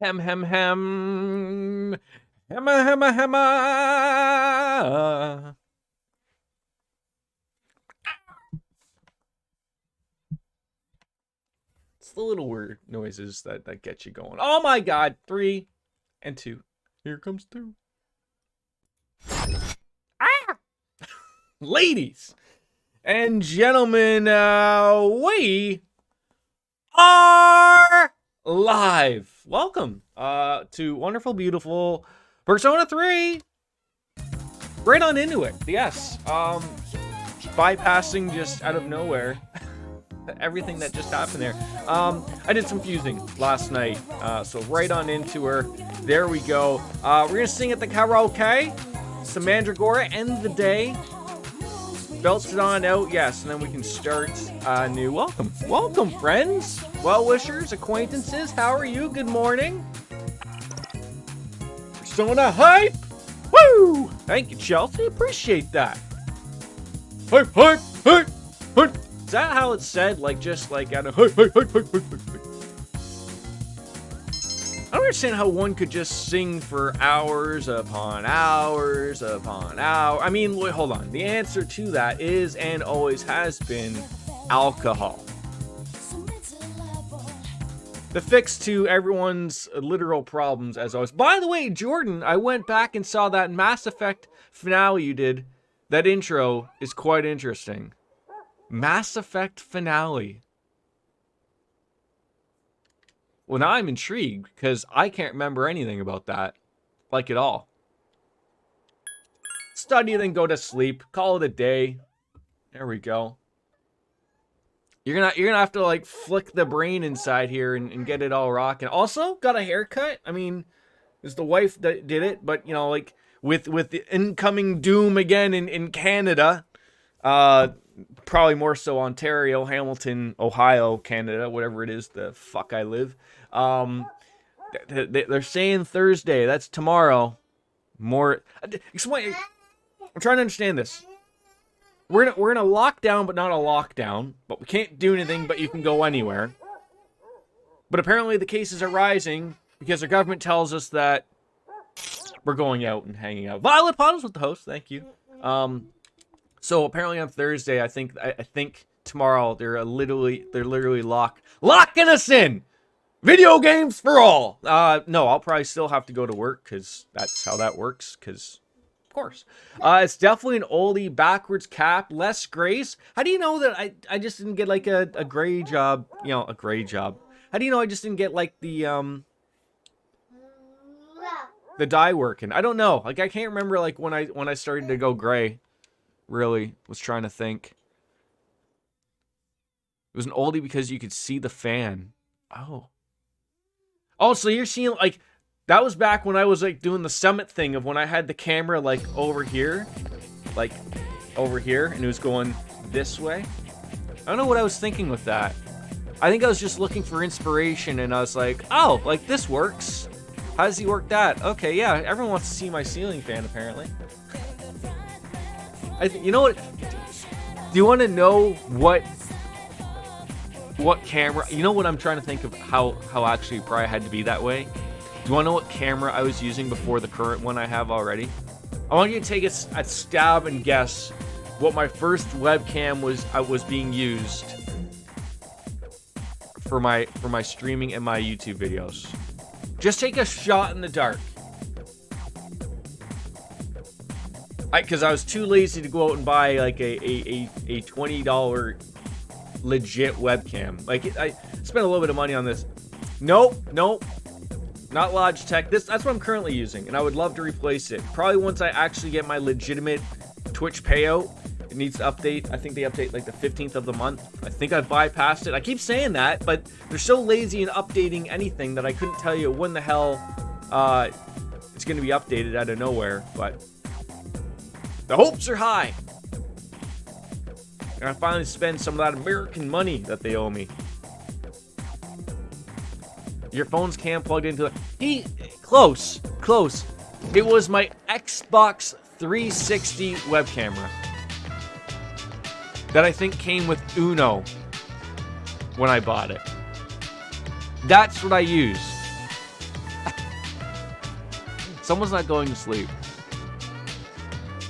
Hem, hem, hem. Hemma, hemma, hemma. It's the little weird noises that get you going. Oh my god. 3 and 2. Here comes 2. Ah! Ladies and gentlemen, we are live. Welcome to wonderful, beautiful Persona 3. Right on into it. Yes. Bypassing just out of nowhere everything that just happened there. I did some fusing last night, so right on into her. There we go. We're gonna sing at the karaoke. Some Mandragora, end the day. Belts it on out, yes, and then we can start new. Welcome, friends, well-wishers, acquaintances. How are you? Good morning. Persona hype. Woo! Thank you, Chelsea. Appreciate that. Hype, hype, hype, hype. Is that how it's said? Like, just like out of hype, hype, hype, hype, hype, hype. I don't understand how one could just sing for hours upon hours upon hours. I mean, wait, hold on. The answer to that is and always has been alcohol. The fix to everyone's literal problems, as always. By the way, Jordan, I went back and saw that Mass Effect finale you did. That intro is quite interesting. Mass Effect finale. Well, now I'm intrigued because I can't remember anything about that, like at all. Study, then go to sleep. Call it a day. There we go. You're gonna have to like flick the brain inside here and get it all rocking. Also, got a haircut. I mean, it's the wife that did it, but you know, like with the incoming doom again in Canada, probably more so Ontario, Hamilton, Ohio, Canada, whatever it is the fuck I live. They're saying Thursday. That's tomorrow. More. Explain. I'm trying to understand this. We're in a lockdown, but not a lockdown. But we can't do anything, but you can go anywhere. But apparently the cases are rising because our government tells us that we're going out and hanging out. Violet Pottles with the host. Thank you. So apparently on Thursday, I think tomorrow they're literally locking us in. Video games for all. No, I'll probably still have to go to work because that's how that works. Because, of course, it's definitely an oldie, backwards cap, less grace. How do you know that I just didn't get like a gray job? You know, a gray job. How do you know I just didn't get like the dye working? I don't know. Like I can't remember like when I started to go gray. Really was trying to think. It was an oldie because you could see the fan. Oh, so you're seeing like that was back when I was like doing the summit thing of when I had the camera like over here, and it was going this way. I don't know what I was thinking with that. I think I was just looking for inspiration, and I was like, oh, like this works. How does he work that? Okay, yeah, everyone wants to see my ceiling fan apparently. You know what? Do you want to know what camera? You know what I'm trying to think of how actually probably had to be that way. Do you want to know what camera I was using before the current one I have already? I want you to take a stab and guess what my first webcam was being used for my streaming and my YouTube videos. Just take a shot in the dark. Because I was too lazy to go out and buy like a $20 legit webcam. Like I spent a little bit of money on this. Nope, not Logitech. That's what I'm currently using, and I would love to replace it. Probably once I actually get my legitimate Twitch payout. It needs to update. I think they update like the 15th of the month. I think I bypassed it. I keep saying that, but they're so lazy in updating anything that I couldn't tell you when the hell it's going to be updated out of nowhere. But the hopes are high. And I finally spend some of that American money that they owe me. Your phone's cam plugged into it. Close. It was my Xbox 360 web camera that I think came with Uno when I bought it. That's what I use. Someone's not going to sleep.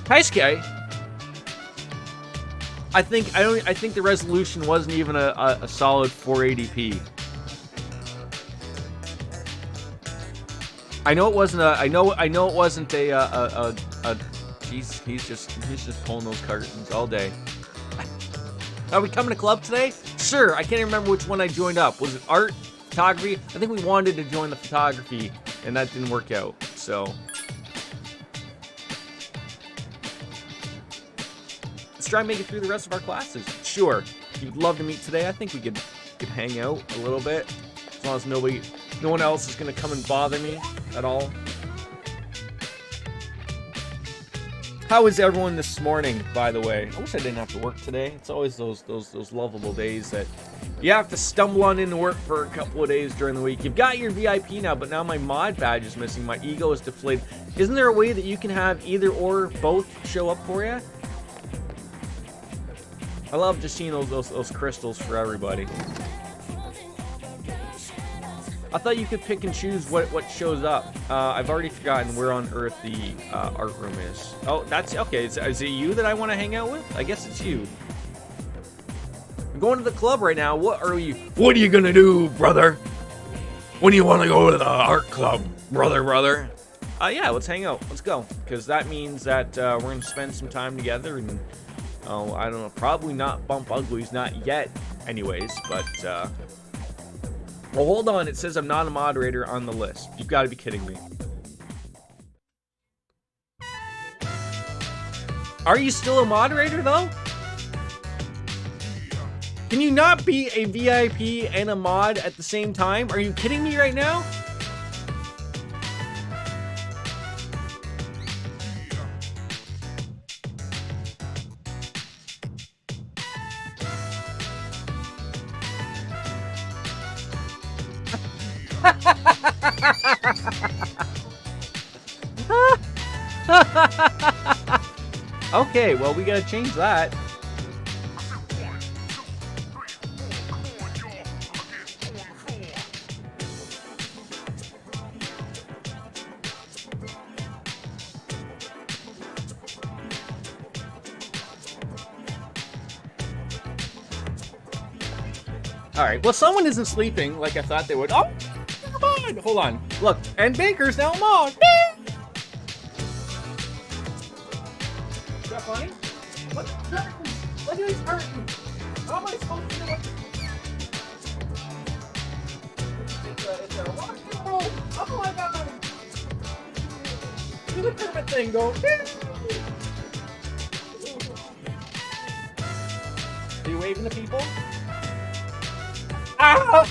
Taisuke, I think the resolution wasn't even a solid 480p. I know it wasn't a. I know it wasn't a. He's just pulling those curtains all day. Are we coming to club today? Sure. I can't even remember which one I joined up. Was it art, photography? I think we wanted to join the photography, and that didn't work out. So let's try and make it through the rest of our classes. Sure. If you'd love to meet today, I think we could hang out a little bit, as long as no one else is gonna come and bother me at all. How is everyone this morning, by the way? I wish I didn't have to work today. It's always those lovable days that you have to stumble on into work for a couple of days during the week. You've got your VIP now, but now my mod badge is missing. My ego is deflated. Isn't there a way that you can have either or both show up for you? I love just seeing those crystals for everybody. I thought you could pick and choose what shows up. I've already forgotten where on earth the art room is. Oh, that's okay. Is it you that I want to hang out with? I guess it's you. I'm going to the club right now. What are you gonna do, brother? When do you want to go to the art club, brother? Yeah, let's hang out. Let's go. Because that means that we're gonna spend some time together and I don't know, probably not bump uglies, not yet, anyways. But well, hold on. It says I'm not a moderator on the list. You've got to be kidding me. Are you still a moderator, though? Can you not be a VIP and a mod at the same time? Are you kidding me right now? Okay, well, we gotta change that. Alright, well, someone isn't sleeping like I thought they would. Oh, come on! Hold on. Look, and Baker's now on. Is that funny? Look at these curtains! Look at these curtains! How am I supposed to do it? It's a rock and roll! Oh my god! Do the Kermit thing, go! Are you waving to people? Ah!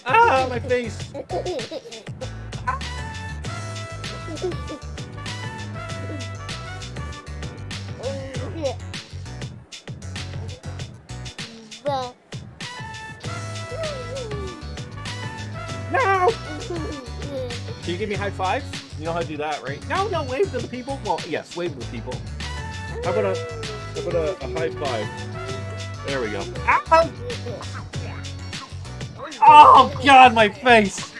Ah, my face! No! Can you give me high fives? You know how to do that, right? No, wave to the people. Well, yes, wave to the people. How about a high five? There we go. Ow! Oh God, my face!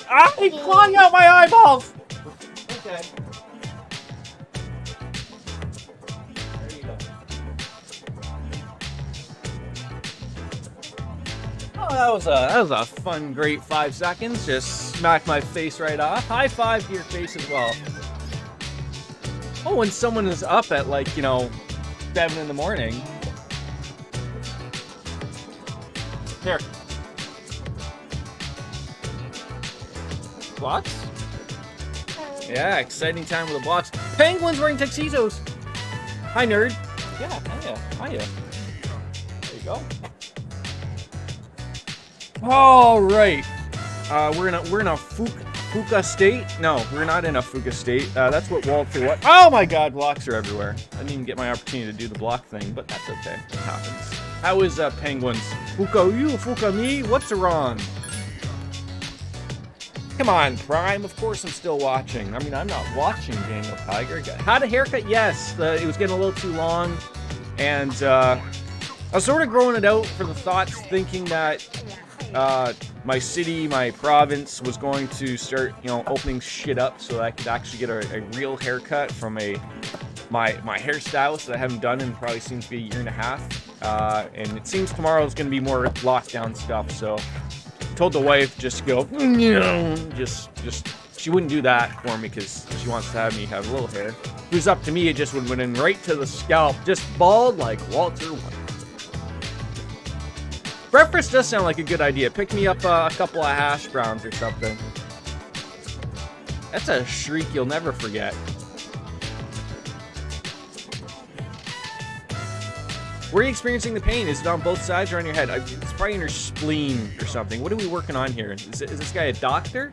Ah, he's clawing out my eyeballs! Okay. There you go. Oh, that was a fun, great 5 seconds. Just smacked my face right off. High five to your face as well. Oh, when someone is up at, like, 7 in the morning. Here. Blocks? Yeah, exciting time with the blocks. Penguins wearing tuxedos. Hi, nerd. Yeah, hiya. There you go. All right. We're in a Fuka state. No, we're not in a Fuka state. That's what Walter. What? Oh my God, blocks are everywhere. I didn't even get my opportunity to do the block thing, but that's okay. It happens. How is Penguins? Fuka you, Fuka me. What's wrong? Come on, Prime. Of course I'm still watching. I mean, I'm not watching Daniel Tiger. Had a haircut? Yes. It was getting a little too long. And I was sort of growing it out for the thoughts, thinking that my city, my province was going to start, you know, opening shit up so that I could actually get a real haircut from my hairstylist that I haven't done in probably seems to be a year and a half. And it seems tomorrow is going to be more lockdown stuff. So I told the wife just to go, you know, just she wouldn't do that for me because she wants to have me have a little hair. If it was up to me, it just would went in right to the scalp, just bald like Walter White. Breakfast does sound like a good idea. Pick me up a couple of hash browns or something. That's a shriek you'll never forget. Where are you experiencing the pain? Is it on both sides or on your head? It's probably in your spleen or something. What are we working on here? Is this guy a doctor?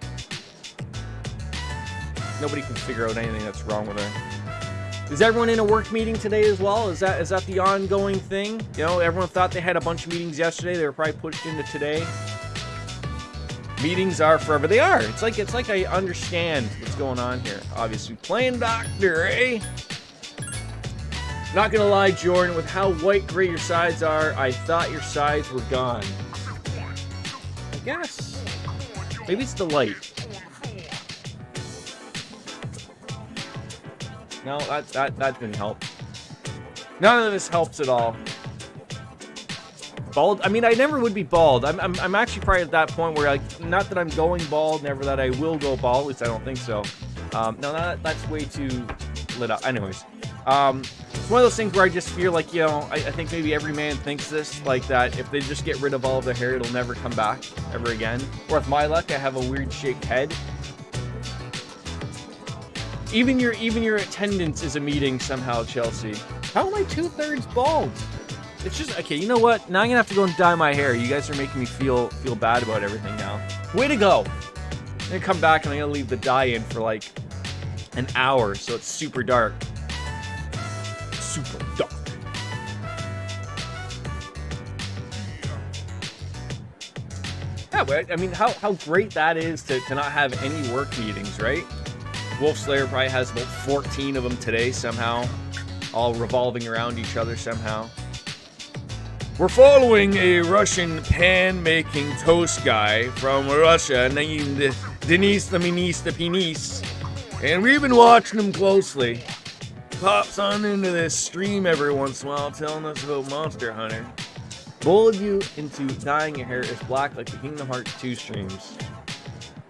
Nobody can figure out anything that's wrong with her. Is everyone in a work meeting today as well? Is that the ongoing thing? You know, everyone thought they had a bunch of meetings yesterday. They were probably pushed into today. Meetings are forever. They are. It's like I understand what's going on here. Obviously, playing doctor, eh? Not gonna lie, Jordan, with how white gray your sides are, I thought your sides were gone. I guess. Maybe it's the light. No, that didn't help. None of this helps at all. Bald? I mean, I never would be bald. I'm actually probably at that point where, like, not that I'm going bald, never that I will go bald. At least I don't think so. No, that's way too lit up. Anyways, it's one of those things where I just feel like, you know, I think maybe every man thinks this, like that if they just get rid of all of their hair, it'll never come back ever again. Or with my luck, I have a weird shaped head. Even your attendance is a meeting somehow, Chelsea. How am I 2/3 bald? It's just, okay, you know what? Now I'm gonna have to go and dye my hair. You guys are making me feel bad about everything now. Way to go. I'm gonna come back and I'm gonna leave the dye in for like an hour so it's super dark. Super dark. Yeah, but I mean, how great that is to not have any work meetings, right? Wolf Slayer probably has about 14 of them today somehow, all revolving around each other somehow. We're following a Russian pan-making toast guy from Russia named Denis the Minister Penis, and we've been watching him closely. Pops on into this stream every once in a while telling us about Monster Hunter. Lulled you into dyeing your hair as black like the Kingdom Hearts 2 streams.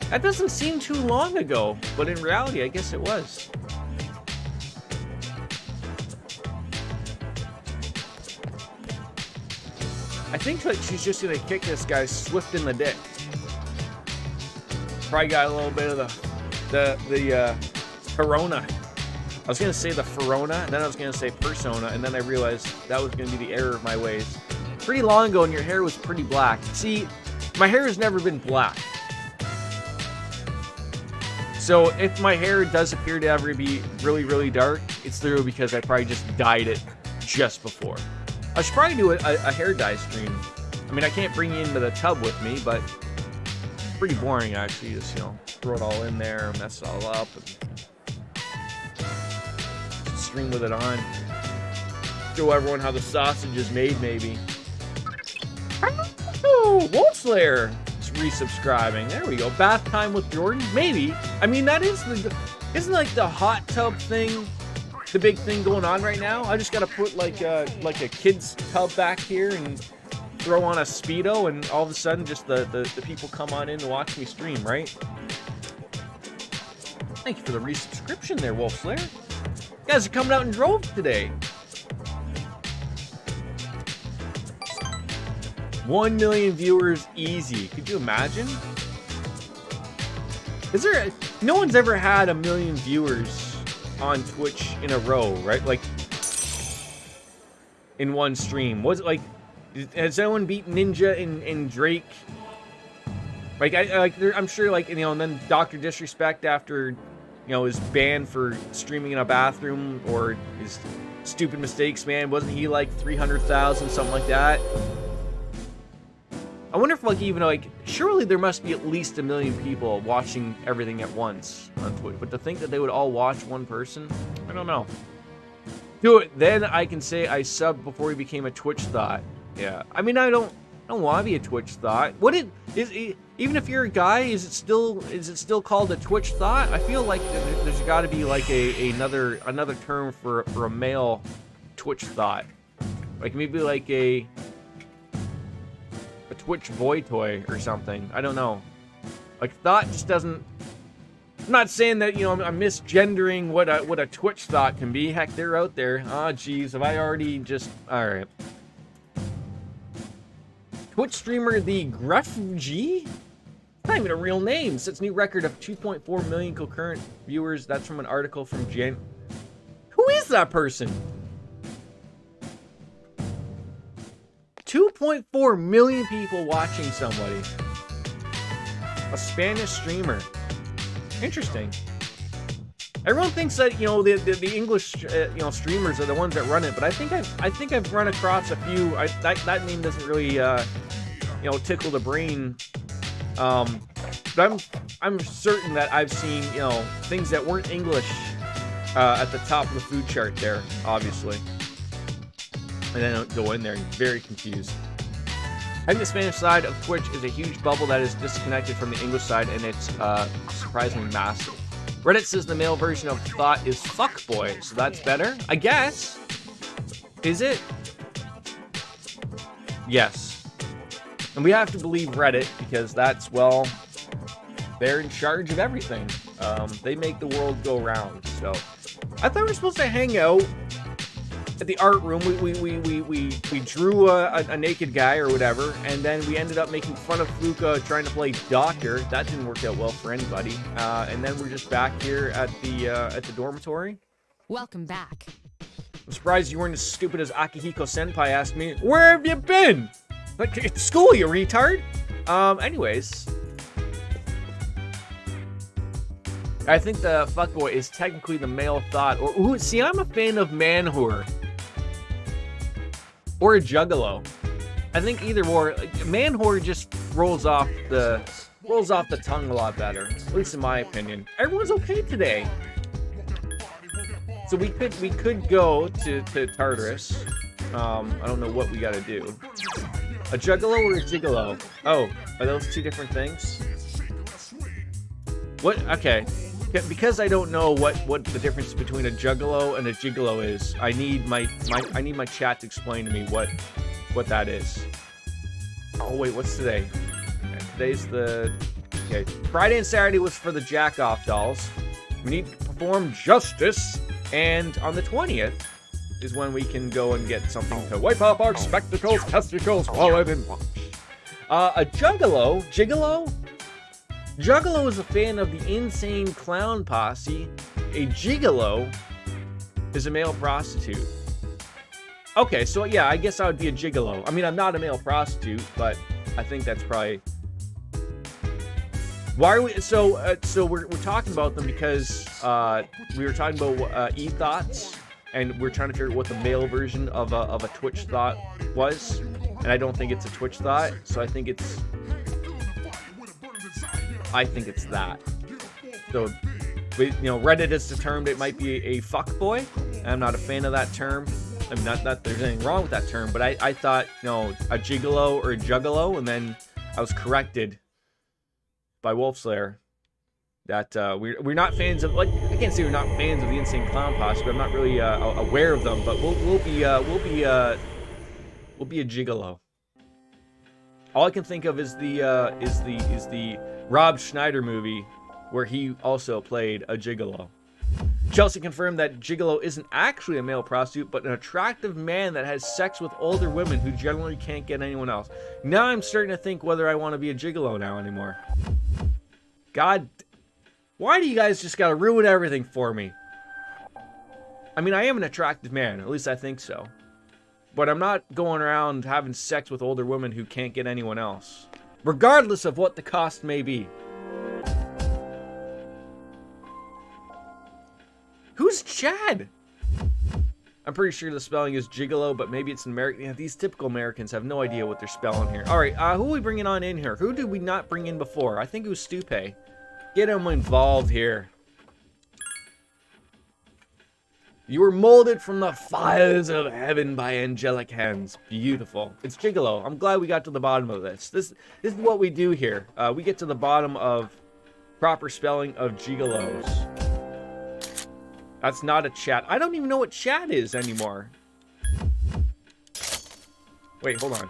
That doesn't seem too long ago, but in reality, I guess it was. I think like she's just gonna kick this guy swift in the dick. Probably got a little bit of the corona. I was gonna say the Ferona, and then I was gonna say persona, and then I realized that was gonna be the error of my ways. Pretty long ago, and your hair was pretty black. See, my hair has never been black. So if my hair does appear to ever be really, really dark, it's literally because I probably just dyed it just before. I should probably do a hair dye stream. I mean, I can't bring you into the tub with me, but it's pretty boring actually. Just, you know, throw it all in there, mess it all up, and just stream with it on. Show everyone how the sausage is made, maybe. Oh, Wolf Slayer resubscribing. There we go. Bath time with Jordan? Maybe. I mean, that is isn't like the hot tub thing the big thing going on right now? I just gotta put like a kid's tub back here and throw on a Speedo, and all of a sudden just the people come on in to watch me stream, right? Thank you for the resubscription there, Wolf Slayer. You guys are coming out in droves today. 1 million viewers easy. Could you imagine? Is there no one's ever had 1 million viewers on Twitch in a row, right? Like in one stream. Was it like, has anyone beat Ninja and Drake? Like I'm sure, like, you know, and then Dr. Disrespect after, you know, is banned for streaming in a bathroom, or his Stupid Mistakes, man, wasn't he like 300,000, something like that? I wonder if, like, even, like, surely there must be at least 1 million people watching everything at once on Twitch. But to think that they would all watch one person, I don't know. Do it. Then I can say I subbed before he became a Twitch thought. Yeah. I mean, I don't want to be a Twitch thought. Even if you're a guy, is it still called a Twitch thought? I feel like there's got to be like another term for a male Twitch thought. Like maybe like a Twitch boy toy or something. I don't know. Like thought just doesn't. I'm not saying that, you know, I'm misgendering what a Twitch thought can be. Heck, they're out there. Oh, geez, have I already just... Alright. Twitch streamer The Gruff G? Not even a real name. Sets new record of 2.4 million concurrent viewers. That's from an article from Jan... Who is that person? 2.4 million people watching somebody. A Spanish streamer. Interesting. Everyone thinks that, you know, the English you know, streamers are the ones that run it, but I think I've run across a few. That name doesn't really you know, tickle the brain. But I'm certain that I've seen, you know, things that weren't English at the top of the food chart there, obviously. And then I don't go in there and very confused. I think the Spanish side of Twitch is a huge bubble that is disconnected from the English side, and it's surprisingly massive. Reddit says the male version of thought is fuckboy, so that's better? I guess. Is it? Yes. And we have to believe Reddit, because that's, well, they're in charge of everything. They make the world go round, so. I thought we were supposed to hang out at the art room. We drew a naked guy or whatever, and then we ended up making fun of Fluka trying to play doctor. That didn't work out well for anybody. And then we're just back here at the dormitory. Welcome back. I'm surprised you weren't as stupid as Akihiko Senpai asked me, "Where have you been?" Like, it's school, you retard. Anyways. I think the fuckboy is technically the male thought. Or, ooh, see, I'm a fan of man-whore. Or a juggalo. I think either or. Man-whore just rolls off the tongue a lot better. At least in my opinion. Everyone's okay today. So we could go to Tartarus. I don't know what we gotta do. A juggalo or a gigolo? Oh, are those two different things? What? Okay. Because I don't know what the difference between a juggalo and a gigolo is, I need my chat to explain to me what that is. Oh wait, what's today? Okay, today's the... Okay, Friday and Saturday was for the jack-off dolls. We need to perform justice, and on the 20th is when we can go and get something to wipe off our spectacles, testicles, wallet, and watch. A gigolo? Juggalo is a fan of the Insane Clown Posse. A gigolo is a male prostitute. Okay, so yeah, I guess I would be a gigolo. I mean, I'm not a male prostitute, but I think that's probably... Why are we... So we're talking about them because we were talking about e-thoughts, and we're trying to figure out what the male version of a Twitch thought was. And I don't think it's a Twitch thought, so I think it's that. So, you know, Reddit has determined it might be a fuckboy. I'm not a fan of that term. I mean, not that there's anything wrong with that term, but I thought, you know, a gigolo or a juggalo, and then I was corrected by Wolfslayer that we're not fans of, like, I can't say we're not fans of the Insane Clown Posse, but I'm not really aware of them. But we'll be a gigolo. All I can think of is the Rob Schneider movie where he also played a gigolo. Chelsea confirmed that gigolo isn't actually a male prostitute, but an attractive man that has sex with older women who generally can't get anyone else. Now I'm starting to think whether I want to be a gigolo now anymore. God, why do you guys just gotta ruin everything for me? I mean, I am an attractive man, at least I think so. But I'm not going around having sex with older women who can't get anyone else. Regardless of what the cost may be. Who's Chad? I'm pretty sure the spelling is gigolo, but maybe it's American. Yeah, these typical Americans have no idea what they're spelling here. Alright, who are we bringing on in here? Who did we not bring in before? I think it was Stupe. Get him involved here. You were molded from the fires of heaven by angelic hands. Beautiful. It's Gigolo. I'm glad we got to the bottom of this. This is what we do here. We get to the bottom of proper spelling of gigolos. That's not a chat. I don't even know what chat is anymore. Wait, hold on.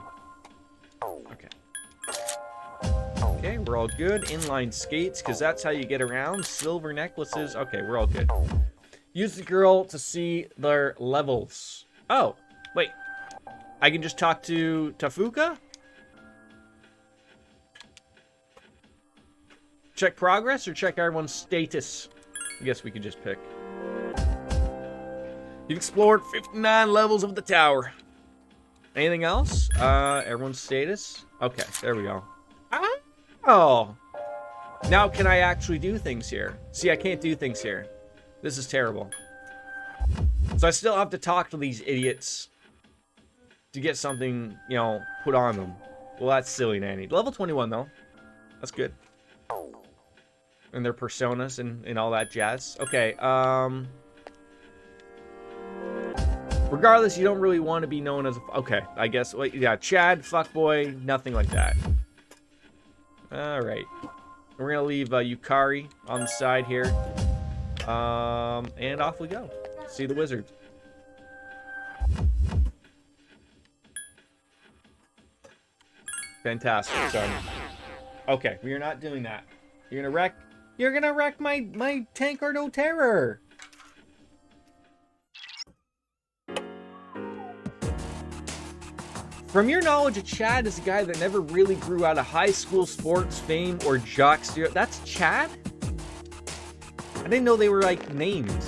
Okay. Okay, we're all good. Inline skates, because that's how you get around. Silver necklaces. Okay, we're all good. Use the girl to see their levels. Oh, wait. I can just talk to Tafuka? Check progress or check everyone's status? I guess we could just pick. You've explored 59 levels of the tower. Anything else? Everyone's status? Okay, there we go. Oh! Now can I actually do things here? See, I can't do things here. This is terrible. So I still have to talk to these idiots to get something, you know, put on them. Well, that's silly, Nanny. Level 21, though. That's good. And their personas and all that jazz. Okay, regardless, you don't really want to be known as a... Okay, I guess... Wait, yeah, Chad, fuckboy, nothing like that. Alright. We're gonna leave Yukari on the side here. And off we go. See the wizard. Fantastic, son. Okay, we are not doing that. You're gonna wreck my tank or no terror. From your knowledge, Chad is a guy that never really grew out of high school sports fame or jock stereotype. That's Chad? I didn't know they were like named.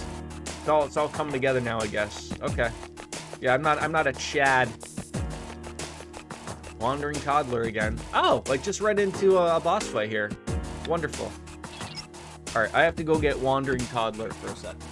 It's all coming together now, I guess. Okay. Yeah, I'm not a Chad. Wandering toddler again. Oh, like just right into a boss fight here. Wonderful. All right, I have to go get wandering toddler for a second.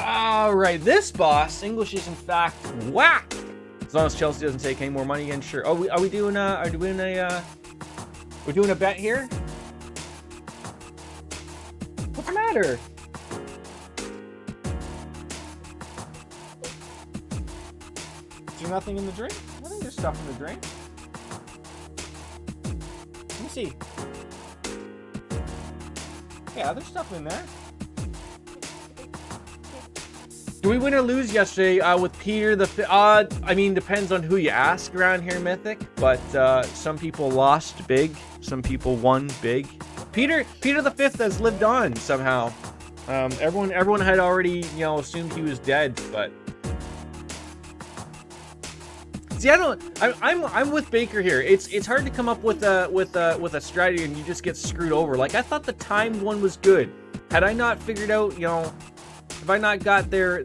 Alright, this boss, English is in fact whack. As long as Chelsea doesn't take any more money again, sure. Oh, are we doing a bet here? What's the matter? Is there nothing in the drink? I think there's stuff in the drink. Let me see. Yeah, there's stuff in there. Do we win or lose yesterday with Peter the Fifth? I mean, depends on who you ask around here, Mythic. But some people lost big, some people won big. Peter the Fifth has lived on somehow. Everyone had already, you know, assumed he was dead, but see, I'm with Baker here. It's hard to come up with a strategy and you just get screwed over. Like, I thought the timed one was good. Had I not figured out, you know, if I not got their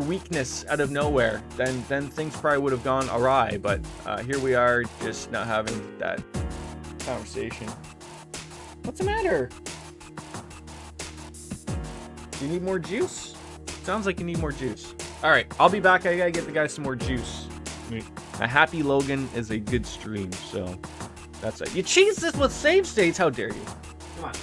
weakness out of nowhere, then things probably would have gone awry. But here we are, just not having that conversation. What's the matter? You need more juice? Sounds like you need more juice. All right, I'll be back. I gotta get the guys some more juice. A happy Logan is a good stream, so that's it. You cheese this with save states? How dare you? Come on.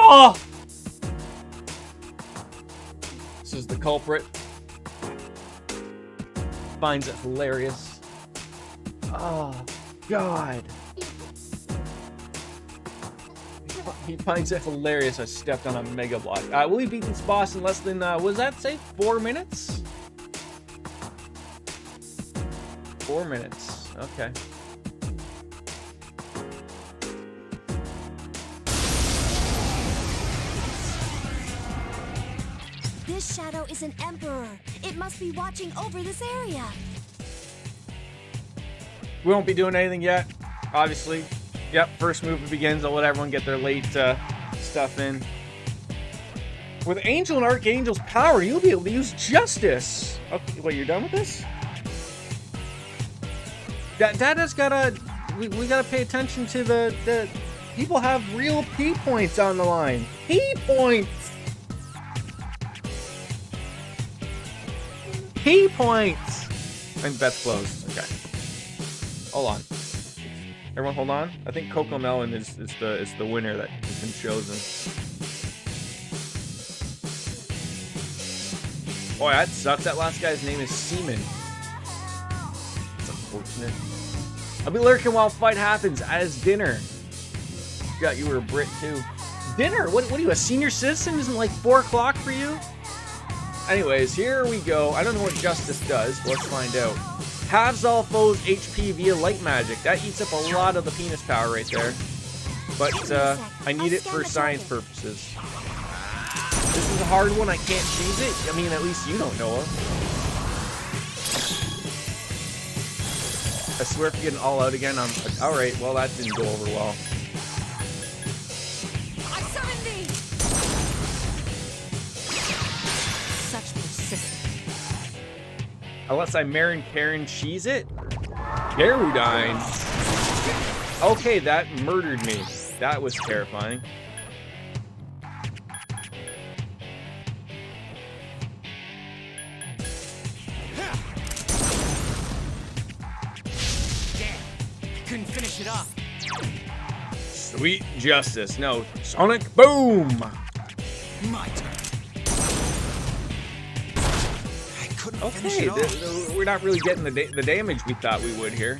Oh! This is the culprit. Finds it hilarious. Oh, God. He finds it hilarious I stepped on a Mega Block. Will he beat this boss in less than, what does that say? 4 minutes? 4 minutes. Okay. This shadow is an emperor. It must be watching over this area. We won't be doing anything yet, obviously. Yep, first movement begins. I'll let everyone get their late stuff in. With Angel and Archangel's power, you'll be able to use Justice. Okay, wait, you're done with this? Dad has gotta... We gotta pay attention to the... People have real P points on the line. P points! P points! And Beth's closed. Okay. Hold on. Everyone hold on. I think Coco Melon is the winner that has been chosen. Boy, that sucks. That last guy's name is Seaman. It's unfortunate. I'll be lurking while fight happens as dinner. Forgot you were a Brit too. Dinner? What are you, a senior citizen? Isn't it like 4 o'clock for you? Anyways, here we go. I don't know what Justice does, but let's find out. Halves all foes' HP via light magic. That eats up a lot of the penis power right there. But I need it for science purposes. This is a hard one. I can't choose it. I mean, at least you don't know it. I swear if you get an all out again, I'm... Alright, well, that didn't go over well. I summon thee! Such persistence. Unless I Marin Karen cheese it? Garudine. Okay, that murdered me. That was terrifying. Couldn't finish it off. Sweet Justice. No, Sonic Boom. My turn. I couldn't finish Okay, it off. we're not really getting the damage we thought we would here.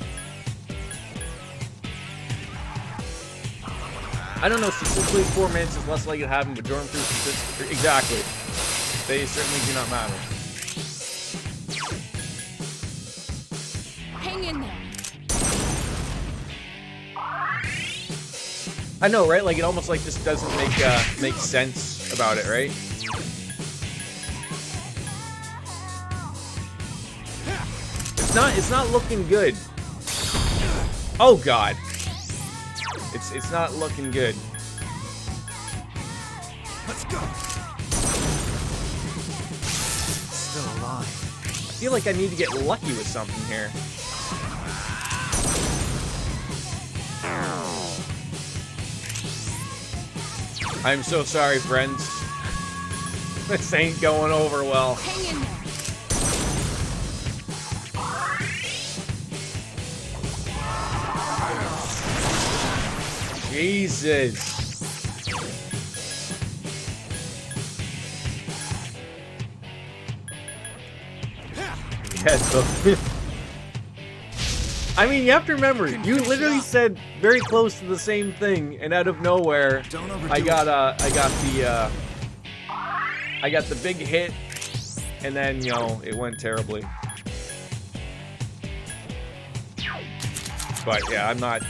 I don't know, statistically 4 minutes is less likely to happen, but Jordan proves statistics. Exactly. They certainly do not matter. Hang in there. I know, right? Like, it almost like this doesn't make sense about it, right? It's not looking good. Oh God. It's not looking good. Let's go. Still alive. I feel like I need to get lucky with something here. I'm so sorry, friends. This ain't going over well. Hang in there. Jesus. Yes, so I mean, you have to remember, you literally said very close to the same thing, and out of nowhere, I got the big hit, and then, you know, it went terribly. But yeah, I'm not.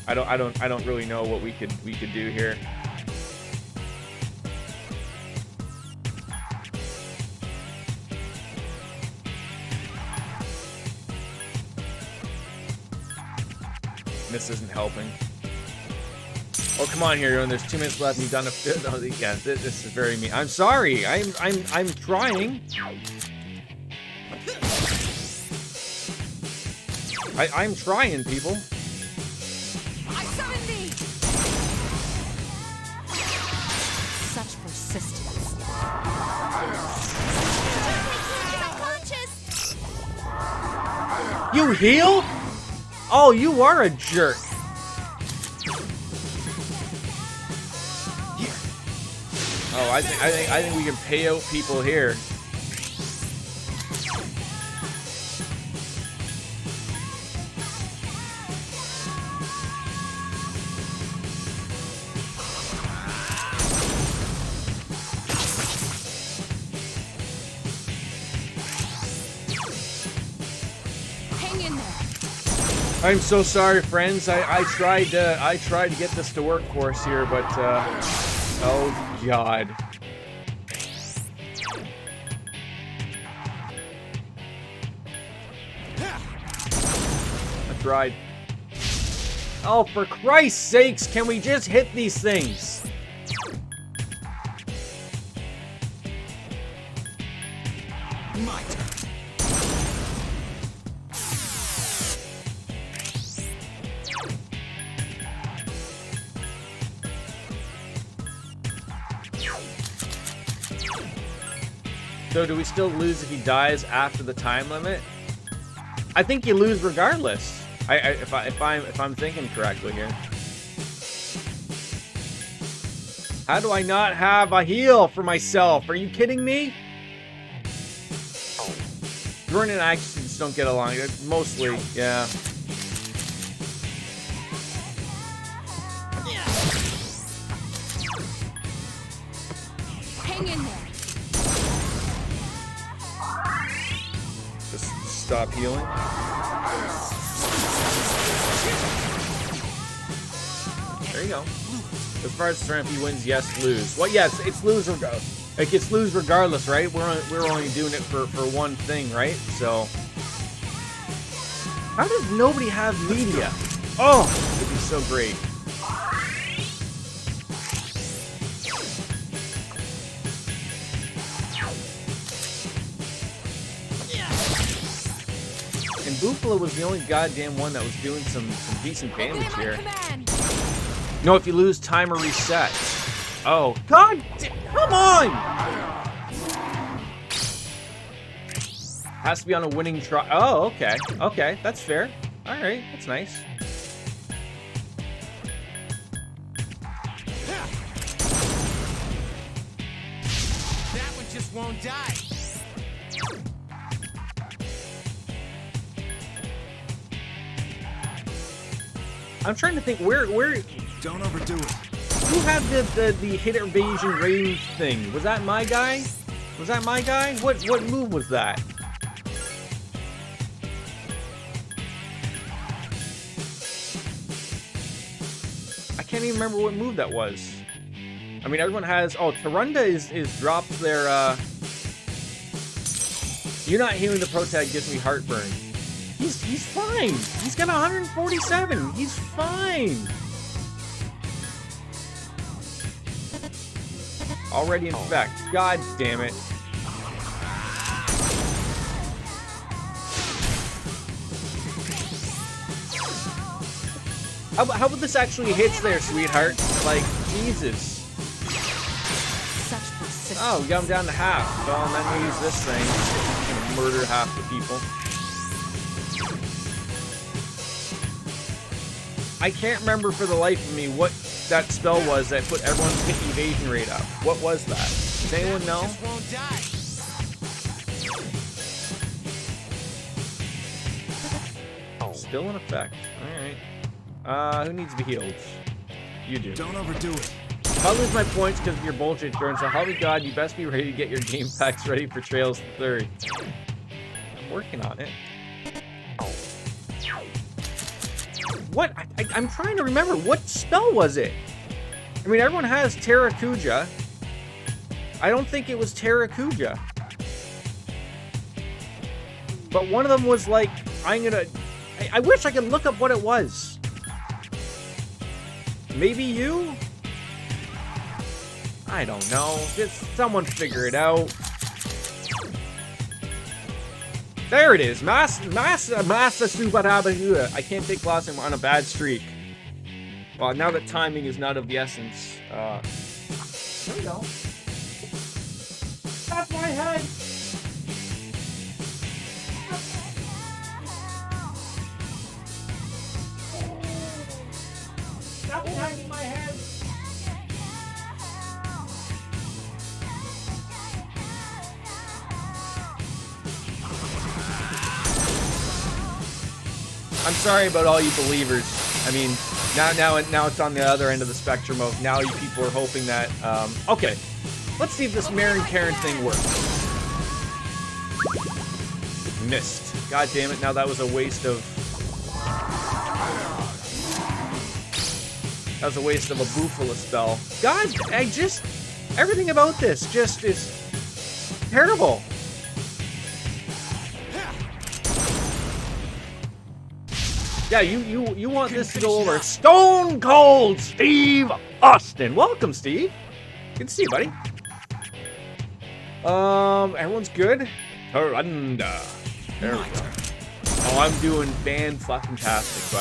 I don't really know what we could do here. This isn't helping. Oh, come on here, there's 2 minutes left and you've done a fit. Oh, yeah, this is very mean. I'm sorry. I'm trying. I'm trying, people. I summon thee. Such persistence. I'm unconscious. You heal? Oh, you are a jerk. Oh, I think we can pay out people here. Hang in there. I'm so sorry, friends. I tried to get this to work for us here, but oh god. I tried. Oh, for Christ's sakes, can we just hit these things? My turn. So do we still lose if he dies after the time limit? I think you lose regardless. If I'm thinking correctly here. How do I not have a heal for myself? Are you kidding me? Jordan and I just don't get along. Mostly, yeah. Hang in there. Just stop healing. There you go. As far as if he wins, yes, lose. Well, yes, it's lose or go. Like it's lose regardless, right? We're only doing it for one thing, right? So how does nobody have media? Oh, it'd be so great. And Bufala was the only goddamn one that was doing some decent damage here. No, if you lose time or reset. Oh, God, come on! Has to be on a winning try. Oh, okay. Okay, that's fair. All right, that's nice. That one just won't die. I'm trying to think where Don't overdo it. who had the hit evasion range thing? Was that my guy? Was that my guy? What move was that? I can't even remember what move that was. I mean, everyone has. Oh, Tarunda is dropped their. You're not healing the pro tag gives me heartburn. He's fine. He's got 147. He's fine. Already in effect. God damn it. How about this actually hits there, sweetheart? Like, Jesus. Such persistence. Oh, we got him down to half. Well, and then we use this thing. It's gonna murder half the people. I can't remember for the life of me what that spell was that put everyone's hit evasion rate up. What was that? Does anyone know? Just won't die. Still in effect. Alright. Who needs to be healed? You do. Don't overdo it. I'll lose my points because of your bullshit turn, so holy god, you best be ready to get your game packs ready for Trails 30. I'm working on it. What? I'm trying to remember. What spell was it? I mean, everyone has Terrakuja. I don't think it was Terrakuja. But one of them was like, I wish I could look up what it was. Maybe you? I don't know. Just someone figure it out. There it is. Masa Subarabahua. I can't take loss. I'm on a bad streak. Well, now that timing is not of the essence. There we go. That's my head. Stop attacking my head. I'm sorry about all you believers. I mean, now it's on the other end of the spectrum of now you people are hoping that, okay. Let's see if this Marin Karen thing works. Missed. God damn it, now that was a waste of... That was a waste of a Bufala spell. God, everything about this just is terrible. Yeah, you want this to go over. Stone Cold Steve Austin. Welcome, Steve. Good to see you, buddy. Everyone's good. Surrender. There we go. Oh, I'm doing fan-fucking-tastic,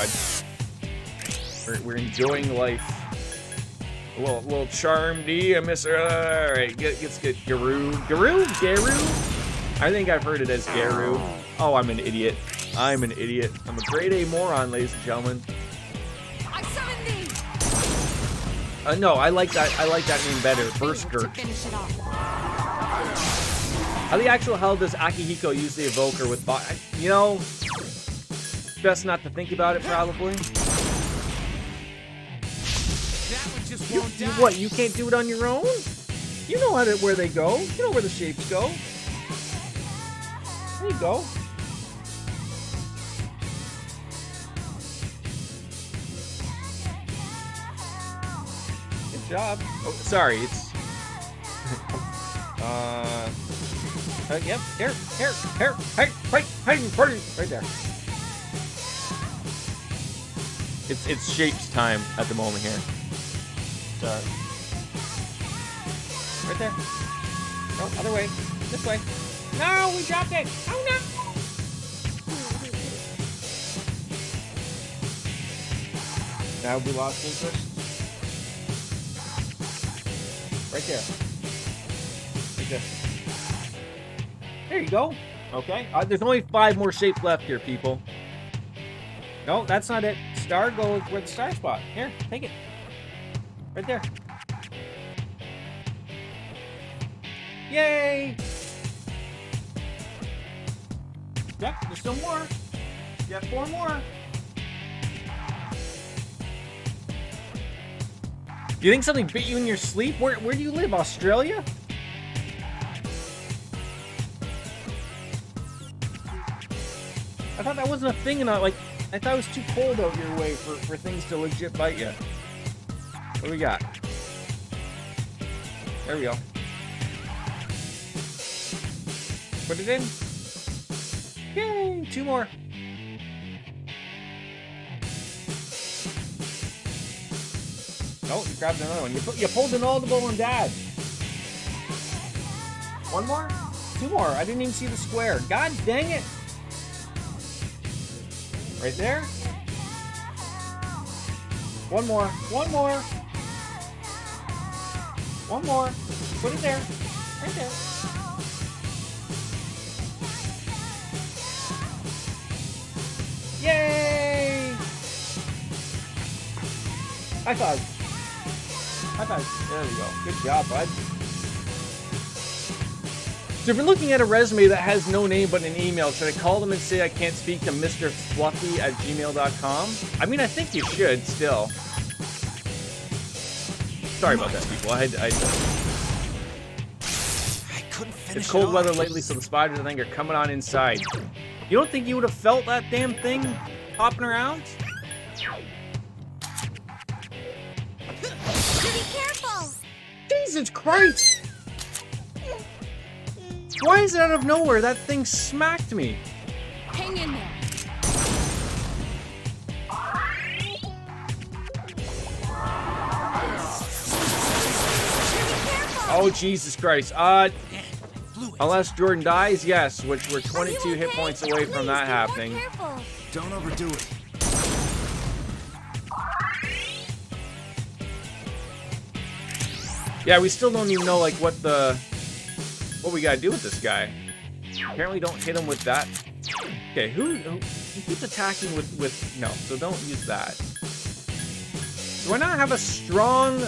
bud. We're enjoying life. A little charm D, I miss her. Alright, let's get Garu. Garu? I think I've heard it as Garu. Oh, I'm an idiot. I'm an idiot. I'm a grade A moron, ladies and gentlemen. I summon thee. No, I like that name better. Berserker. Finish it off. How the actual hell does Akihiko use the evoker with you know, best not to think about it, probably. That one just won't die. What, you can't do it on your own? You know where they go. You know where the shapes go. There you go. Good job. Oh, sorry, it's... yep, here, right there. It's shapes time at the moment here. Sorry. Right there. No, other way. This way. No, we dropped it. Oh no. Now we lost interest. Right there. Like this. There you go. Okay. There's only 5 more shapes left here, people. No, that's not it. Star goes where the star spot. Here, take it. Right there. Yay! Yep, there's still more. You got 4 more. Do you think something bit you in your sleep? Where do you live? Australia? I thought that wasn't a thing, and I thought it was too cold out your way for things to legit bite you. What do we got? There we go. Put it in. Yay! 2 more. Oh, you grabbed another one. You pulled an audible and dad. 1 more? 2 more. I didn't even see the square. God dang it. Right there. 1 more. 1 more. 1 more. Put it there. Right there. Yay! High five. High five. There we go. Good job, bud. So if you're looking at a resume that has no name but an email, should I call them and say I can't speak to Mr. Fluffy at gmail.com? I mean, I think you should still. Sorry about that, people. I couldn't finish It's cold it weather off. lately, so the spiders, I think, are coming on inside. You don't think you would have felt that damn thing hopping around? Be careful. Jesus Christ! Why is it out of nowhere? That thing smacked me. Hang in there. Oh, Jesus Christ. Unless Jordan dies, yes, which we're 22 hit points away from that happening. Careful. Don't overdo it. Yeah, we still don't even know, like, what we gotta do with this guy. Apparently don't hit him with that. Okay, who keeps attacking with no, so don't use that. Do I not have a strong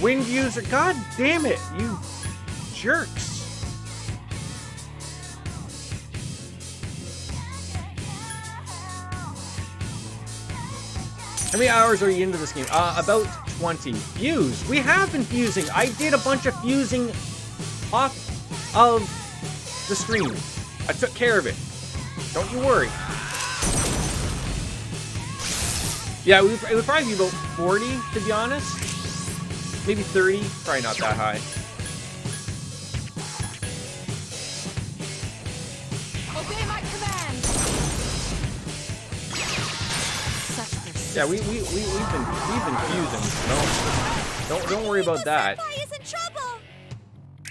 wind user? God damn it, you jerks. many hours are you into this game? About 20. Fuse. We have been fusing. I did a bunch of fusing off of the stream. I took care of it. Don't you worry. Yeah, it would probably be about 40, to be honest. Maybe 30. Probably not that high. Obey my command. Yeah, we've been fusing. No, don't worry about that. Senpai is in trouble.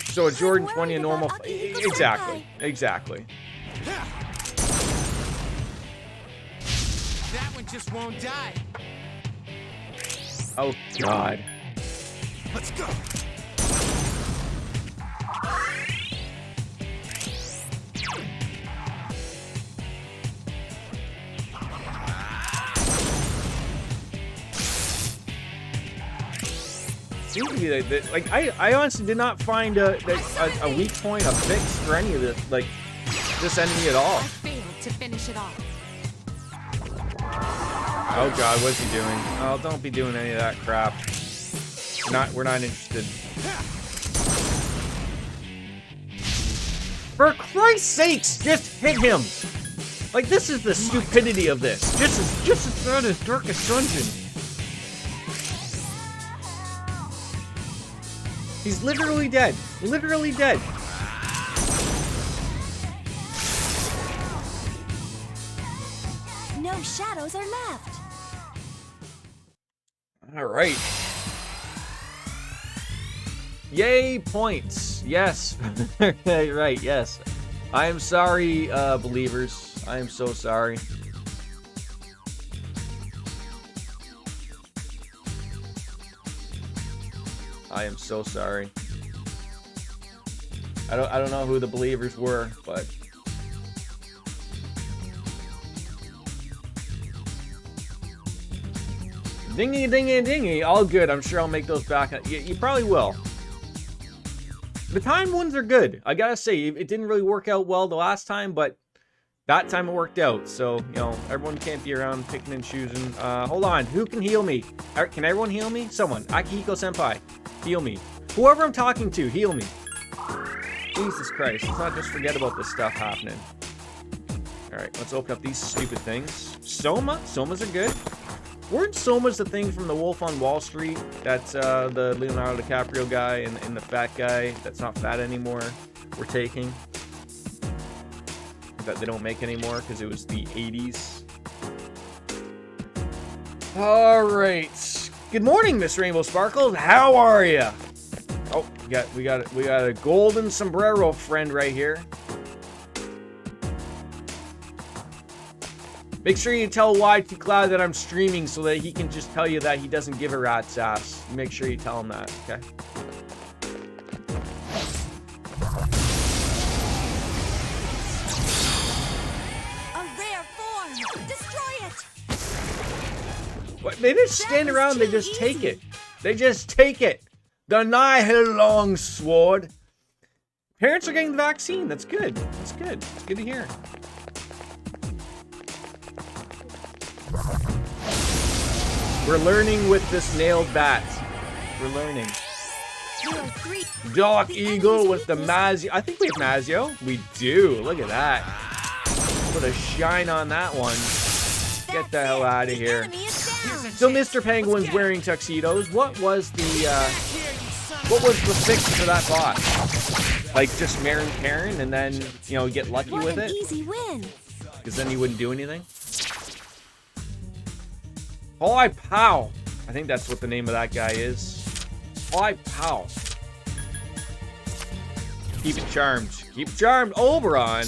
So a Jordan I'm 20 a worried normal. about Akihiko Exactly, Senpai. exactly. That one just won't die. Oh God. Let's go. Seems to be like I honestly did not find a weak point, a fix for any of this, like this enemy at all. I failed to finish it off. Oh God, what's he doing? Oh, don't be doing any of that crap. We're not interested. For Christ's sakes, just hit him! Like, this is the stupidity of this. Just as bad as Darkest Dungeon. He's literally dead. Literally dead. No shadows are left. Alright. Yay, points. Yes. Right, yes. I am sorry, believers. I am so sorry. I am so sorry. I don't know who the believers were, but dingy, dingy, dingy. All good. I'm sure I'll make those back. You probably will. The timed ones are good. I gotta say, it didn't really work out well the last time, but that time it worked out. So, you know, everyone can't be around picking and choosing. Hold on. Who can heal me? Can everyone heal me? Someone. Akihiko Senpai. Heal me. Whoever I'm talking to, heal me. Jesus Christ. Let's not just forget about this stuff happening. Alright, let's open up these stupid things. Soma? Somas are good. Weren't Somas the thing from The Wolf on Wall Street? That's the Leonardo DiCaprio guy and the fat guy that's not fat anymore we're taking. That they don't make anymore because it was the 80s. Alright. Good morning, Miss Rainbow Sparkles. How are ya? Oh, we got a golden sombrero friend right here. Make sure you tell YT Cloud that I'm streaming so that he can just tell you that he doesn't give a rat's ass. Make sure you tell him that, okay? A rare form. Destroy it. What? They just stand around, they just take it. They just take it. The Nihilong Sword. Parents are getting the vaccine. That's good. That's good. It's good to hear. We're learning with this nailed bat. We're learning. There are three. Dark The Eagle enemies with the weakness- Mazio. I think we have Mazio. We do. Look at that. Put a shine on that one. Get the hell out of The here. enemy is down. So Mr. Penguin's wearing tuxedos. What was the fix for that boss? Like just Marin Karen and then, you know, get lucky What with an it? easy win. Because then he wouldn't do anything. Holy Pow. I think that's what the name of that guy is. Holy Pow. Keep it charmed. Keep it charmed. Oberon.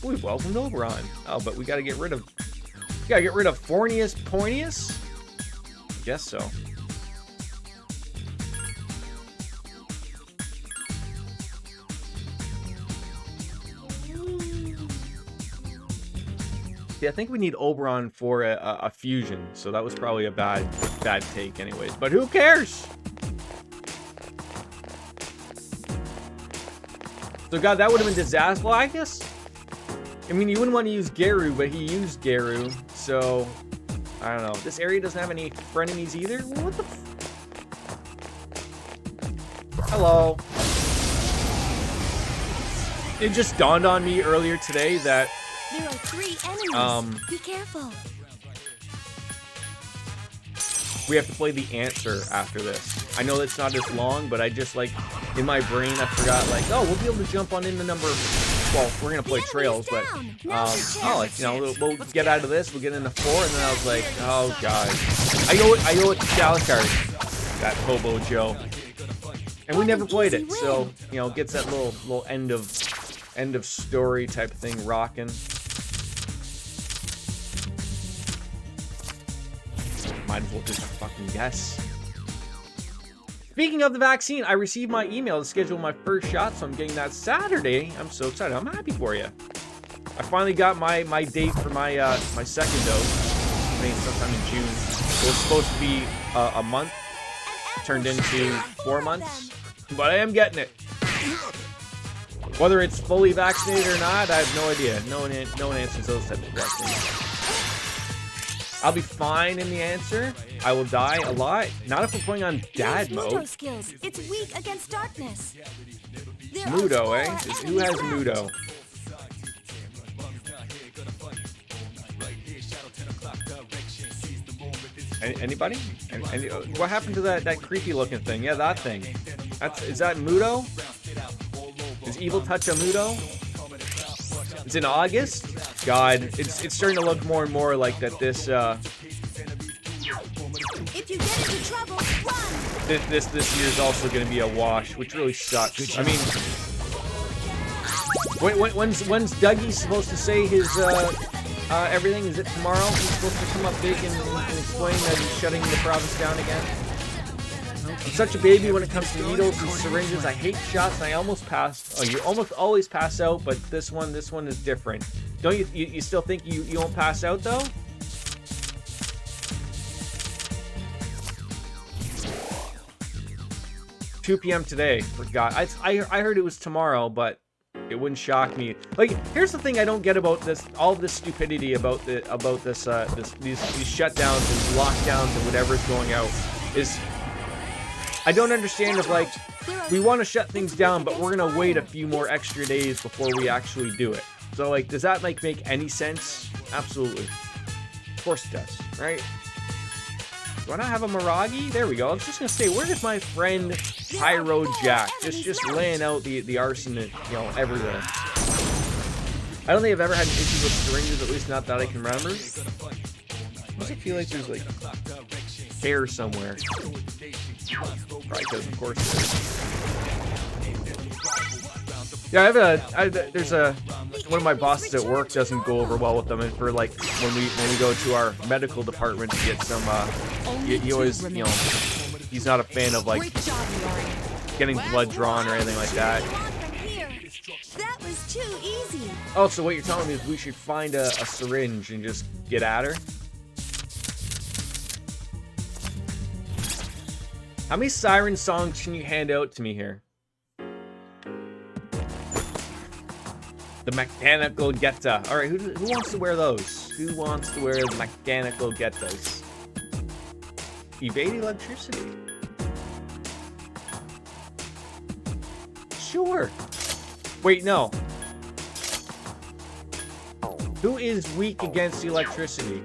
We've welcomed Oberon. Oh, but we gotta get rid of Fornius Poinius? I guess so. Yeah, I think we need Oberon for a fusion, so that was probably a bad take anyways. But who cares? So God, that would have been disaster. Well, I guess, I mean, you wouldn't want to use Geru, but he used Geru, so I don't know. This area doesn't have any frenemies either. What the? Hello. It just dawned on me earlier today that There are 3 enemies. Be careful. we have to play the answer after this. I know that's not as long, but I just like in my brain I forgot like, oh, we'll be able to jump on into number. Well, we're gonna play trails, but oh, like you know, we'll get out of this. We'll get into 4, and then I was like, oh god, I owe it to Shalicard, that Hobo Joe, and we never played it, so you know, it gets that little end of story type thing rocking. Might as well just fucking guess. Speaking of the vaccine, I received my email to schedule my first shot, so I'm getting that Saturday. I'm so excited. I'm happy for you. I finally got my date for my my second dose. I think sometime in June. It was supposed to be a month, turned into 4 months, but I am getting it. Whether it's fully vaccinated or not, I have no idea. No one answers those types of questions. I'll be fine in the answer. I will die a lot. Not if we're playing on dad mode. Skills. It's weak against darkness. Mudo, eh? Who has Mudo? Anybody? What happened to that creepy looking thing? Yeah, that thing. Is that Mudo? Is Evil Touch a Mudo? It's in August? God, it's starting to look more and more like that this If you get into trouble, run. this year is also going to be a wash, which really sucks. I mean, when's Dougie supposed to say his everything? Is it tomorrow? He's supposed to come up big and explain that he's shutting the province down again. I'm such a baby when it comes to needles and syringes. I hate shots, and I almost passed. Oh, you almost always pass out, but this one is different. Don't you still think you won't pass out though? $2 p.m. today. Forgot. I heard it was tomorrow, but it wouldn't shock me. Like, here's the thing I don't get about this. All of this stupidity about these shutdowns and lockdowns and whatever's going out is. I don't understand if, like, we want to shut things down, but we're going to wait a few more extra days before we actually do it. So, like, does that, like, make any sense? Absolutely. Of course it does, right? Do I not have a Miragi? There we go. I was just going to say, where is my friend Pyro Jack? Just laying out the arson, you know, everywhere. I don't think I've ever had an issue with syringes, at least not that I can remember. Does it feel like there's, like, hair somewhere? Probably because, of course, yeah, there's one of my bosses at work doesn't go over well with them, and for like when we go to our medical department to get some, he always, you know, he's not a fan of like getting blood drawn or anything like that. That was too easy. Oh, so what you're telling me is we should find a syringe and just get at her? How many siren songs can you hand out to me here? The mechanical Geta. All right, who wants to wear those? Who wants to wear the mechanical Getas? Evade electricity. Sure. Wait, no. Who is weak against electricity?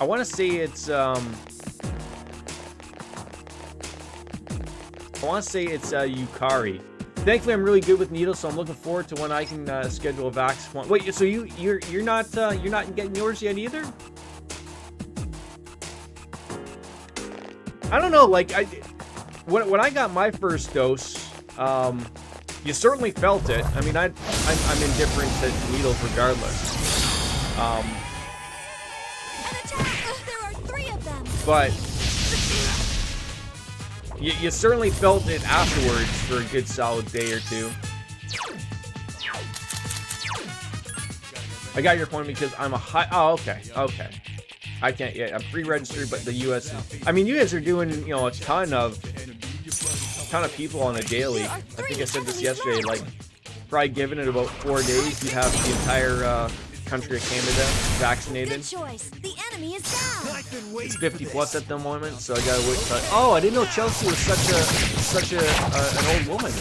I want to say it's Yukari. Thankfully, I'm really good with needles, so I'm looking forward to when I can schedule a vax one. Wait, so you're not getting yours yet either? I don't know. Like when I got my first dose, you certainly felt it. I mean, I'm indifferent to needles regardless. There are 3 of them. But you certainly felt it afterwards for a good solid day or two. I got your point because I'm a high. Oh, okay. I can't yet. I'm pre-registered, but the U.S. I mean, you guys are doing, you know, a ton of people on a daily. I think I said this yesterday. Like, probably given it about 4 days, you'd have the country of Canada vaccinated. Good choice. The enemy is down. I've been waiting It's for 50 this. plus at the moment, so I gotta wait. Oh, I didn't know Chelsea was such an old woman.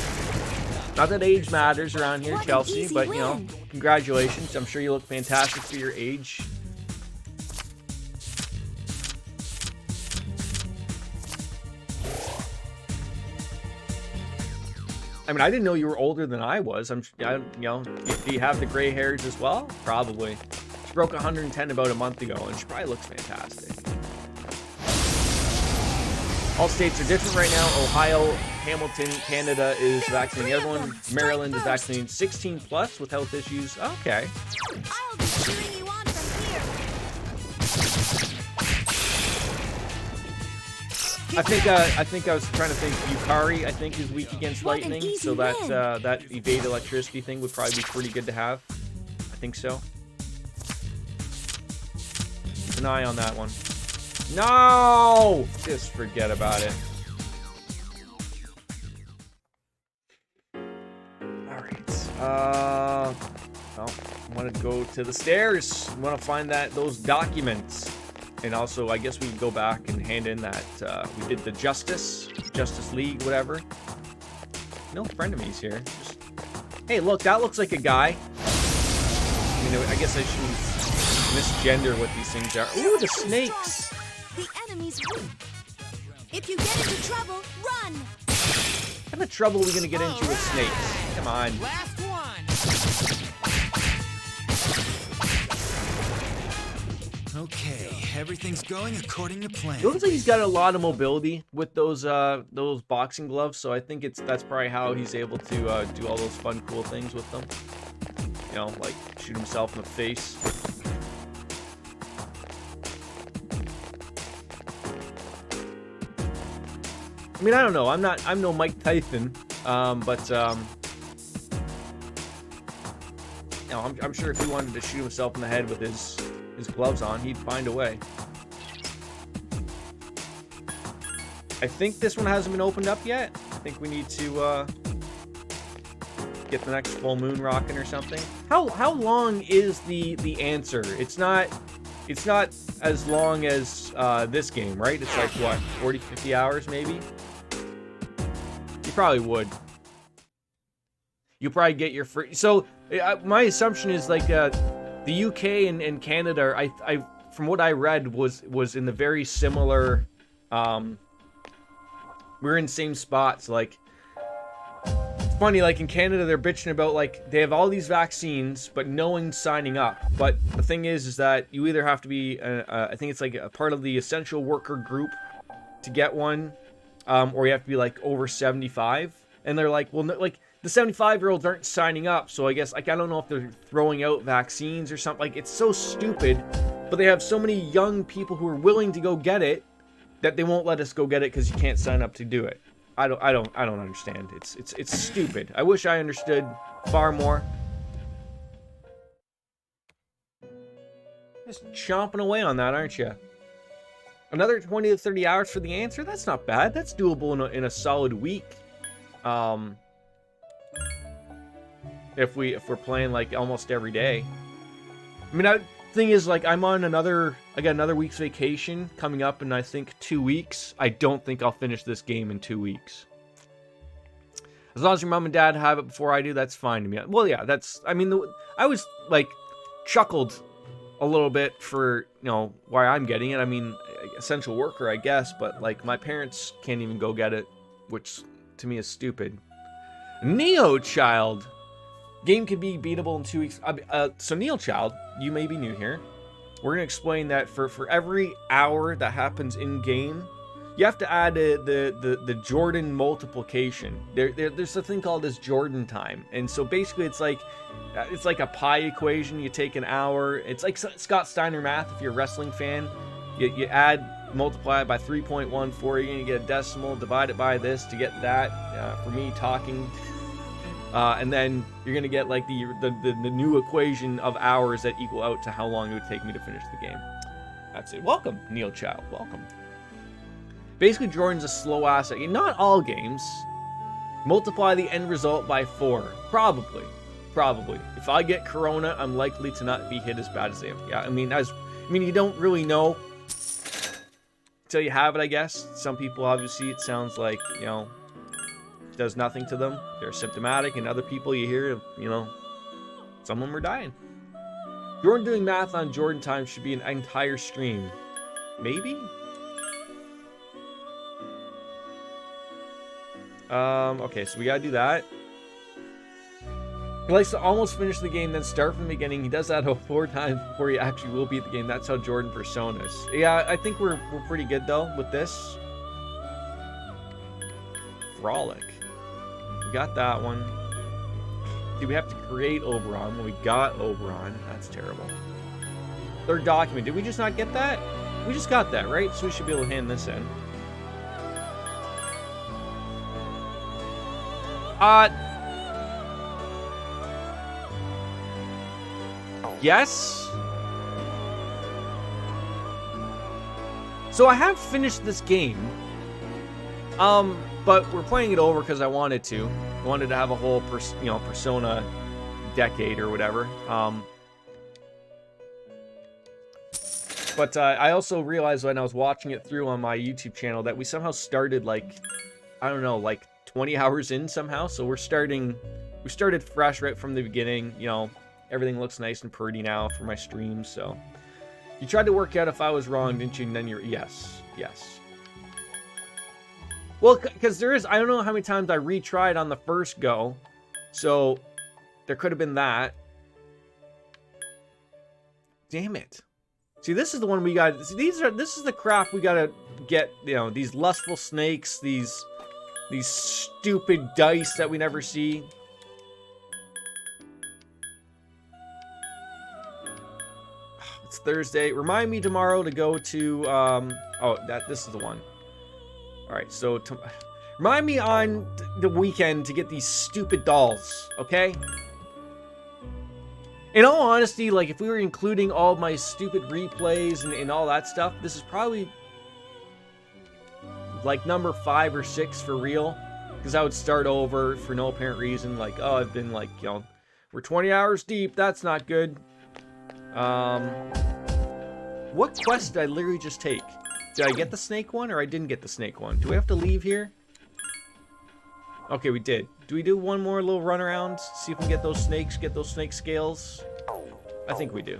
Not that age matters around here, What an Chelsea, easy but you know, win. congratulations. I'm sure you look fantastic for your age. I mean, I didn't know you were older than I was. You know, do you have the gray hairs as well? Probably. She broke 110 about a month ago, and she probably looks fantastic. All states are different right now. Ohio, Hamilton, Canada is vaccinating everyone. Maryland is vaccinating 16 plus with health issues. Okay. I'll be cheering you on from here. I think I was trying to think. Yukari, I think, is weak against What an lightning, easy so that win. that evade electricity thing would probably be pretty good to have. I think so. Keep an eye on that one. No! Just forget about it. Alright. Well, I want to go to the stairs. I want to find those documents. And also, I guess we can go back and hand in that, we did the Justice League, whatever. No frenemies here. Just, hey, look, that looks like a guy. I mean, I guess I shouldn't misgender what these things are. Ooh, the snakes! The enemy's weak. If you get into trouble, run. What kind of trouble are we gonna get into with snakes? Come on. Last one. Okay, everything's going according to plan. It looks like he's got a lot of mobility with those boxing gloves, so I think that's probably how he's able to do all those fun, cool things with them. You know, like shoot himself in the face. I mean, I don't know. I'm no Mike Tyson, but you know, I'm sure if he wanted to shoot himself in the head with his gloves on, he'd find a way. I think this one hasn't been opened up yet. I think we need to get the next full moon rocking or something. How long is the answer? It's not as long as this game, right? It's like what, 40, 50 hours maybe? You probably would. You probably get your free. So my assumption is like the UK and Canada, I from what I read was in the very similar. We're in same spots. Like, it's funny. Like in Canada, they're bitching about like they have all these vaccines, but no one's signing up. But the thing is that you either have to be, I think it's like a part of the essential worker group to get one, or you have to be like over 75. And they're like, well, no, like. The 75-year-olds aren't signing up, so I guess, like, I don't know if they're throwing out vaccines or something. Like, it's so stupid, but they have so many young people who are willing to go get it that they won't let us go get it because you can't sign up to do it. I don't understand. It's stupid. I wish I understood far more. Just chomping away on that, aren't you? Another 20 to 30 hours for the answer? That's not bad. That's doable in a solid week. If we're playing like almost every day. I mean, the thing is, like, I got another week's vacation coming up in I think 2 weeks. I don't think I'll finish this game in 2 weeks. As long as your mom and dad have it before I do, that's fine to me. Well, yeah, I mean, I was like chuckled a little bit for, you know, why I'm getting it. I mean, essential worker, I guess, but like my parents can't even go get it, which to me is stupid. Neo Child. Game can be beatable in 2 weeks. So Neo Child, you may be new here. We're going to explain that for every hour that happens in game, you have to add the Jordan multiplication. There's a thing called as Jordan time. And so basically it's like a pi equation. You take an hour. It's like Scott Steiner math if you're a wrestling fan. You add, multiply it by 3.14. You're going to get a decimal. Divide it by this to get that. For me, talking... and then you're gonna get like the new equation of hours that equal out to how long it would take me to finish the game. That's it. Welcome, Neil Child. Welcome. Basically, Jordan's a slow ass. Not all games. Multiply the end result by 4. Probably. Probably. If I get corona, I'm likely to not be hit as bad as they have. Yeah, I mean, you don't really know until you have it, I guess. Some people, obviously, it sounds like, you know, it does nothing to them. They're symptomatic, and other people you hear, you know, some of them are dying. Jordan doing math on Jordan time should be an entire stream. Maybe? Okay, so we gotta do that. He likes to almost finish the game, then start from the beginning. He does that 4 times before he actually will beat the game. That's how Jordan personas. Yeah, I think we're pretty good, though, with this. Frolic. We got that one. See, we have to create Oberon. Well, we got Oberon. That's terrible. Third document. Did we just not get that? We just got that, right? So we should be able to hand this in. Yes? So I have finished this game. But we're playing it over because I wanted to. I wanted to have a whole, Persona decade or whatever. But I also realized when I was watching it through on my YouTube channel that we somehow started, like, I don't know, like 20 hours in somehow. So we started fresh right from the beginning. You know, everything looks nice and pretty now for my streams. So you tried to work out if I was wrong, didn't you? And then yes. Well, because I don't know how many times I retried on the first go. So there could have been that. Damn it. See, this is the one we got. See, this is the crap we gotta get, you know, these lustful snakes, these stupid dice that we never see. It's Thursday. Remind me tomorrow to go to this is the one. All right, so remind me on the weekend to get these stupid dolls, okay? In all honesty, like, if we were including all my stupid replays and all that stuff, this is probably like number 5 or 6 for real. Because I would start over for no apparent reason. Like, oh, I've been like, you know, we're 20 hours deep. That's not good. What quest did I literally just take? Did I get the snake one or I didn't get the snake one? Do we have to leave here? Okay, we did. Do we do one more little run around? See if we can get those snakes, get those snake scales? I think we do.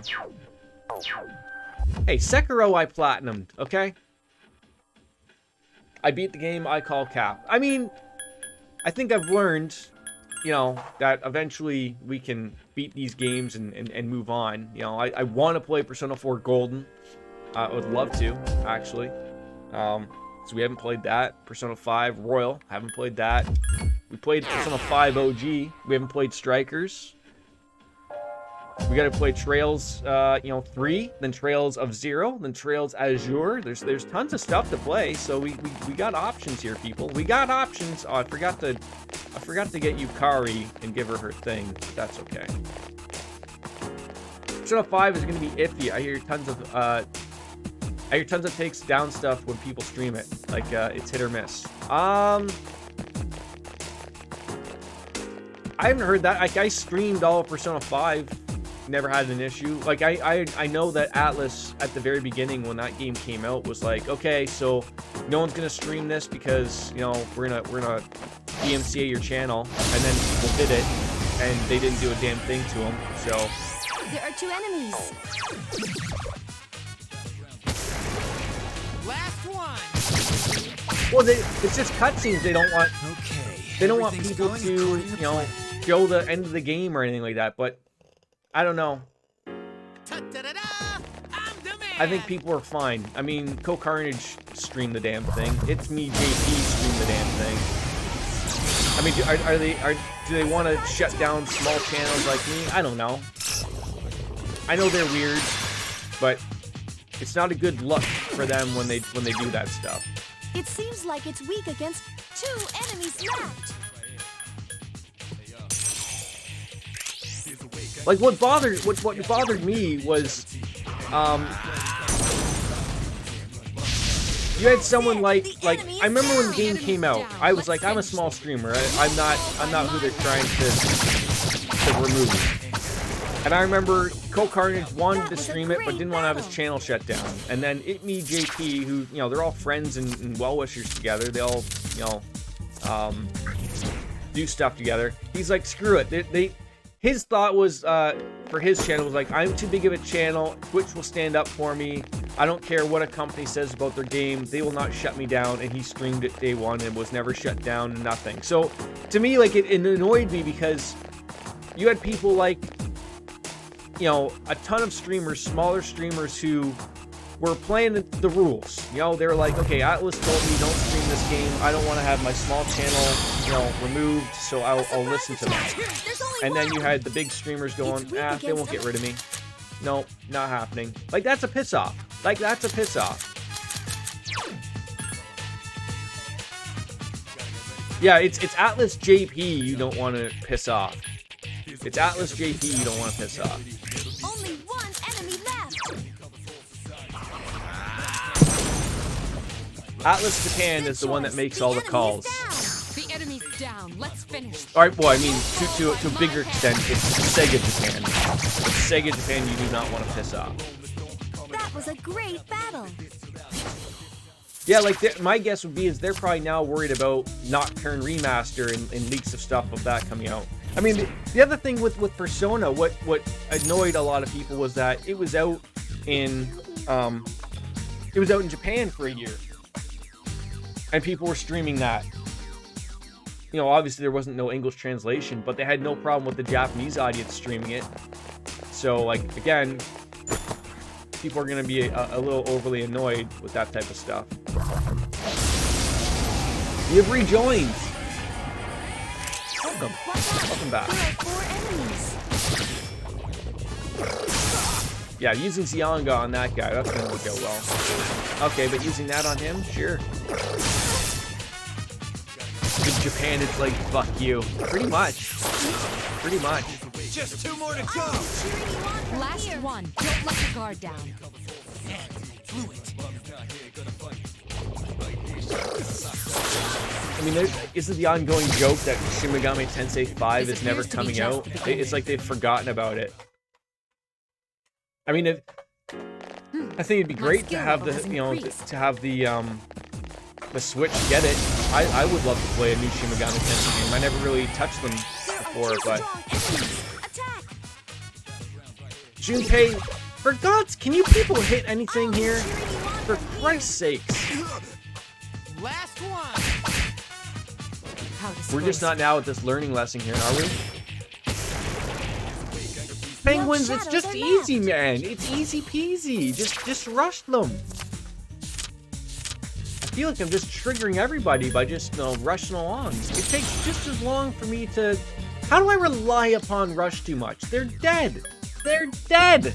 Hey, Sekiro I platinumed, okay? I beat the game, I call cap. I mean, I think I've learned, you know, that eventually we can beat these games and move on. You know, I want to play Persona 4 Golden. I would love to, actually. So we haven't played that. Persona 5 Royal, haven't played that. We played Persona 5 OG. We haven't played Strikers. We gotta play Trails, 3, then Trails of Zero, then Trails Azure. There's tons of stuff to play, so we got options here, people. We got options. Oh, I forgot to get Yukari and give her thing. That's okay. Persona 5 is gonna be iffy. I hear tons of takes down stuff when people stream it. Like, it's hit or miss. I haven't heard that. Like, I streamed all of Persona 5. Never had an issue. Like, I know that Atlus, at the very beginning when that game came out, was like, okay, so no one's gonna stream this because, you know, we're gonna DMCA your channel. And then people did it, and they didn't do a damn thing to them, so... There are 2 enemies. Last one. Well, it's just cutscenes. They don't want. Okay. They don't want people to, you know, show the end of the game or anything like that. But I don't know. I think people are fine. I mean, Co-Carnage streamed the damn thing. It's Me JP streamed the damn thing. I mean, do they want to shut down small channels like me? I don't know. I know they're weird, but it's not a good look for them when they do that stuff. It seems like it's weak against 2 enemies left. Like, what bothered me was You had someone like I remember when the game came out. I was like, I'm a small streamer. I'm not who they're trying to remove. And I remember Cold Carnage wanted to stream it, but didn't want to have his channel shut down. And then Me, JP, who, you know, they're all friends and well-wishers together. They all, you know, do stuff together. He's like, screw it. His thought was, for his channel, was like, I'm too big of a channel. Twitch will stand up for me. I don't care what a company says about their game. They will not shut me down. And he streamed it day one and was never shut down and nothing. So, to me, like, it annoyed me because you had people like, you know, a ton of streamers, smaller streamers who were playing the rules. You know, they were like, okay, Atlus told me don't stream this game. I don't want to have my small channel, you know, removed, so I'll listen to them. And then you had the big streamers going, they won't get rid of me. Nope, not happening. Like, that's a piss off. Like, that's a piss off. Yeah, it's Atlus JP you don't want to piss off. It's Atlus JP you don't want to piss off. Only one enemy left. Atlas Japan is the one that makes all the calls. The enemy's down. Let's finish. All right, well, I mean, to a bigger extent, it's Sega Japan. It's Sega Japan you do not want to piss off. That was a great battle. Yeah, like, my guess would be is they're probably now worried about Nocturne Remaster and leaks of stuff of that coming out. I mean, the other thing with Persona, what annoyed a lot of people was that it was out in Japan for a year, and people were streaming that. You know, obviously there wasn't no English translation, but they had no problem with the Japanese audience streaming it. So, like, again, people are gonna be a little overly annoyed with that type of stuff. You've rejoined. Welcome. Welcome back. Yeah, using Xianga on that guy, that's gonna work out well. Okay, but using that on him, sure. In Japan, it's like, fuck you. Pretty much. Pretty much. Just 2 more to go. Last one. Don't let your guard down. I mean, isn't the ongoing joke that Shin Megami Tensei 5 is never coming out? It's like they've forgotten about it. I mean, I think it'd be great to have the, you know, to have the Switch get it. I would love to play a new Shin Megami Tensei game. I never really touched them before, but Junpei, for God's, can you people hit anything here? For Christ's sakes. Last one. We're just not now at this learning lesson here, are we? Penguins, it's just easy, man. It's easy peasy. Just rush them. I feel like I'm just triggering everybody by just, you know, rushing along. It takes just as long for me to... How do I rely upon Rush too much? They're dead. They're dead.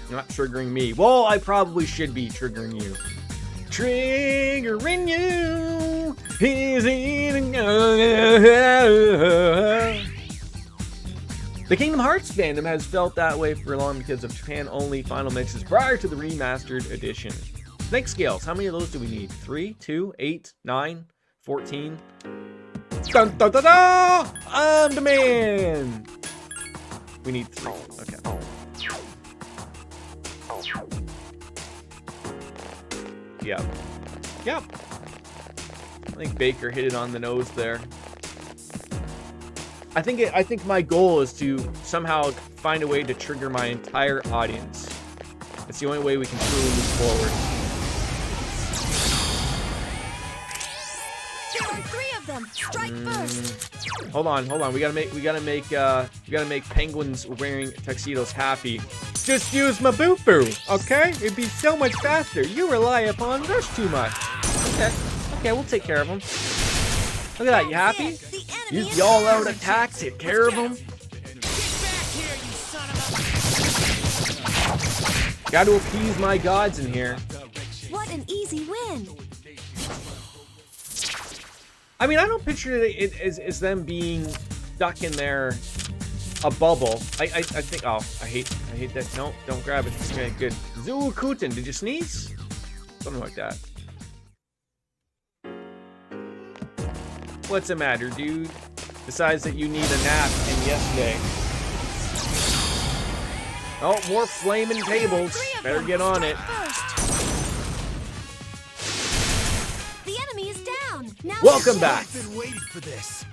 You're not triggering me. Well, I probably should be triggering you. Triggering you is eating. The Kingdom Hearts fandom has felt that way for long because of Japan-only final mixes prior to the remastered edition. Snake scales, how many of those do we need? 3, 2, 8, 9, 14. Dun, dun, dun, dun! I'm the man! We need 3. Okay. Yep. Yep. I think Baker hit it on the nose there. I think my goal is to somehow find a way to trigger my entire audience. It's the only way we can truly move forward. There are 3 of them. Strike first. Hold on. We gotta make penguins wearing tuxedos happy. Just use my boo-boo, okay? It'd be so much faster. You rely upon Rush too much. Okay, we'll take care of them. Look at that, you happy? Use the all-out attack, take care of them. Gotta appease my gods in here. What an easy win. I mean, I don't picture it as them being stuck in their a bubble. I think. Oh, I hate that. No, don't grab it. Okay, good. Zuukuten, did you sneeze? Something like that. What's the matter, dude? Decides that you need a nap in yesterday. Oh, more flaming tables. Better get on it. The enemy is down. Now Welcome back. I've been waiting for this.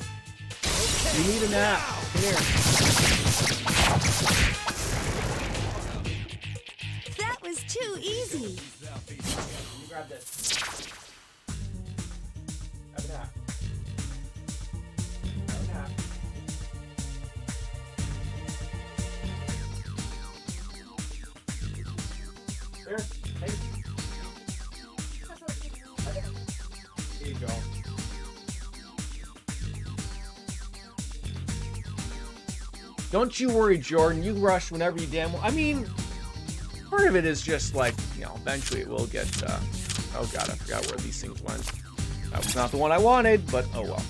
You need a nap. Come here. That was too easy. Grab this. Have a nap. Have a nap. There. Hey. Here you go. Don't you worry, Jordan. You rush whenever you damn well. I mean, part of it is just like, you know, eventually it will get, oh god, I forgot where these things went. That was not the one I wanted, but oh well.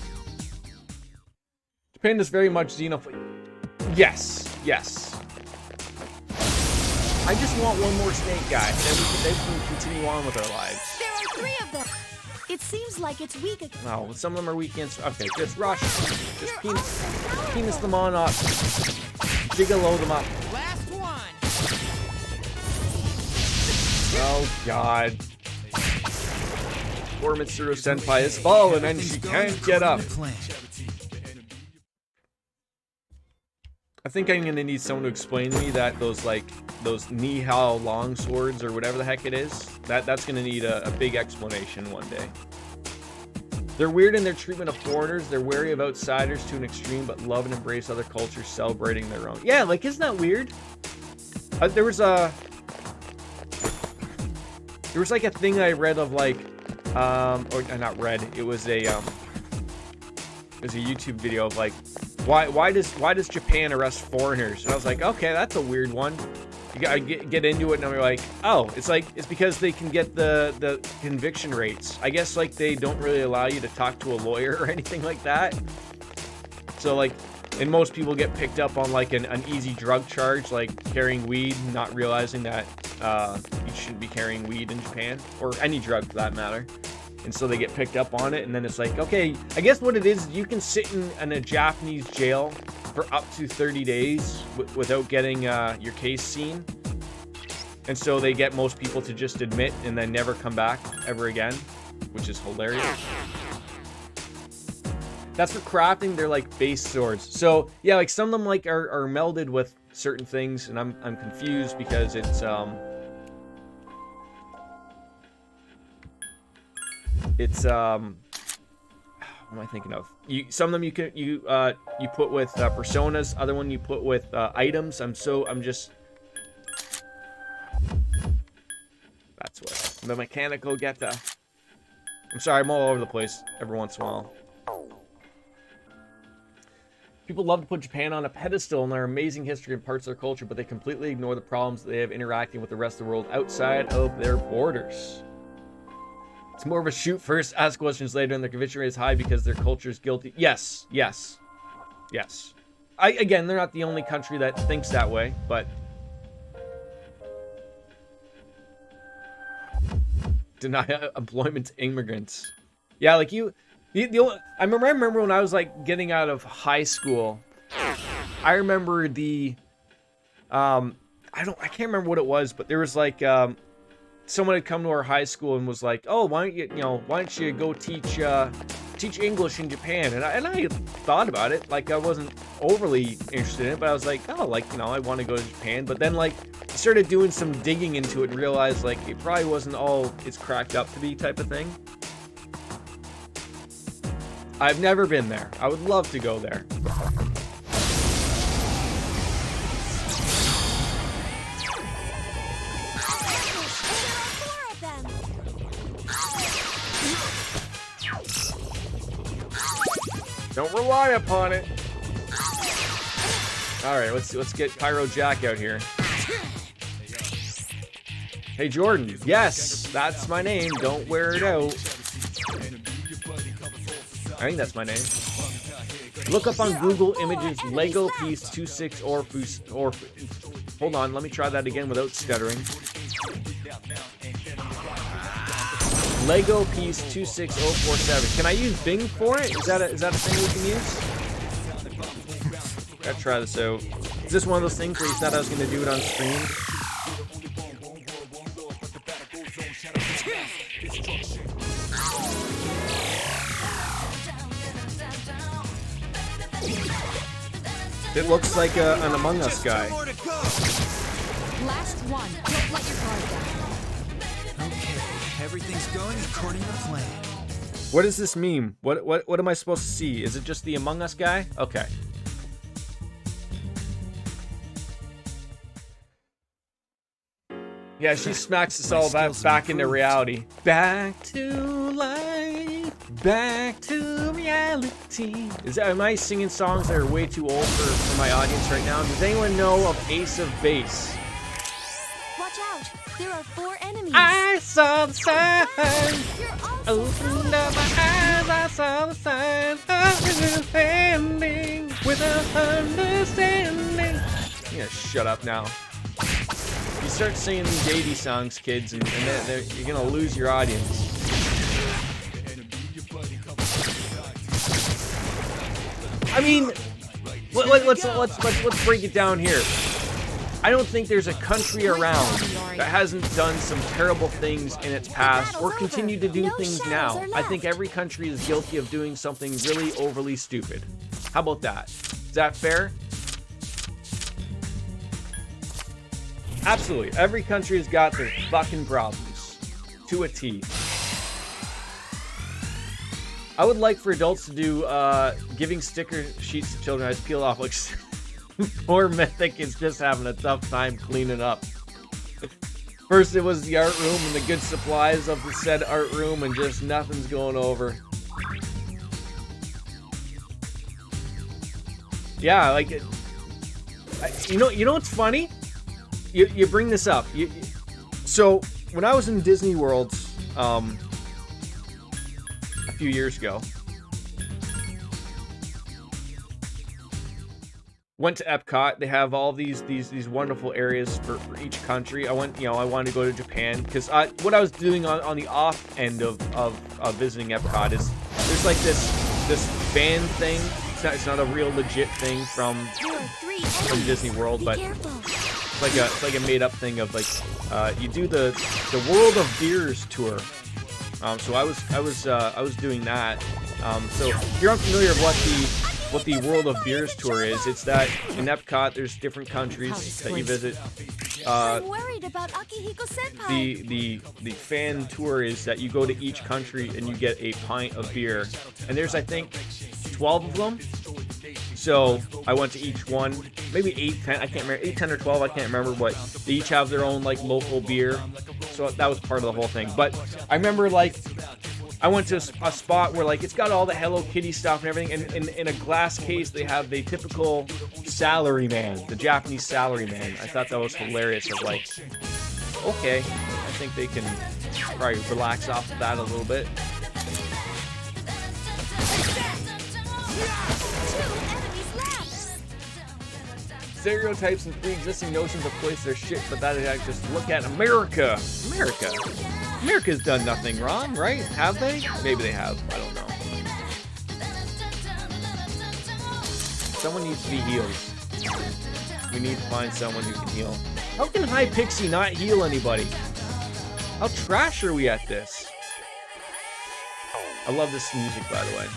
Japan is very much xenophobic. Yes, yes. I just want one more snake guy, and then we can continue on with our lives. There are 3 of them. It seems like it's weak again. No, some of them are weak against. Okay, just rush. Just penis them on up. Gigolo them up. Last one. Oh god. Poor Mitsuru Senpai has fallen and she can't get up. I think I'm gonna need someone to explain to me that those Nihao long swords or whatever the heck it is, that's gonna need a big explanation one day. They're weird in their treatment of foreigners. They're wary of outsiders to an extreme, but love and embrace other cultures, celebrating their own. Yeah, like, isn't that weird? There was like a thing I read of like, or not read. It was a YouTube video of like, why does Japan arrest foreigners? And I was like, okay, that's a weird one. You gotta get into it, and I'm like, oh, it's because they can get the conviction rates. I guess like they don't really allow you to talk to a lawyer or anything like that. So like, and most people get picked up on like an easy drug charge, like carrying weed, not realizing that you shouldn't be carrying weed in Japan, or any drug for that matter. And so they get picked up on it, and then it's like, okay, I guess what it is, you can sit in a Japanese jail for up to 30 days without getting your case seen. And so they get most people to just admit and then never come back ever again, which is hilarious. That's for crafting their like base swords. So yeah, like some of them like are melded with certain things, and I'm confused because it's what am I thinking of? Some of them you put with personas, other one you put with items. I'm just that's what the mechanical get the. I'm sorry, I'm all over the place every once in a while. People love to put Japan on a pedestal and their amazing history and parts of their culture, but they completely ignore the problems that they have interacting with the rest of the world outside of their borders. It's more of a shoot first, ask questions later, and their conviction rate is high because their culture is guilty. Yes, yes, yes. Again, they're not the only country that thinks that way, but deny employment to immigrants. Yeah, like I remember when I was like getting out of high school. I remember I can't remember what it was, but there was like someone had come to our high school and was like, "Oh, why don't you go teach English in Japan?" And I thought about it, like I wasn't overly interested in it, but I was like, "Oh, like, I want to go to Japan." But then like I started doing some digging into it and realized like it probably wasn't all it's cracked up to be type of thing. I've never been there. I would love to go there. Don't rely upon it. All right, let's get Pyro Jack out here. Hey Jordan, yes, that's my name. Don't wear it out. I think that's my name. Look up on Google Images Lego Piece 26 or hold on, let me try that again without stuttering. Lego Piece 26047. Can I use Bing for it? Is that a thing we can use? Gotta try this out. Is this one of those things where you thought I was gonna do it on stream? It looks like an Among Us guy. Last one. Don't let your guard down. Okay, everything's going according to plan. What is this meme? What am I supposed to see? Is it just the Among Us guy? Okay. Yeah, she smacks us all back into reality. Back to life. Back to reality. Am I singing songs that are way too old for my audience right now? Does anyone know of Ace of Base? Watch out! There are 4 enemies. I saw the sign. You're also Opened up my eyes, I saw the sign of understanding without understanding. Yeah, shut up now. You start singing these 80s songs, kids, and then you're gonna lose your audience. I mean, let's break it down here. I don't think there's a country around that hasn't done some terrible things in its past or continue to do things now. I think every country is guilty of doing something really overly stupid. How about that? Is that fair? Absolutely. Every country has got their fucking problems. To a T. I would like for adults to do giving sticker sheets to children as peel off. Like, poor Mythic is just having a tough time cleaning up. First it was the art room and the good supplies of the said art room, and just nothing's going over. Yeah, like, you know what's funny? You bring this up. So when I was in Disney World a few years ago, went to Epcot. They have all these wonderful areas for each country. I went, I wanted to go to Japan because what I was doing on the off end of visiting Epcot is there's like this fan thing. It's not a real legit thing from Disney World, but it's like a made up thing of like you do the World of Beers tour. So I was doing that. So if you're unfamiliar with what the World of Beers tour is, it's that in Epcot there's different countries that you visit. I'm worried about Akihiko Senpai. The fan tour is that you go to each country and you get a pint of beer, and there's I think 12 of them. So I went to each one, maybe 8, 10, I can't remember, 8, 10, or 12, I can't remember, but they each have their own like local beer. So that was part of the whole thing. But I remember like I went to a spot where like it's got all the Hello Kitty stuff and everything, and in a glass case they have the typical salaryman, the Japanese salaryman. I thought that was hilarious. Of like, okay, I think they can probably relax off of that a little bit. Stereotypes and pre-existing notions of place their shit, but that I just look at America. America's done nothing wrong, right? Have they? Maybe they have. I don't know. Someone needs to be healed. We need to find someone who can heal. How can High Pixie not heal anybody? How trash are we at this? I love this music, by the way.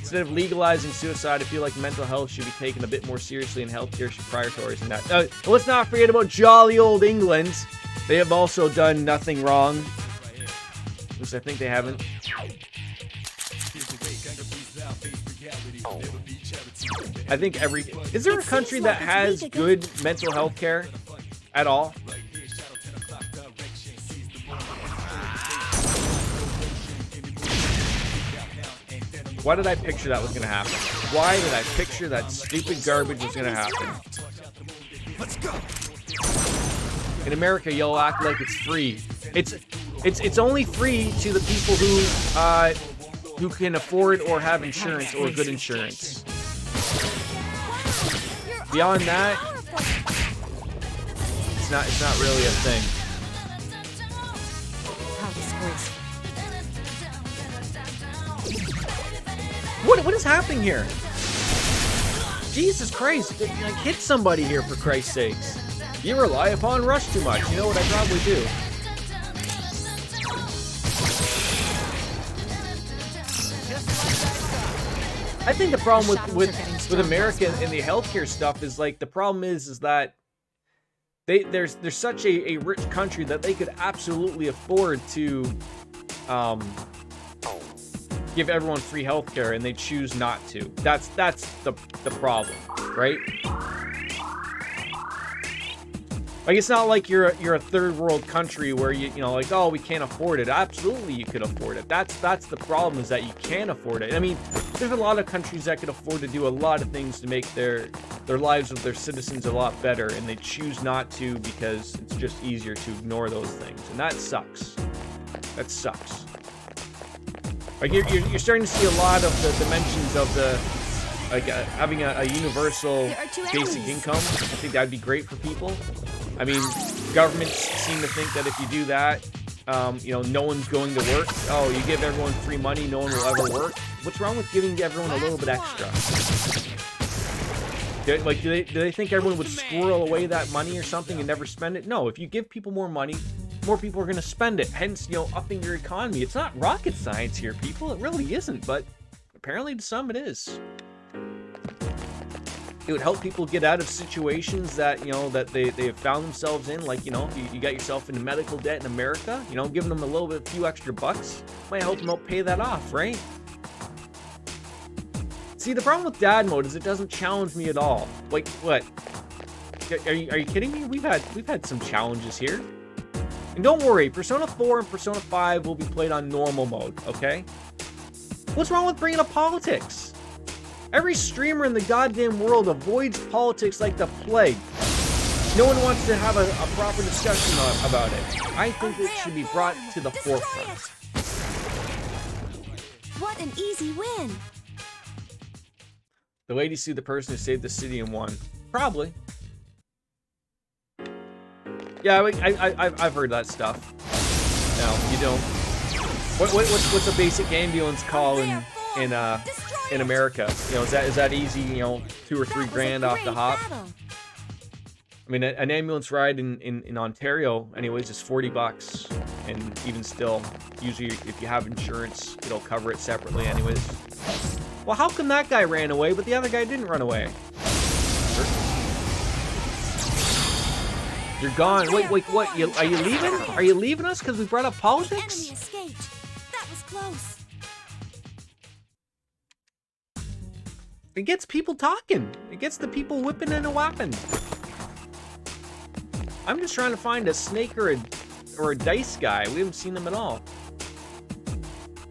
Instead of legalizing suicide, I feel like mental health should be taken a bit more seriously, and healthcare should prioritize that. Let's not forget about jolly old England. They have also done nothing wrong. At least I think they haven't. I think is there a country that has good mental health care at all? Why did I picture that was going to happen? Why did I picture that stupid garbage was going to happen? Let's go. In America, you'll act like it's free. It's only free to the people who can afford or have insurance or good insurance. Beyond that, it's not really a thing. How disgraceful. What is happening here? Jesus Christ, like, hit somebody here for Christ's sakes. You rely upon Rush too much. You know what I probably do. I think the problem with America and the healthcare stuff is like the problem is that there's such a rich country that they could absolutely afford to give everyone free healthcare, and they choose not to. That's the problem, right? Like, it's not like you're a third world country where you know, like, oh, we can't afford it. Absolutely, you could afford it. That's the problem, is that you can't afford it. I mean, there's a lot of countries that could afford to do a lot of things to make their lives of their citizens a lot better, and they choose not to because it's just easier to ignore those things, and that sucks. That sucks. Like, you're starting to see a lot of the dimensions of the, like, having a universal basic income. I think that'd be great for people. I mean, governments seem to think that if you do that, you know, no one's going to work. Oh, you give everyone free money, no one will ever work. What's wrong with giving everyone a little bit extra? Do they think everyone would squirrel away that money or something and never spend it? No, if you give people more money, more people are going to spend it. Hence, you know, upping your economy. It's not rocket science here, people. It really isn't, but apparently to some it is. It would help people get out of situations that, you know, that they have found themselves in. Like, you know, if you got yourself into medical debt in America, you know, giving them a little bit, a few extra bucks might help them out pay that off, right? See, the problem with dad mode is it doesn't challenge me at all. Like, what? Are you kidding me? We've had some challenges here. And don't worry, Persona 4 and Persona 5 will be played on normal mode, okay? What's wrong with bringing up politics? Every streamer in the goddamn world avoids politics like the plague. No one wants to have a proper discussion about it. I think it should be brought to the forefront. What an easy win. The lady sued the person who saved the city and won. Probably. Yeah, I've heard that stuff. No, you don't. What's a basic ambulance call in America? You know, is that easy? You know, $2 or $3 grand off the hop. I mean, an ambulance ride in Ontario, anyways, is $40, and even still, usually if you have insurance, it'll cover it separately, anyways. Well, how come that guy ran away, but the other guy didn't run away? You're gone. Wait, what? Are you leaving? Are you leaving us because we brought up politics? Enemy escaped. That was close. It gets people talking. It gets the people whipping and a whapping. I'm just trying to find a snake or a dice guy. We haven't seen them at all.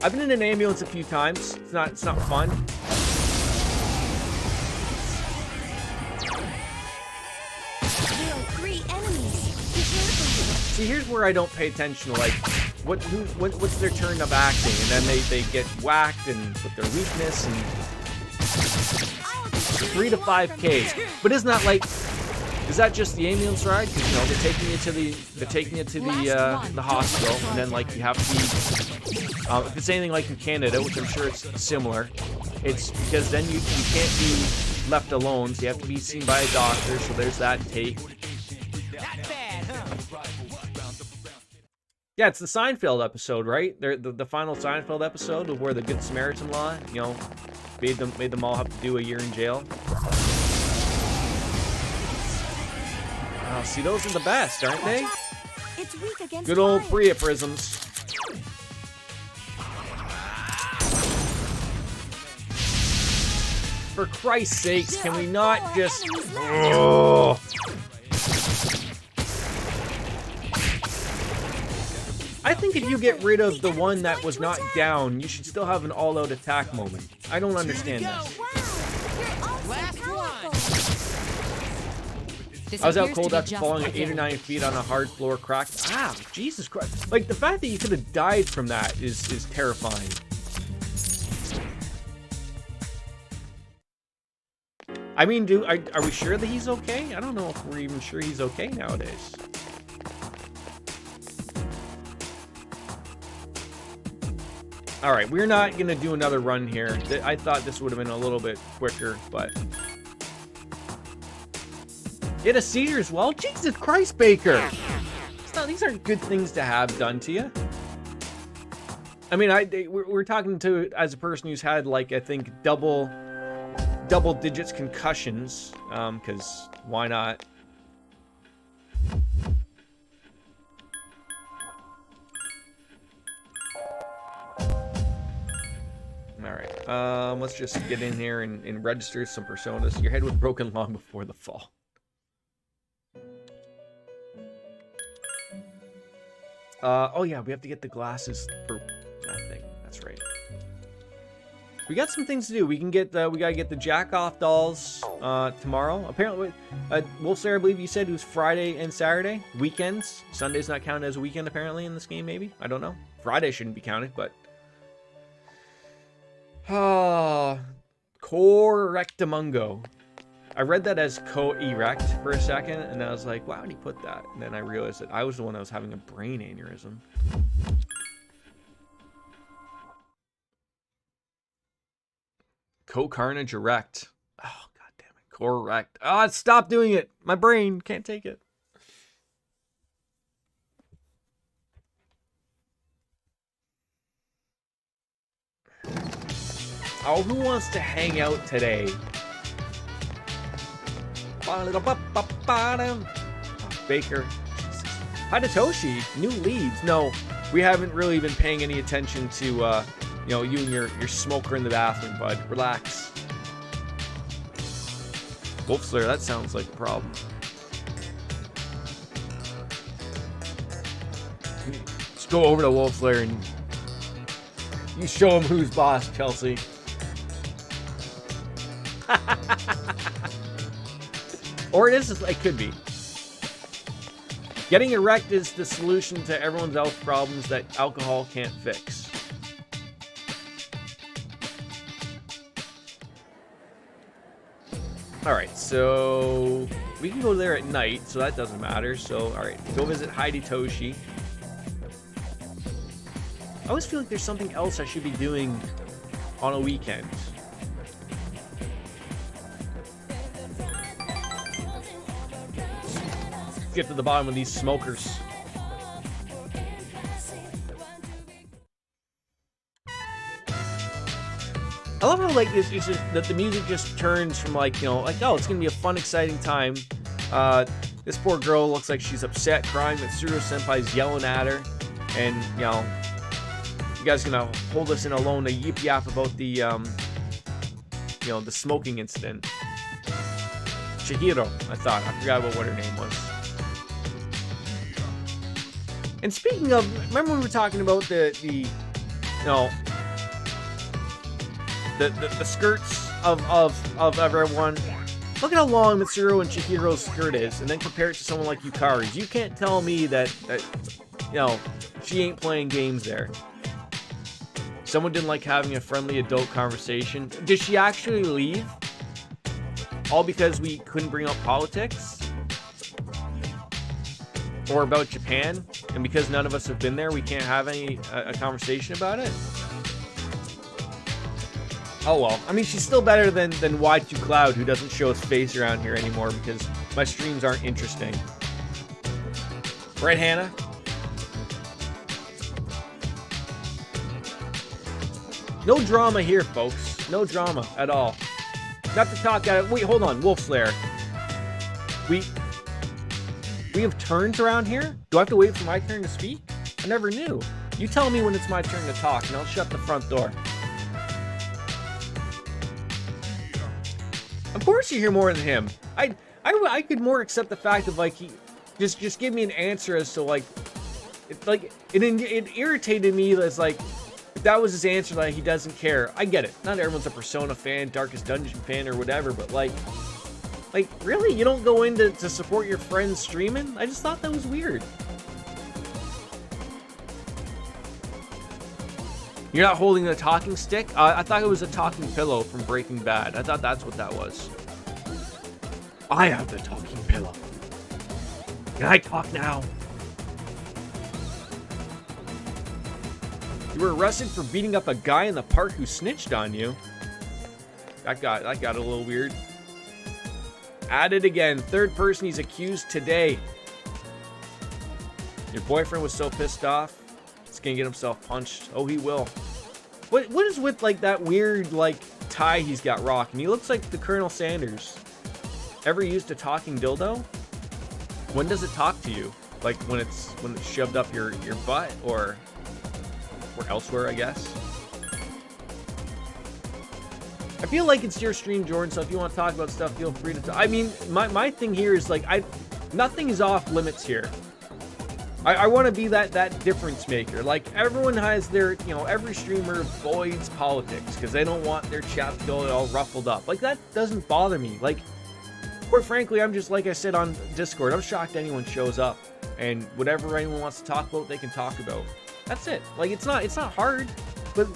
I've been in an ambulance a few times. It's not fun. There are 3 enemies. Be careful. See, here's where I don't pay attention to, like, what's their turn of acting, and then they get whacked and with their weakness and 3 to 5K. But isn't that like? Is that just the ambulance ride? Because, you know, they're taking you to the hospital, and then, like, you have to. If it's anything like in Canada, which I'm sure it's similar, it's because then you can't be left alone, so you have to be seen by a doctor. So there's that take. Yeah, it's the Seinfeld episode, right? The final Seinfeld episode of where the Good Samaritan law, you know, made them all have to do a year in jail. See, those are the best, aren't they? It's weak against Good old fire. Priapisms. For Christ's sakes, can we not just... Oh. I think if you get rid of the one that was not down, you should still have an all-out attack moment. I don't understand this. Wow, you're also powerful. I was out cold after falling at 8 or 9 feet on a hard floor crack. Ah, Jesus Christ. Like, the fact that you could have died from that is terrifying. I mean, are we sure that he's okay? I don't know if we're even sure he's okay nowadays. All right, we're not gonna do another run here. I thought this would have been a little bit quicker, but get a seizure as well. Jesus Christ, Baker! These aren't good things to have done to you. I mean, we're talking to as a person who's had, like, I think double digits concussions, because why not? Alright, let's just get in here and register some personas. Your head was broken long before the fall. Oh yeah, we have to get the glasses for that thing. That's right. We got some things to do. We can get we gotta get the jack-off dolls tomorrow. Apparently, Wolfslayer, I believe you said it was Friday and Saturday. Weekends. Sunday's not counted as a weekend apparently in this game, maybe? I don't know. Friday shouldn't be counted, but... Correctamungo. I read that as co-erect for a second, and I was like, why would he put that? And then I realized that I was the one that was having a brain aneurysm. Co-carnage erect. Oh, god damn it. Correct. Ah, stop doing it. My brain can't take it. Oh, who wants to hang out today? Oh, Baker. Hidetoshi, new leads. No, we haven't really been paying any attention to, you know, you and your smoker in the bathroom, bud. Relax. Wolfslayer, that sounds like a problem. Just go over to Wolfslayer and you show him who's boss, Chelsea. Or it could be. Getting erect is the solution to everyone's health problems that alcohol can't fix. Alright, so we can go there at night, so that doesn't matter. So, alright, go visit Hidetoshi. I always feel like there's something else I should be doing on a weekend. Get to the bottom of these smokers. I love how, like, it's just that the music just turns from, like, you know, like, oh, it's gonna be a fun, exciting time. This poor girl looks like she's upset, crying that Tsuru Senpai's yelling at her, and, you know, you guys gonna hold us in alone to yip yap about the, you know, the smoking incident. Chihiro, I forgot about what her name was. And speaking of, remember when we were talking about the you know, the skirts of everyone? Look at how long Mitsuru and Chihiro's skirt is, and then compare it to someone like Yukari's. You can't tell me that you know, she ain't playing games there. Someone didn't like having a friendly adult conversation. Did she actually leave? All because we couldn't bring up politics? Or about Japan? And because none of us have been there, we can't have a conversation about it? Oh well. I mean, she's still better than Y2 Cloud, who doesn't show his face around here anymore because my streams aren't interesting. Right, Hannah? No drama here, folks. No drama at all. Not to talk at it. Wait, hold on. Wolfslayer. We have turns around here? Do I have to wait for my turn to speak? I never knew. You tell me when it's my turn to talk, and I'll shut the front door. Of course you hear more than him. I could more accept the fact of, like, he just give me an answer as to, like, it irritated me as, like, if that was his answer, like, he doesn't care. I get it. Not everyone's a Persona fan, Darkest Dungeon fan, or whatever, but, like, really? You don't go in to support your friends streaming? I just thought that was weird. You're not holding a talking stick? I thought it was a talking pillow from Breaking Bad. I thought that's what that was. I have the talking pillow. Can I talk now? You were arrested for beating up a guy in the park who snitched on you. That got a little weird. At it again. Third person he's accused today. Your boyfriend was so pissed off, he's gonna get himself punched. Oh, he will. What is with like that weird like tie he's got rocking? He looks like the Colonel Sanders. Ever used a talking dildo? When does it talk to you? Like when it's shoved up your butt or elsewhere, I guess. I feel like it's your stream, Jordan, so if you want to talk about stuff, feel free to talk. I mean, my thing here is like nothing is off limits here. I want to be that difference maker. Like everyone has their, you know, every streamer avoids politics because they don't want their chat to go all ruffled up. Like that doesn't bother me. Like, quite frankly, I'm just, like I said on Discord, I'm shocked anyone shows up and whatever anyone wants to talk about, they can talk about. That's it. Like it's not hard, but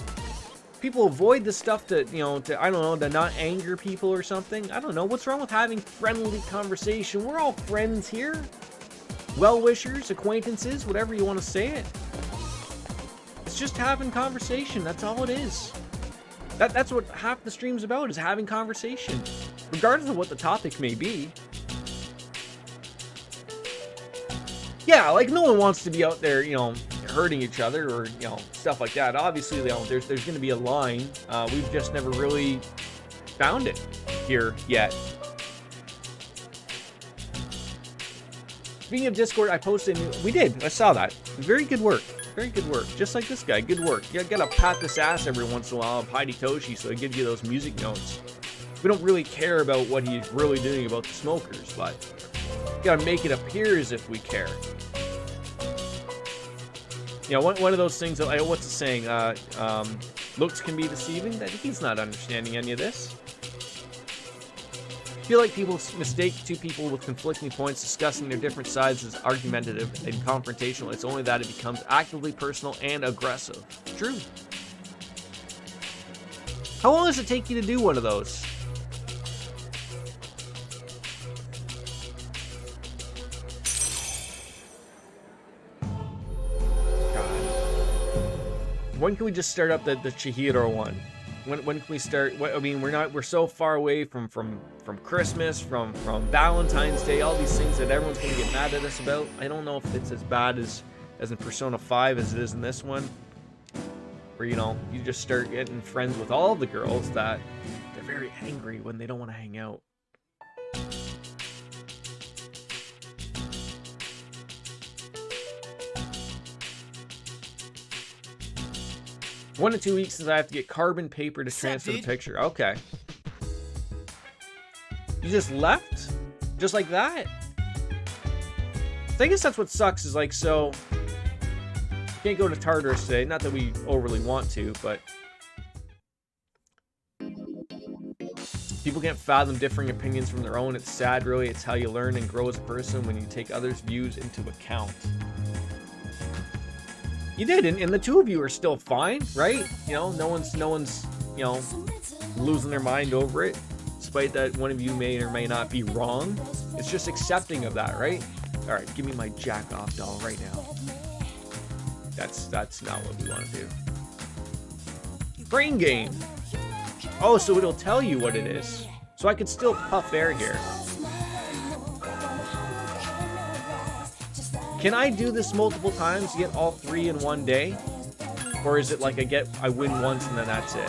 people avoid this stuff to, you know, to, I don't know, to not anger people or something. I don't know. What's wrong with having friendly conversation? We're all friends here. Well-wishers, acquaintances, whatever you want to say it. It's just having conversation. That's all it is. That's what half the stream's about, is having conversation. Regardless of what the topic may be. Yeah, like no one wants to be out there, you know, hurting each other or, you know, stuff like that. Obviously, you know, there's going to be a line. We've just never really found it here yet. Speaking of Discord, I posted. We did. I saw that. Very good work. Very good work. Just like this guy. Good work. You gotta pat this ass every once in a while of Heidi Toshi so he gives you those music notes. We don't really care about what he's really doing about the smokers, but you gotta make it appear as if we care. You know, one of those things that, what's the saying? Looks can be deceiving. That he's not understanding any of this. I feel like people mistake two people with conflicting points discussing their different sides as argumentative and confrontational. It's only that it becomes actively personal and aggressive. True. How long does it take you to do one of those? God. When can we just start up the Chihiro one? When can we start? I mean, we're so far away from Christmas, from Valentine's Day, all these things that everyone's gonna get mad at us about. I don't know if it's as bad as in Persona 5 as it is in this one, where, you know, you just start getting friends with all the girls that they're very angry when they don't want to hang out. One to 2 weeks since I have to get carbon paper to transfer the picture. Okay. You just left? Just like that? So I guess that's what sucks is like, so... Can't go to Tartarus today. Not that we overly want to, but... People can't fathom differing opinions from their own. It's sad, really. It's how you learn and grow as a person when you take others' views into account. You did, and the two of you are still fine, right? You know, no one's, you know, losing their mind over it, despite that one of you may or may not be wrong. It's just accepting of that, right? All right, give me my jack-off doll right now. That's not what we want to do. Brain game. Oh, so it'll tell you what it is. So I could still puff air here. Can I do this multiple times to get all 3 in one day? Or is it like I win once and then that's it?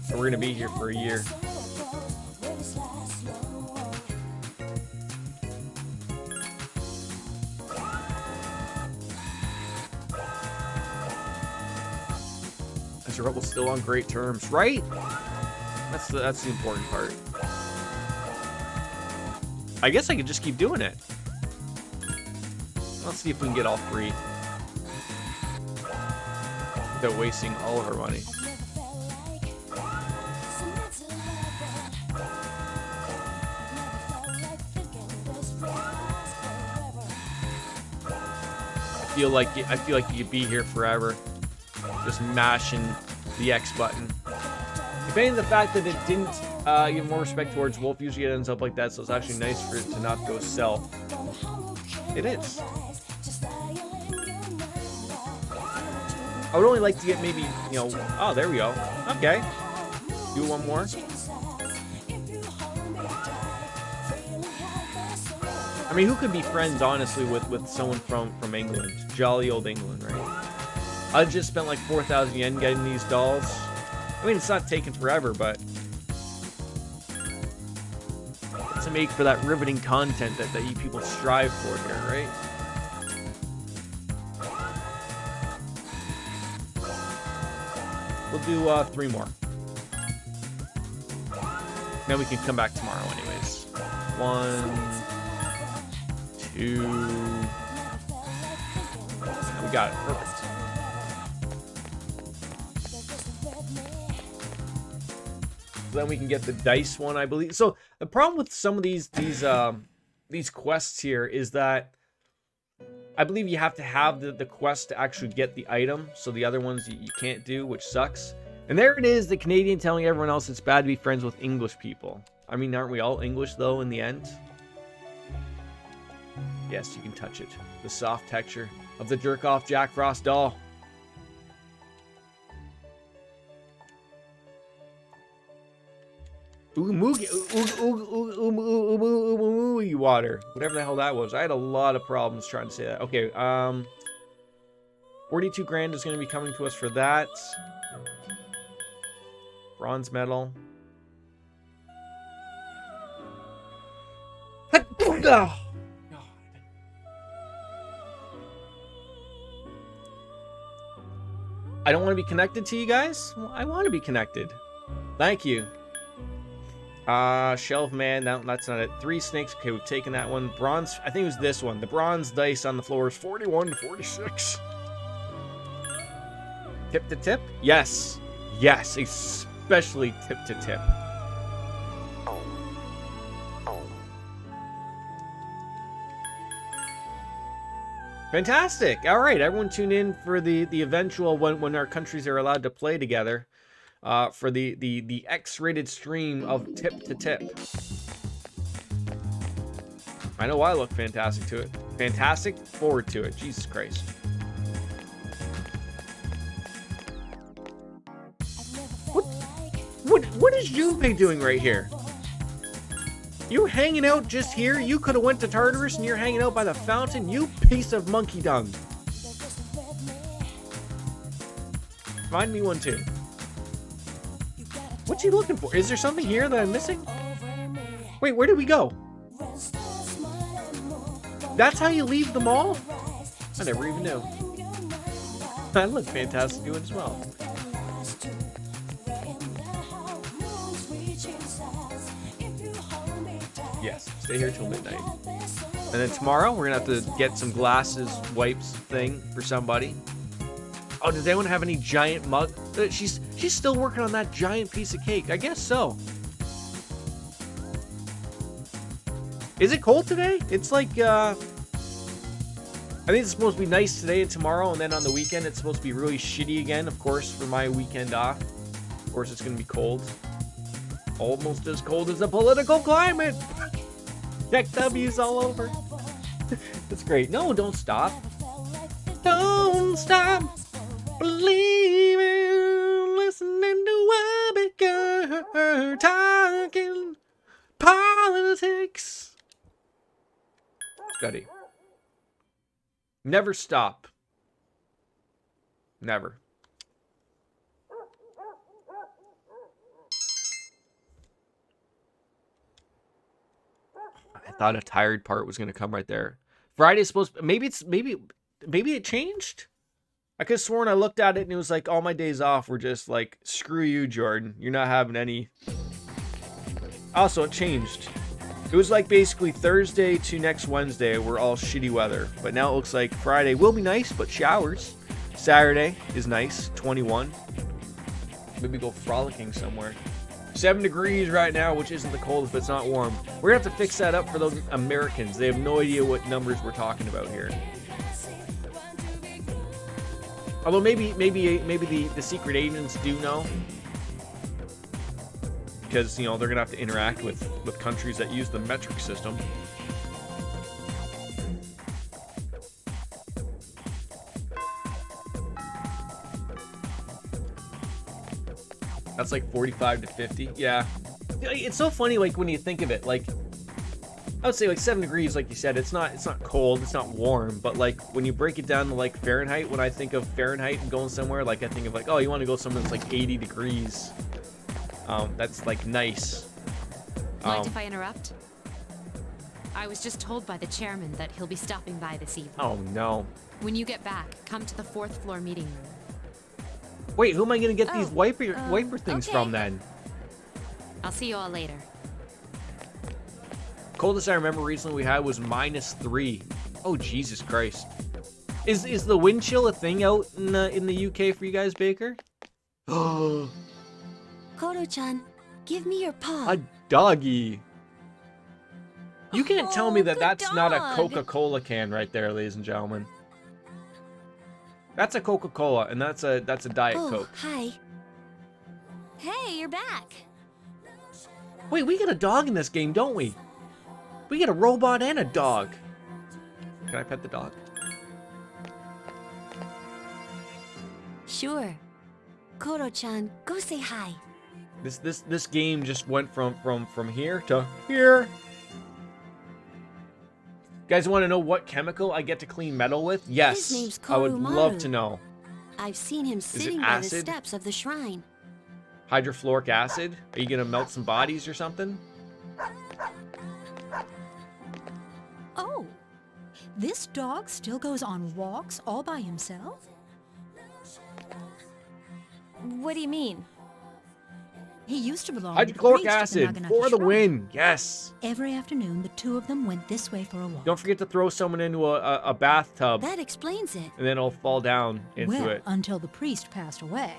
So we're gonna be here for a year. Ezra was still on great terms, right? That's the important part. I guess I could just keep doing it. Let's see if we can get all 3 without wasting all of our money. I feel like you could be here forever, just mashing the X button. If anything, the fact that it didn't give more respect towards Wolf, usually it ends up like that, so it's actually nice for it to not go south. It is. I would only like to get maybe, you know, oh, there we go. Okay. Do one more. I mean, who could be friends, honestly, with someone from England? Jolly old England, right? I just spent like 4,000 yen getting these dolls. I mean, it's not taking forever, but to make for that riveting content that you people strive for here, right? We'll do 3 more. Then we can come back tomorrow anyways. 1, 2. We got it. Perfect. Then we can get the dice one, I believe. So the problem with some of these quests here is that I believe you have to have the quest to actually get the item. So the other ones you can't do, which sucks. And there it is, the Canadian telling everyone else it's bad to be friends with English people. I mean, aren't we all English though in the end? Yes, you can touch it. The soft texture of the jerk-off Jack Frost doll. Oogie water. Whatever the hell that was. I had a lot of problems trying to say that. Okay, 42 grand is going to be coming to us for that. Bronze medal. Oh, God. I don't want to be connected to you guys. Well, I want to be connected. Thank you. Shelf man, no, that's not it. 3 snakes. Okay, we've taken that one. Bronze, I think it was this one. The bronze dice on the floor is 41 to 46. Tip to tip? Yes. Yes, especially tip to tip. Fantastic. All right, everyone tune in for the eventual when our countries are allowed to play together. For the X-rated stream of tip to tip. I know I look fantastic to it. Fantastic. Forward to it. Jesus Christ. What is Junpei doing right here? You hanging out just here? You could have went to Tartarus and you're hanging out by the fountain? You piece of monkey dung. Find me one too. What's he looking for? Is there something here that I'm missing? Wait, where did we go? That's how you leave the mall? I never even knew. I look fantastic doing as well. Yes, stay here till midnight. And then tomorrow, we're going to have to get some glasses, wipes thing for somebody. Oh, does anyone have any giant mug? She's still working on that giant piece of cake. I guess so. Is it cold today? It's like, I think it's supposed to be nice today and tomorrow, and then on the weekend it's supposed to be really shitty again, of course, for my weekend off. Of course, it's going to be cold. Almost as cold as the political climate. Check W's all over. That's great. No, don't stop. Don't stop believing, listening to a girl talking politics. Scotty. Never stop. Never. I thought a tired part was going to come right there. Friday's supposed to, maybe it changed. I could have sworn I looked at it and it was like all my days off were just like, screw you, Jordan. You're not having any. Also, it changed. It was like basically Thursday to next Wednesday were all shitty weather. But now it looks like Friday will be nice, but showers. Saturday is nice, 21. Maybe go frolicking somewhere. 7 degrees right now, which isn't the coldest, but it's not warm. We're going to have to fix that up for those Americans. They have no idea what numbers we're talking about here. Although maybe the secret agents do know. because, you know, they're gonna have to interact with countries that use the metric system. That's like 45 to 50. Yeah. It's so funny, like, when you think of it, like, I would say like 7 degrees, like you said, it's not cold, it's not warm, but like when you break it down to like Fahrenheit, when I think of Fahrenheit and going somewhere, like I think of like, oh, you want to go somewhere that's like 80 degrees. That's like nice. Mind if I interrupt? I was just told by the chairman that he'll be stopping by this evening. Oh no. When you get back, come to the 4th floor meeting room. Wait, who am I gonna get these Oh, wiper things okay. from then? I'll see you all later. Coldest I remember recently we had was -3. Oh Jesus Christ! Is the wind chill a thing out in the UK for you guys, Baker? Oh, Koro-chan, give me your paw. a doggy. You can't tell me that good that's not a dog. Coca-Cola can right there, ladies and gentlemen. That's a Coca-Cola, and that's a Diet Oh, Coke. hi. Hey, you're back. Wait, we get a dog in this game, don't we? We get a robot and a dog. Can I pet the dog? Sure. Koro-chan, go say hi. This game just went from here to here. Guys, want to know what chemical I get to clean metal with? Yes, His name's I would love Korumaru. to know. I've seen him it sitting by the acid? steps of the shrine. Hydrofluoric acid? Are you gonna melt some bodies or something? Oh, this dog still goes on walks all by himself? What do you mean? He used to belong to the Hydrochloric priest at acid Naginata for the Shrine. win. Yes. Every afternoon, the two of them went this way for a walk. Don't forget to throw someone into a bathtub, That explains it. and then it'll fall down into well, it. until the priest passed away.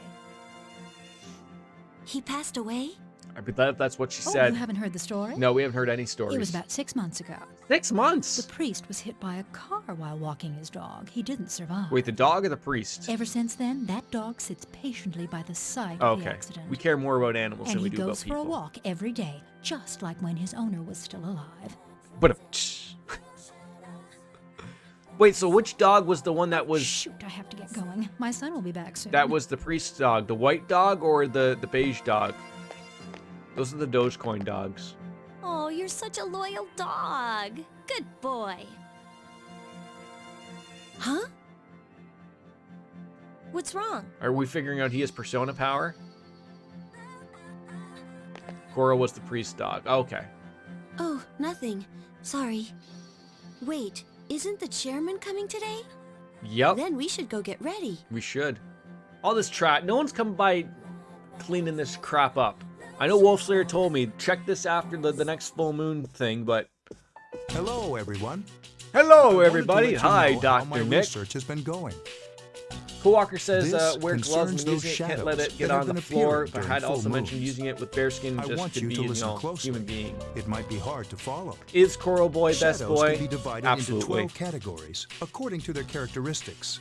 He passed away? I believe that's what she Oh, said. you haven't heard the story? No, we haven't heard any stories. It was about 6 months ago. 6 months. The priest was hit by a car while walking his dog. He didn't survive. Wait, the dog or the priest? Ever since then, that dog sits patiently by the side Oh, of the okay. accident. We care more about animals and than we he do about goes for people. a walk every day, just like when his owner was still alive. But wait, so which dog was the one that was Shoot, I have to get going. My son will be back soon. that was the priest's dog? The white dog or the beige dog? Those are the Dogecoin dogs. Oh, you're such a loyal dog. Good boy. Huh? What's wrong? Are we figuring out he has persona power? Cora was the priest's dog. Okay. Oh, nothing. Sorry. Wait, isn't the chairman coming today? Yep. Then we should go get ready. We should. All this trash. No one's coming by cleaning this crap up. I know Wolfslayer told me, check this after the next full moon thing, but... Hello, everyone. Hello, I everybody. wanted to let Hi, you know how my Dr. Nick. research has been going. Coolwalker says, This wear gloves concerns when those using it, can't let shadows it get that have on the been floor, appearing but during had full also mentioned moons. using it with bearskin I just want to you be, to you listen know, closely. human being. It might be hard to follow. Is Coral Boy best Shadows boy? can be divided Absolutely. into 12 categories according to their characteristics.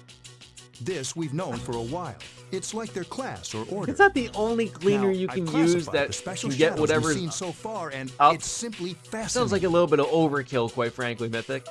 This we've known for a while. It's like their class or order. Is that the only cleaner Now, you I've can classified use that the special can get shadows whatever? we've seen so far, and up? it's simply fascinating. Sounds like a little bit of overkill, quite frankly, Mythic.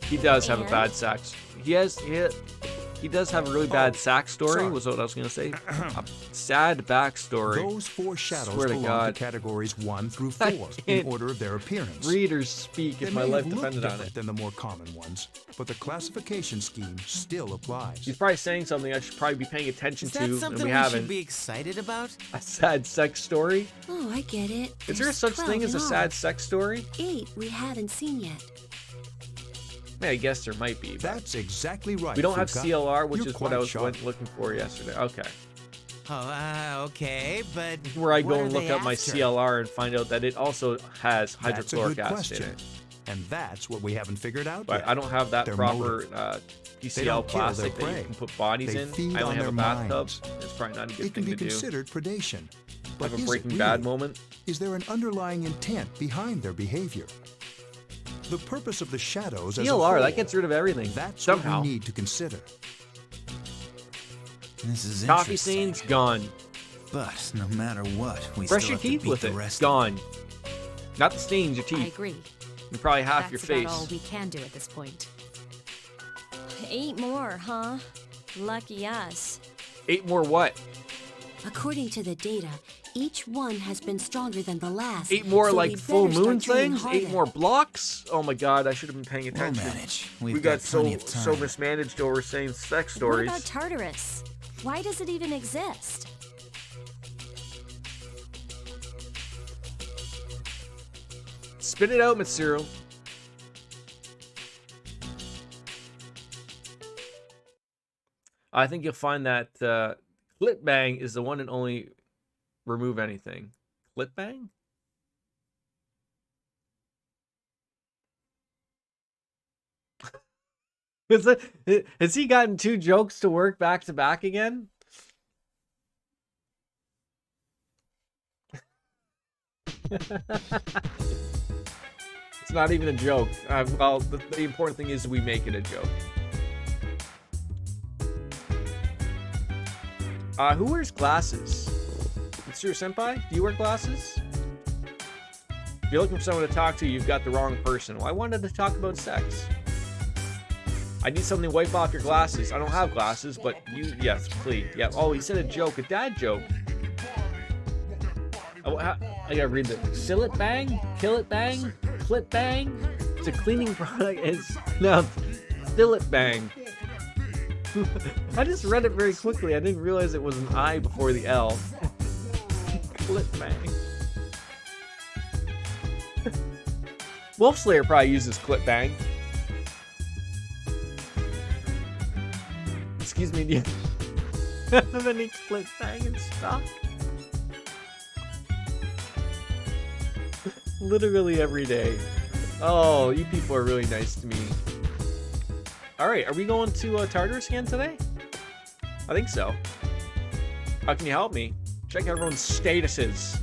He does have a And? bad sax. He does have a really bad sax story, sorry. was what I was going to say. A sad backstory. Those 4 shadows Swear to belong God. to categories 1 through I 4 in can't order of their appearance. Readers speak They if my may life have looked depended on different it. than the more common ones, but the classification scheme still applies. He's probably saying something I should probably be paying attention Is to, that and something we we haven't. should be excited about? A sad sex story? Oh, I get it. Is there There's such 12 thing as in a all. sad sex story? 8 we haven't seen yet. I guess there might be. But That's exactly right. we don't have Fuka. CLR, which You're is what quite I was sharp. looking for yesterday. Okay. Oh, okay, but Where I what go are and look they up my after? CLR and find out that it also has That's a hydrochloric good acid question. in it. And that's what we haven't figured out But yet. I don't have that Their proper motive. They PCL don't kill their plastic that you prey. can put bodies They in. feed I only on have a their bathtub. minds. It's probably not a good It can thing be to do. considered predation. But Have a is it Breaking Bad really? moment. Is there an underlying intent behind their behavior? The purpose of the shadows as a CLR, whole, that gets rid of everything. that's somehow. what we need to consider. This is Coffee interesting. stains gone. But no matter what, we Brush still your have to teeth beat with the it. rest. Gone. Not the stains, your I teeth. agree. And probably half That's your about face. all we can do at this point. 8 more, huh? Lucky us. 8 more what? According to the data, each one has been stronger than the last. 8 more so like we full better start moon training things? 8 harder. more blocks? Oh my god, I should have been paying We'll attention. manage. We We've got plenty of so time. mismanaged over saying sex What stories. about Tartarus? Why does it even exist? Spit it out, Mitsuru. I think you'll find that Clit Bang is the one and only remove anything. Clit Bang? Has he gotten 2 jokes to work back to back again? It's not even a joke. Well, the important thing is we make it a joke. Who wears glasses? Mr. Senpai, do you wear glasses? If you're looking for someone to talk to, you've got the wrong person. Well, I wanted to talk about sex. I need something to wipe off your glasses. I don't have glasses, but you, yes, please. Yeah. Oh, he said a joke, a dad joke. Oh, I gotta read the Sill it bang, kill it bang, clit bang. It's a cleaning product. It's no, still it bang. I just read it very quickly. I didn't realize it was an I before the L. Clit bang. Wolf Slayer probably uses clit bang. Excuse me, do you have any clit bang in stock? Literally every day. Oh, you people are really nice to me. Alright, are we going to Tartarus again today? I think so. How can you help me? Check everyone's statuses.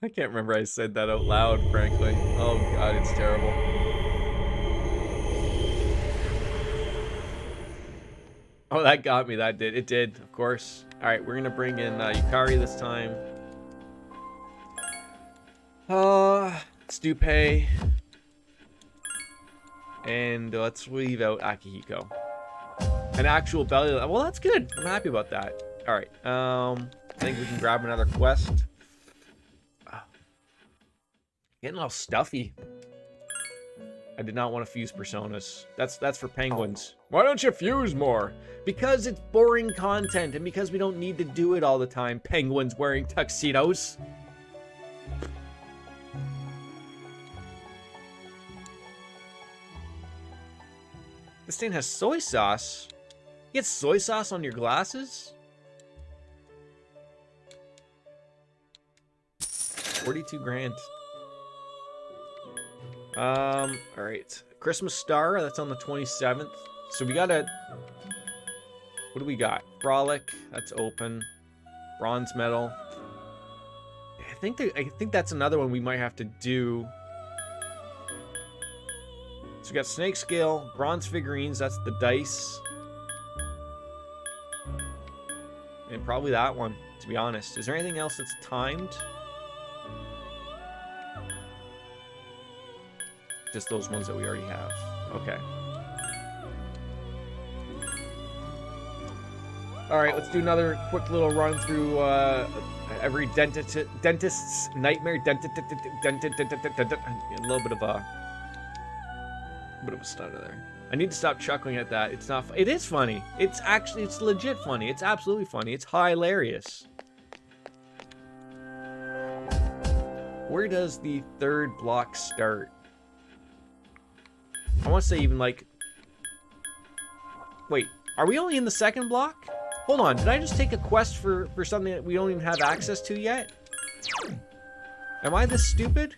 I can't remember I said that out loud, frankly. Oh god, it's terrible. Oh, that got me. That did. It did, of course. Alright, we're gonna bring in Yukari this time. Stupe. And let's leave out Akihiko. An actual belly. Well, that's good. I'm happy about that. Alright, I think we can grab another quest. Getting all stuffy. I did not want to fuse personas. That's for penguins. Why don't you fuse more? Because it's boring content and because we don't need to do it all the time. Penguins wearing tuxedos. This thing has soy sauce. You get soy sauce on your glasses? 42 grand. Alright. Christmas Star, that's on the 27th. So we gotta... What do we got? Frolic, that's open. Bronze medal. I think that's another one we might have to do. So we got Snake Scale, bronze figurines, that's the dice. And probably that one, to be honest. Is there anything else that's timed? Just those ones that we already have. Okay. Alright, let's do another quick little run through every dentist's nightmare. A little bit of a stutter there. I need to stop chuckling at that. It's not. It is funny. It's legit funny. It's absolutely funny. It's hilarious. Where does the third block start? I want to say even like... Wait, are we only in the second block? Hold on, did I just take a quest for something that we don't even have access to yet? Am I this stupid?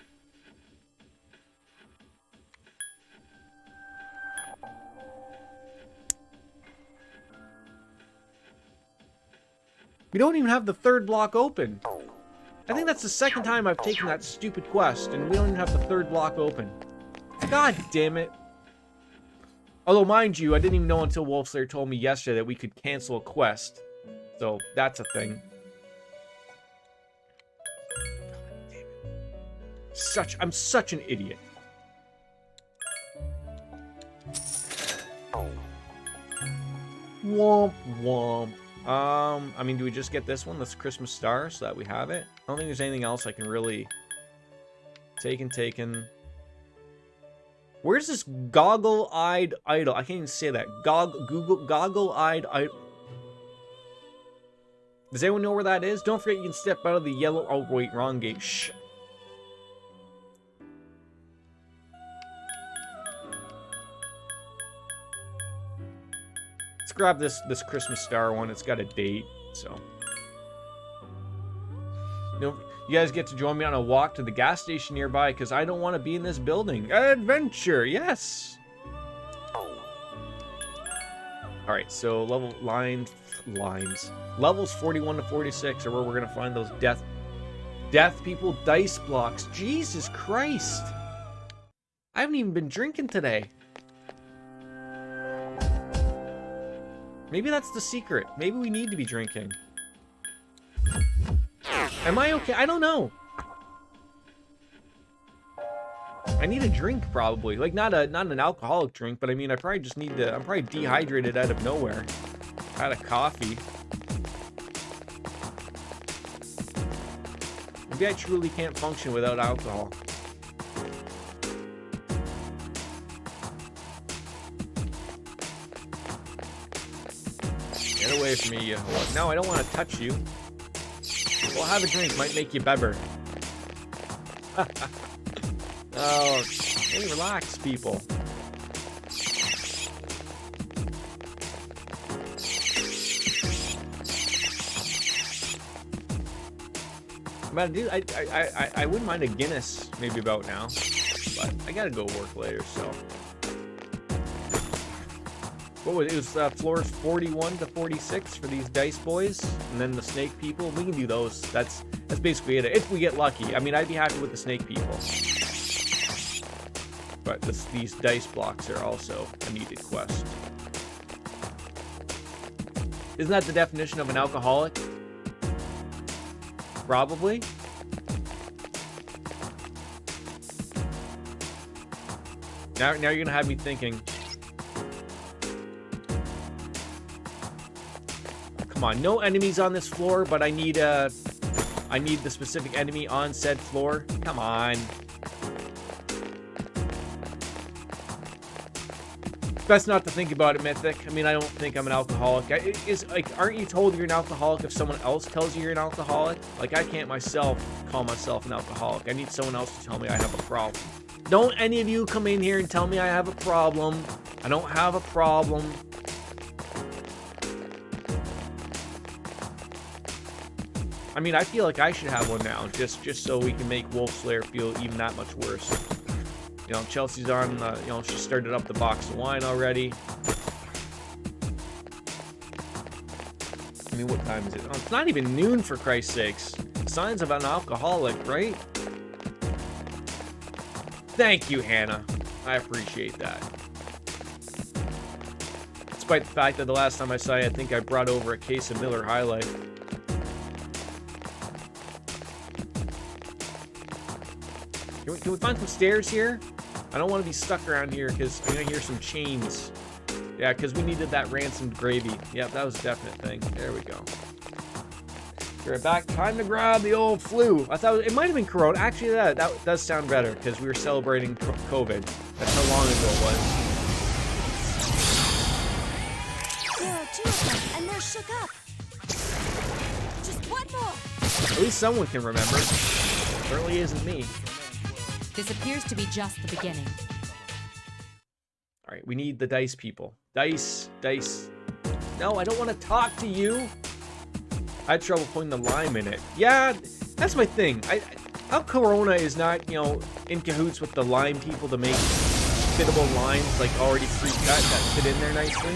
We don't even have the third block open. I think that's the second time I've taken that stupid quest, and we don't even have the third block open. God damn it. Although, mind you, I didn't even know until Wolfslayer told me yesterday that we could cancel a quest. So, that's a thing. I'm such an idiot. Womp womp. I mean, do we just get this one, this Christmas star, so that we have it? I don't think there's anything else I can really... Taken. Where's this goggle-eyed idol? I can't even say that. Goggle-eyed idol. Does anyone know where that is? Don't forget you can step out of the yellow... Oh, wait, wrong gate. Shh. Let's grab this Christmas star one. It's got a date, so... You guys get to join me on a walk to the gas station nearby because I don't want to be in this building. Adventure, yes! Alright, so lines. Levels 41 to 46 are where we're going to find those death people dice blocks. Jesus Christ! I haven't even been drinking today. Maybe that's the secret. Maybe we need to be drinking. Am I okay? I don't know. I need a drink probably. Like not an alcoholic drink, but I mean I probably just need to. I'm probably dehydrated out of nowhere. I had a coffee. Maybe I truly can't function without alcohol. Get away from me, you whore. No, I don't want to touch you. Well, have a drink. Might make you better. Oh, hey, relax, people. But dude, I wouldn't mind a Guinness maybe about now, but I gotta go work later, so. What was it? It was floors 41 to 46 for these dice boys, and then the snake people. We can do those. That's basically it. If we get lucky. I mean, I'd be happy with the snake people. But these dice blocks are also a needed quest. Isn't that the definition of an alcoholic? Probably. Now you're gonna have me thinking. Come on, no enemies on this floor, but I need the specific enemy on said floor. Come on. Best not to think about it, Mythic. I mean, I don't think I'm an alcoholic. Aren't you told you're an alcoholic if someone else tells you you're an alcoholic? Like, I can't myself call myself an alcoholic. I need someone else to tell me I have a problem. Don't any of you come in here and tell me I have a problem. I don't have a problem. I mean, I feel like I should have one now, just so we can make Wolfslayer feel even that much worse. You know, Chelsea's on, she started up the box of wine already. I mean, what time is it? Oh, it's not even noon, for Christ's sakes. Signs of an alcoholic, right? Thank you, Hannah. I appreciate that. Despite the fact that the last time I saw you, I think I brought over a case of Miller High Life. Can we find some stairs here? I don't want to be stuck around here because I'm going to hear some chains. Yeah, because we needed that ransomed gravy. Yep, that was a definite thing. There we go. We're back. Time to grab the old flu. I thought it might have been Corona. Actually, that does sound better because we were celebrating COVID. That's how long ago it was. There are two of them, and they're shook up. Just one more. At least someone can remember. Certainly isn't me. This appears to be just the beginning. Alright, we need the dice people. Dice. No, I don't want to talk to you. I had trouble putting the lime in it. Yeah, that's my thing. How Corona is not, in cahoots with the lime people to make fittable limes, like already pre-cut that fit in there nicely.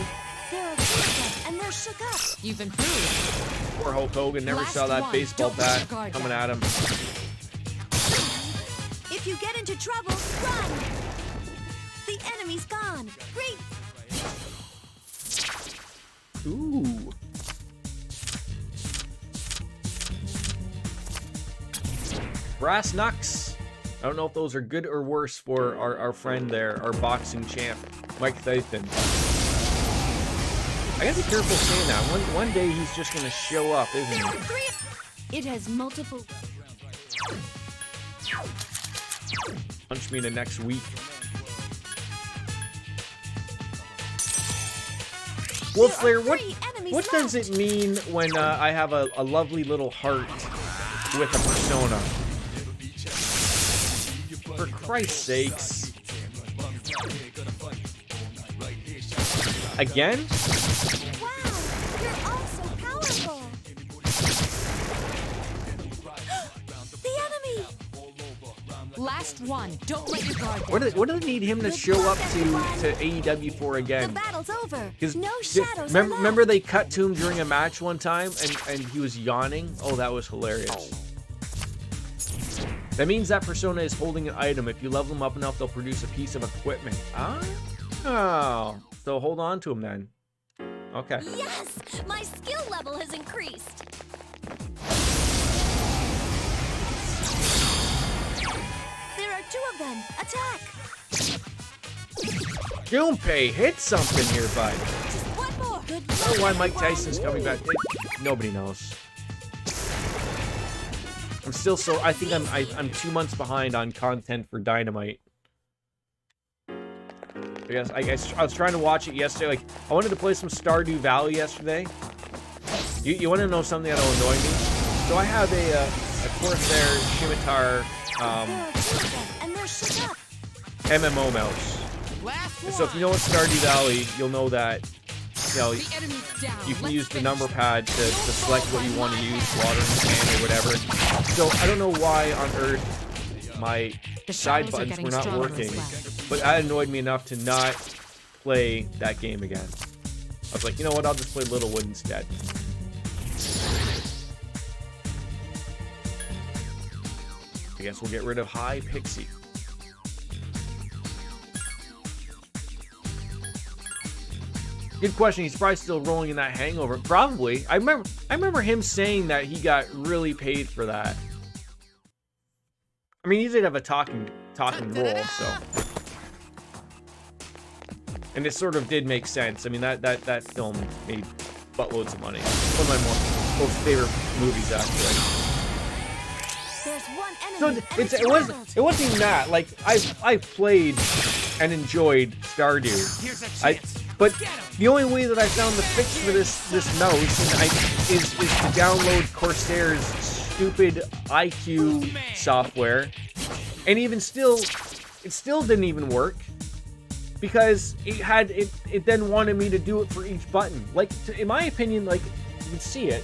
There are two of them, and they're shook up. You've improved. Poor Hulk Hogan never Last saw that one. baseball Don't let bat your guard coming down. at him. If you get into trouble, run! The enemy's gone. Great! Ooh. Brass knucks. I don't know if those are good or worse for our friend there, our boxing champ, Mike Tyson. I gotta be careful saying that. One day he's just gonna show up, isn't There are he? 3. It has multiple. Punch me in the next week. Wolf Slayer, what does it mean when I have a lovely little heart with a persona? For Christ's sakes. Again? Wow, you're all so powerful. The enemy. Last one. Don't let your guard down. What do they need him to Good show luck, up everyone. to AEW for The again? battle's over. 'Cause No shadows are left. remember they cut to him during a match one time and he was yawning? Oh, that was hilarious. That means that persona is holding an item. If you level them up enough, they'll produce a piece of equipment. Oh, so hold on to him then. Okay. Yes, my skill level has increased. There are 2 of them. Attack. Junpei, hit something here, bud. Just one more. Good I don't know luck, why Mike everyone. Tyson's coming back. Nobody knows. I'm still so. I think I'm 2 months behind on content for Dynamite. I guess I was trying to watch it yesterday. Like I wanted to play some Stardew Valley yesterday. You want to know something that'll annoy me? So I have a Corsair Scimitar There are 2 of them, and they're shook up. MMO mouse. And so if you know what Stardew Valley, you'll know that The enemy's down. you can Let's use the finish number it. pad to select what you want to use, watering can or whatever. So I don't know why on earth my The side shadows are buttons getting were not stronger working, as well. but that annoyed me enough to not play that game again. I was like, you know what, I'll just play Littlewood instead. I guess we'll get rid of High Pixie. Good question. He's probably still rolling in that hangover. Probably. I remember him saying that he got really paid for that. I mean, he did have a talking role, so. And it sort of did make sense. I mean, that film made buttloads of money. One of my most favorite movies, actually. There's one So enemy. and it wasn't even that. Like I've played and enjoyed Stardew. But the only way that I found the fix for this mouse is to download Corsair's stupid IQ software, and even still, it still didn't even work because it then wanted me to do it for each button. Like in my opinion, like you can see it,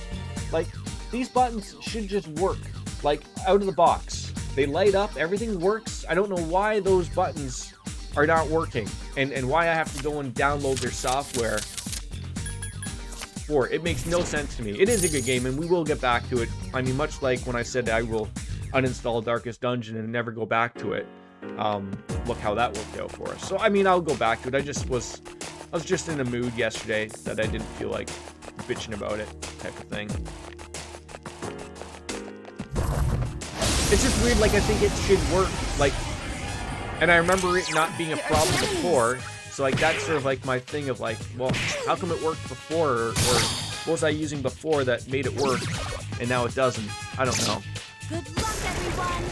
like these buttons should just work like out of the box. They light up, everything works. I don't know why those buttons are not working and why I have to go and download their software for it. It makes no sense to me. It is a good game and we will get back to it. I mean, much like when I said I will uninstall Darkest Dungeon and never go back to it. Look how that worked out for us. So I mean, I'll go back to it. I was just in a mood yesterday that I didn't feel like bitching about it type of thing. It's just weird, like I think it should work, like, and I remember it not being a problem before, so like that's sort of like my thing of like, well, how come it worked before, or what was I using before that made it work, and now it doesn't? I don't know. Good luck, everyone.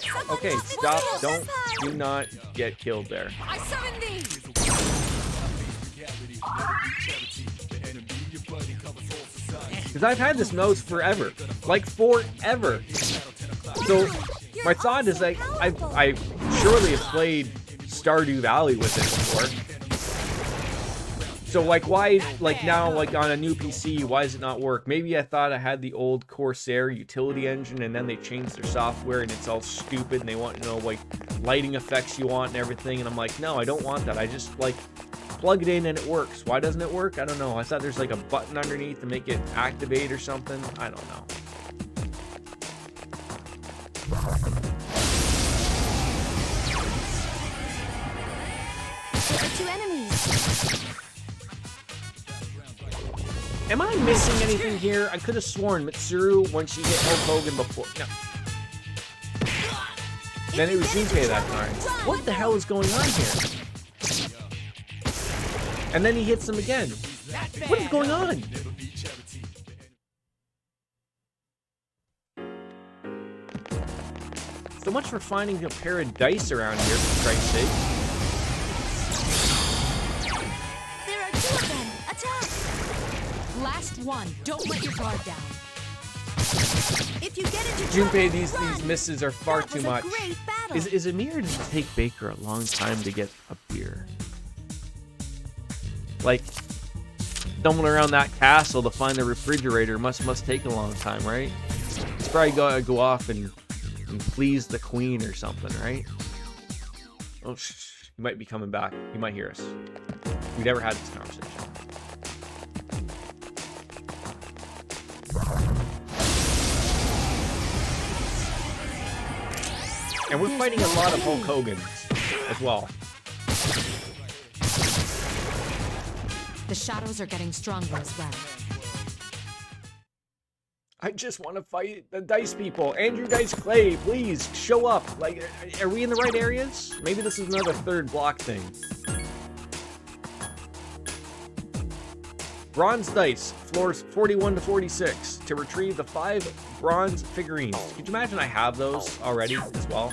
Someone Okay, help me stop, with don't, this. do not get killed there. I summon thee. Because I've had this mouse forever, like forever. So my thought is like, I surely have played Stardew Valley with it before. So like why, like now, like on a new PC, why does it not work? Maybe I thought I had the old Corsair utility engine and then they changed their software and it's all stupid and they want to know like lighting effects you want and everything. And I'm like, no, I don't want that. I just like plug it in and it works. Why doesn't it work? I don't know. I thought there's like a button underneath to make it activate or something. I don't know. There are 2 enemies. Am I missing anything here? I could have sworn Mitsuru, when she hit Hulk Hogan before... No. Then it was Junpei that time. What the hell is going on here? And then he hits him again. What is going on? So much for finding a pair of dice around here, for Christ's sake. There are 2 of them. Attack! Last one. Don't let your guard down. If you get into Junpei, trouble, these run. misses are far That too was a much. great battle. Is it me, or does it take Baker a long time to get a beer? Like, stumbling around that castle to find the refrigerator must take a long time, right? It's probably gotta go off and please the queen or something, right? Oh, he might be coming back. He might hear us. We never had this conversation. And we're fighting a lot of Hulk Hogan's as well. The shadows are getting stronger as well. I just want to fight the Dice people. Andrew Dice Clay, please show up. Like, are we in the right areas? Maybe this is another third block thing. Bronze dice, floors 41 to 46, to retrieve the 5 bronze figurines. Could you imagine I have those already as well?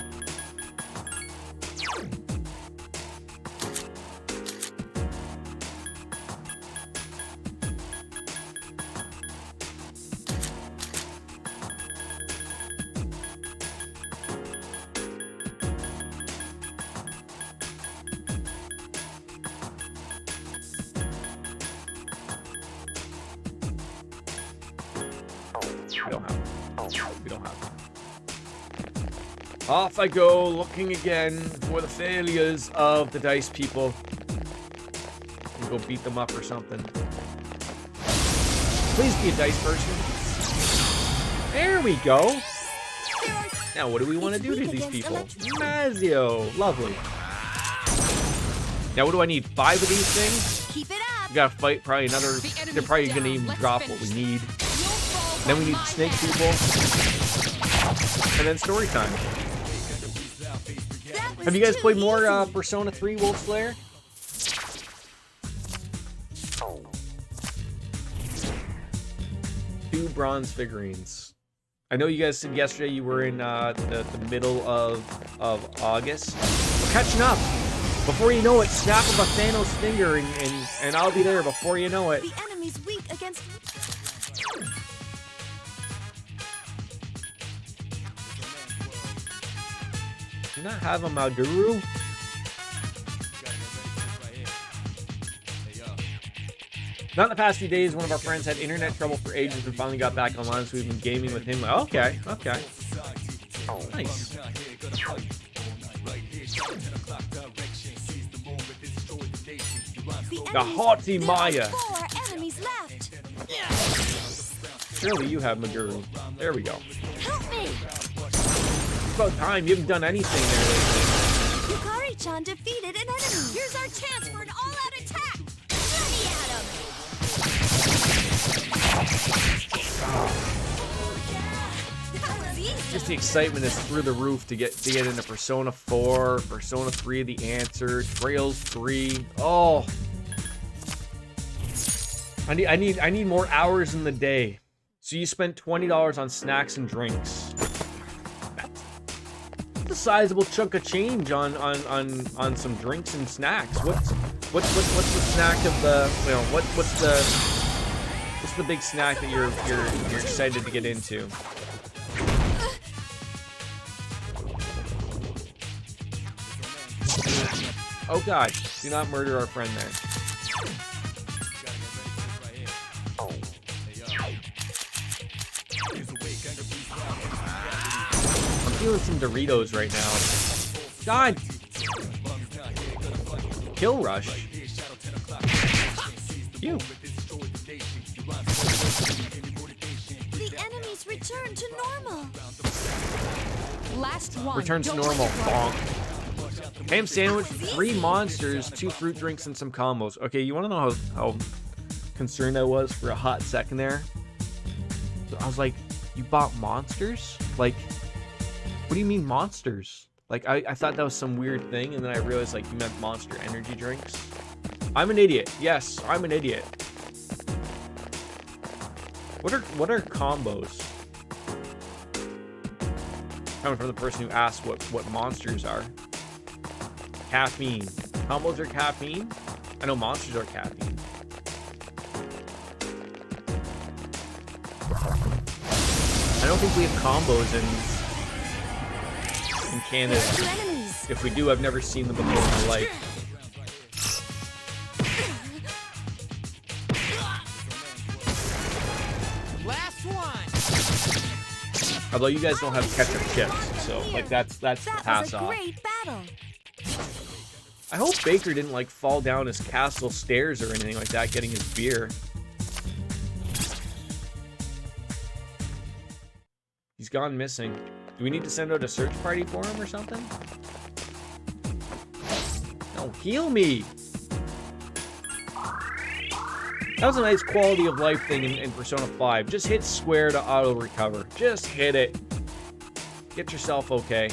We don't have it. Off I go, looking again for the failures of the Dice people. And go beat them up or something. Please be a Dice person. There we go. Now what do we want to do to these people? Mazio. Lovely. Now what do I need? 5 of these things? Keep it up. We gotta fight probably another... They're probably gonna even drop what we need. Then we need snake people. And then story time. Have you guys played more Persona 3 Wolf Slayer? Two bronze figurines. I know you guys said yesterday you were in the middle of August. We're catching up. Before you know it, snap of a Thanos finger and I'll be there before you know it. The enemy's weak against... Do you not have a Maguru? Not in the past few days, one of our friends had internet trouble for ages and finally got back online, so we've been gaming with him. Okay, okay. Nice. The haughty Maya. 4 enemies left. Surely you have Maguru. There we go. Help me. It's about time. You haven't done anything there lately. Yukari-chan defeated an enemy. Here's our chance for an all-out attack. Ready at him. That was easy. Just the excitement is through the roof to get into Persona 4, Persona 3, The Answer, Trails 3. Oh, I need more hours in the day. So you spent $20 on snacks and drinks. That's a sizable chunk of change on some drinks and snacks. What's the snack of the what's the big snack that you're excited to get into? Oh God, do not murder our friend there. I'm feeling some Doritos right now. God! Kill Rush. Phew. The enemies return to normal. Last one. Returns to Don't let normal. your guard Bonk. Ham sandwich, 3 monsters, 2 fruit drinks, and some combos. Okay, you want to know how concerned I was for a hot second there? So I was like, you bought monsters? Like, what do you mean monsters? Like, I thought that was some weird thing, and then I realized, like, you meant monster energy drinks. I'm an idiot. Yes, I'm an idiot. What are combos? Coming from the person who asked what monsters are. Caffeine. Combos are caffeine? I know monsters are caffeine. I don't think we have combos in Canada. Two enemies. If we do, I've never seen them before in my life. Last one. Although you guys don't have ketchup chips, so like that's the That pass was a off. great battle. I hope Baker didn't like fall down his castle stairs or anything like that getting his beer. He's gone missing. Do we need to send out a search party for him or something? No, heal me! That was a nice quality of life thing in Persona 5. Just hit square to auto recover. Just hit it. Get yourself okay.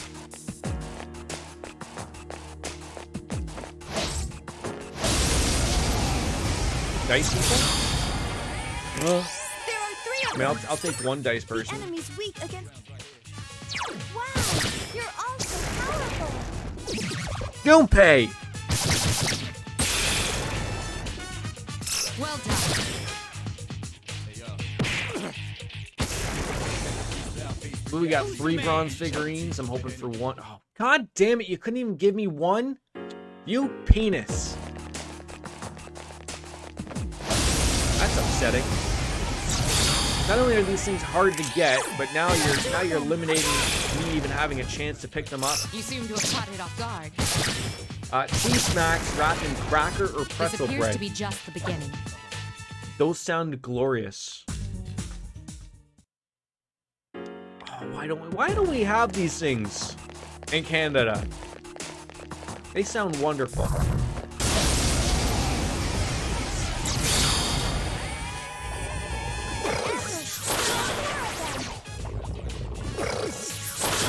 Dice people? Well, There are 3 I of mean, them. I'll take one dice The person. enemy's weak against. Wow, you're all so powerful. Gunpei! Well done. We got 3 bronze figurines. I'm hoping for 1. Oh, God damn it! You couldn't even give me 1. You penis. That's upsetting. Not only are these things hard to get, but now you're eliminating me even having a chance to pick them up. You seem to have caught it off guard. Cheese smacks wrapped in cracker or This pretzel appears bread. to be just the beginning. Those sound glorious. Oh, why don't we have these things in Canada? They sound wonderful.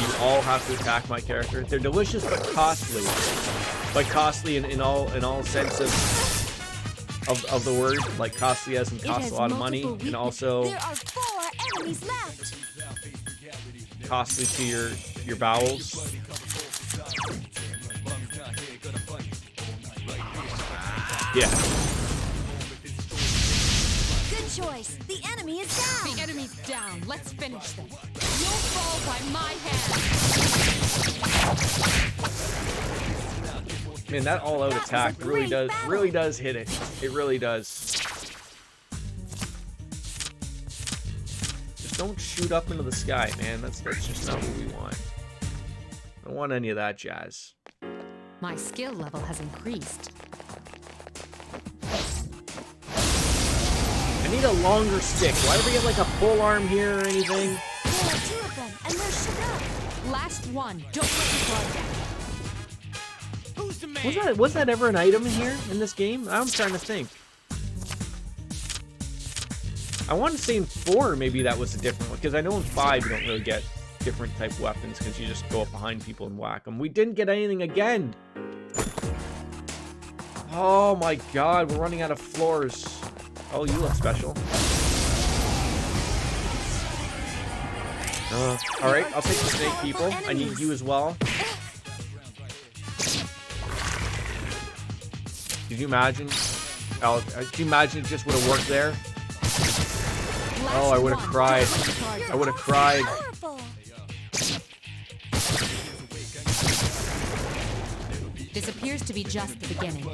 You all have to attack my character. They're delicious but costly. Like costly in all sense of the word. Like costly as in It costs has a lot of money, multiple and also There are 4 enemies left. costly to your bowels. Yeah. Good choice. The enemy is down. The enemy's down. Let's finish them. You'll fall by my hand. Man, that all-out That was attack a really great does battle. hit it. It really does. Just don't shoot up into the sky, man. That's just not what we want. I don't want any of that jazz. My skill level has increased. I need a longer stick. Do I ever get like a full arm here or anything? There are 2 of them, and they're shook up. Last one. Don't let your guard down. Who's the man? Was that ever an item in here in this game? I'm trying to think. I want to say in 4 maybe that was a different one, because I know in 5 you don't really get different type weapons because you just go up behind people and whack them. We didn't get anything again. Oh my god, we're running out of floors. Oh, you look special. Alright, I'll take the snake people. I need you as well. Could you imagine? Could you imagine it just would have worked there? Oh, I would have cried. I would have cried. Powerful. This appears to be just the beginning.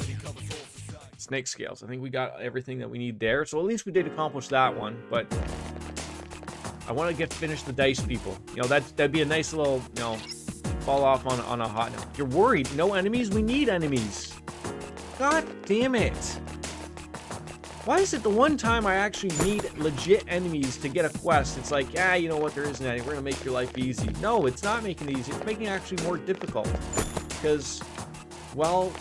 Snake scales. I think we got everything that we need there. So at least we did accomplish that one. But I want to finish the dice people. You know, that'd be a nice little, you know, fall off on a hot note. You're worried? No enemies? We need enemies. God damn it. Why is it the one time I actually need legit enemies to get a quest, it's like, yeah, you know what, there isn't any. We're gonna make your life easy. No, it's not making it easy. It's making it actually more difficult. Because, well...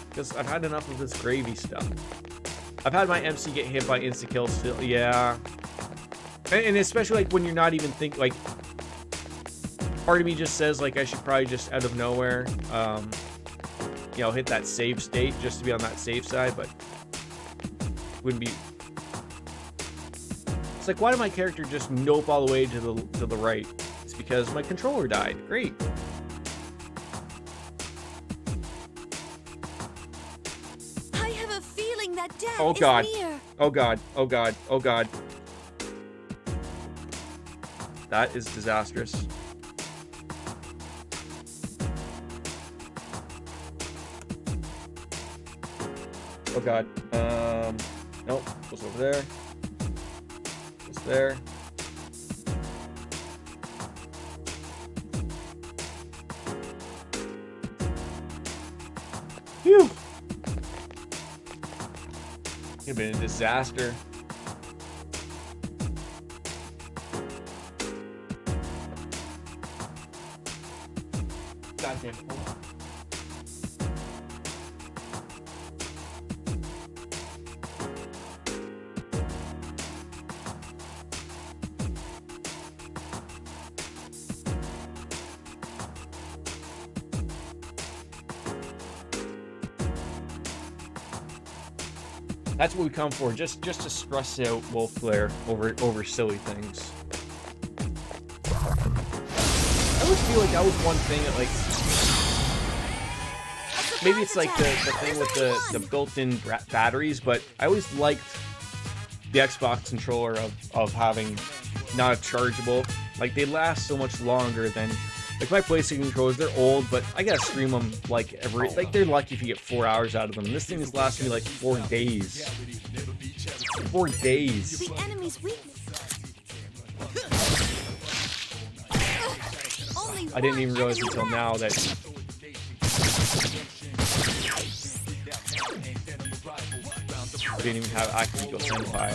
Because I've had enough of this gravy stuff. I've had my MC get hit by insta-kill still, yeah. And especially, like, when you're not even thinking, like... Part of me just says, like, I should probably just, out of nowhere, you know, hit that save state just to be on that safe side, but wouldn't be. It's like, why did my character just nope all the way to the right? It's because my controller died. Great. I have a feeling that death Oh god. is near. Oh god. Oh god. Oh god. That is disastrous. Oh god. Nope. Goes over there. Goes there. Phew. Could have been a disaster. Goddamn. That's what we come for, just to stress out Wolf Flare over silly things. I always feel like that was one thing that, like, maybe it's like the thing with the built-in batteries, but I always liked the Xbox controller of having not a chargeable. Like, they last so much longer than, like, my PlayStation controllers. They're old, but I gotta stream them like they're lucky if you get 4 hours out of them. This thing has lasted me like 4 days. 4 days. The enemy's weakness. I didn't even realize until now that I didn't even have Akihiko Senpai.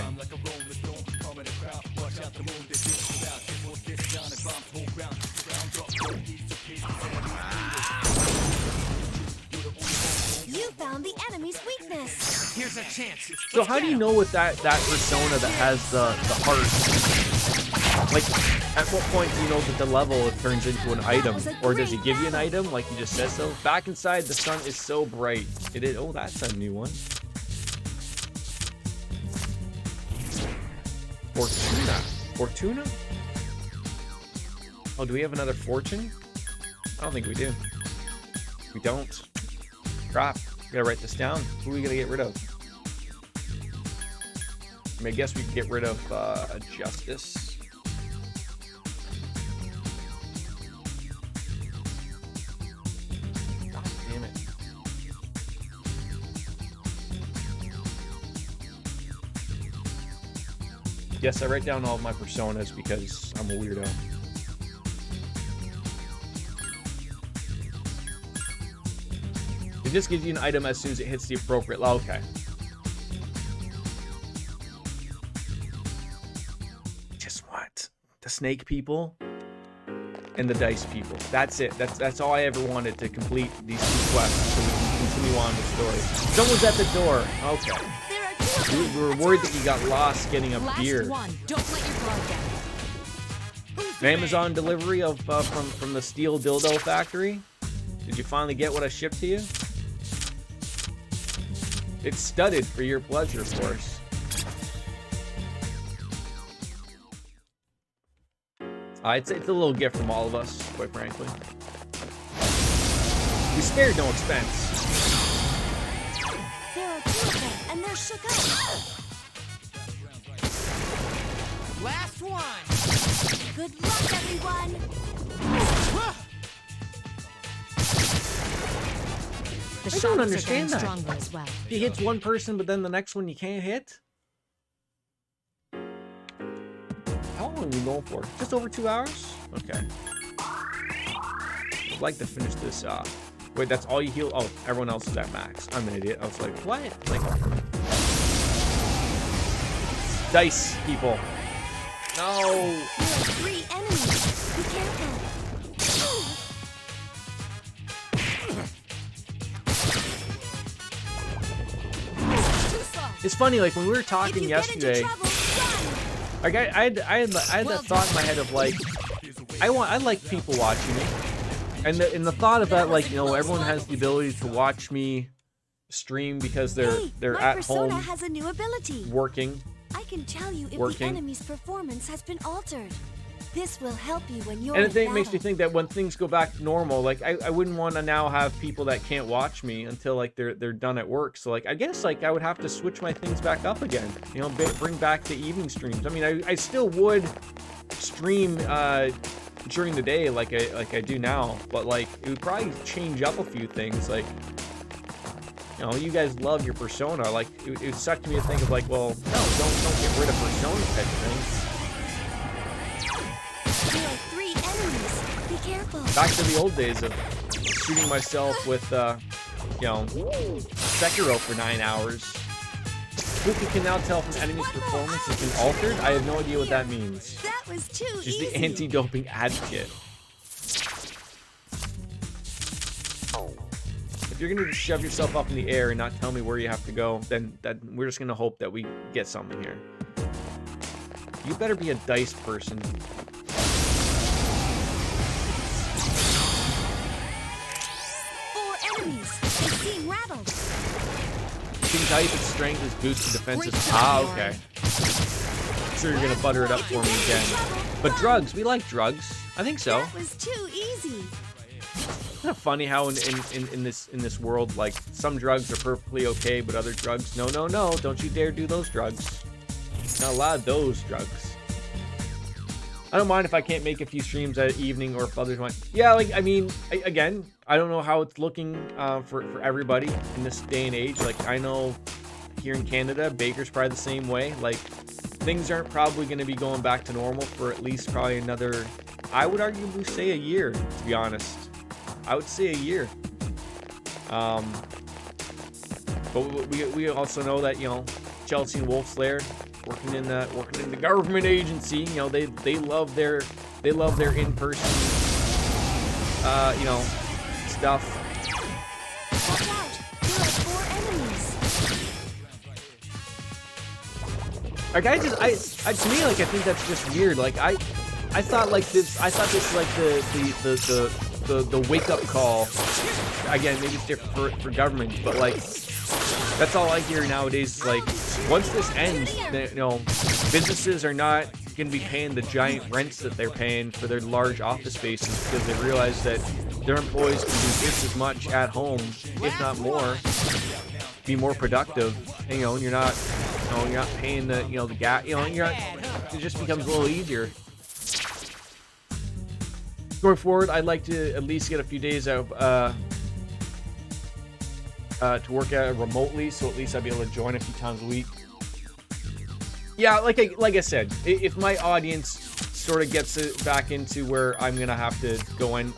You found the enemy's weakness. Here's a chance. So how do you know with that persona that has the heart? Like, at what point do you know that the level turns into an item? Or does he give you an item like he just says so? Back inside, the sun is so bright. It is. Oh, that's a new one. Fortuna? Oh, do we have another fortune? I don't think we do. We don't. Crap. We gotta write this down. Who are we gonna get rid of? I mean, I guess we can get rid of Justice. God damn it. Yes, I write down all of my personas because I'm a weirdo. It just gives you an item as soon as it hits the appropriate level. Okay. Just what? The snake people and the dice people. That's it. That's all I ever wanted to complete these 2 quests so we can continue on the story. Someone's at the door. Okay. We were worried that you got lost getting a beer. One. Don't let your guard down. An Amazon delivery of from the Steel Dildo Factory. Did you finally get what I shipped to you? It's studded for your pleasure, of course. It's a little gift from all of us, quite frankly. We spared no expense. There are 2 of them, and they're shook up. Last one. Good luck, everyone. The I don't shadows are understand getting that. stronger as well. He hits one person, but then the next one you can't hit? How long are we going for? Just over 2 hours? Okay. I'd like to finish this Wait, that's all you heal? Oh, everyone else is at max. I'm an idiot. I was like, what? Like, dice, people. No. There are 3 enemies. Be careful. It's funny, like when we were If talking you get into yesterday, trouble, run. like I had that thought in my head of like, I like people watching me, and the thought of that, like, you know, everyone has the ability to watch me stream because they're My at persona home has a new ability. working. I can tell you if Working. the enemy's performance has been altered. This will help you when you're And in it makes me battle. think that when things go back to normal, like I wouldn't want to now have people that can't watch me until like they're done at work. So like I guess like I would have to switch my things back up again. You know, bring back the evening streams. I mean, I still would stream during the day like I do now, but like it would probably change up a few things. Like, you know, you guys love your persona. Like it would suck to me to think of like, well, no, don't get rid of persona type of thing. There are 3 enemies. Be careful. Back to the old days of shooting myself with, you know, Sekiro for 9 hours. Spooky can now tell if an enemy's performance has been altered. I have no idea what that means. That was too She's easy. the anti-doping advocate. If you're gonna just shove yourself up in the air and not tell me where you have to go, then we're just gonna hope that we get something here. You better be a dice person. 4 enemies. They seem rattled. King type its strength is boosted defensive. Great Ah, job, okay. So you're gonna butter it up for me again. But drugs, we like drugs. I think so. That was too easy. Isn't it funny how in this world, like some drugs are perfectly okay, but other drugs, no, don't you dare do those drugs. Not allowed those drugs. I don't mind if I can't make a few streams at evening or if others want. Yeah, like I mean, again, I don't know how it's looking for everybody in this day and age. Like I know here in Canada, Baker's probably the same way. Like things aren't probably going to be going back to normal for at least probably another, I would arguably say a year, to be honest. I would say a year. But we also know that, you know, Chelsea and Wolfslayer working in the government agency, you know, they love their in-person you know, stuff. Watch out. There are 4 enemies. Like I to me, like I think that's just weird. Like I thought like this. I thought this was like the wake up call. Again, maybe it's different for government, but like that's all I hear nowadays. Is like once this ends, you know, businesses are not going to be paying the giant rents that they're paying for their large office spaces because they realize that their employees can do just as much at home, if not more, be more productive. And, you know, and you're not paying the, you know, the gas, you know, it just becomes a little easier. Going forward, I'd like to at least get a few days out to work at remotely, so at least I'd be able to join a few times a week. Yeah, like I said, if my audience sort of gets it back into where I'm gonna have to go in,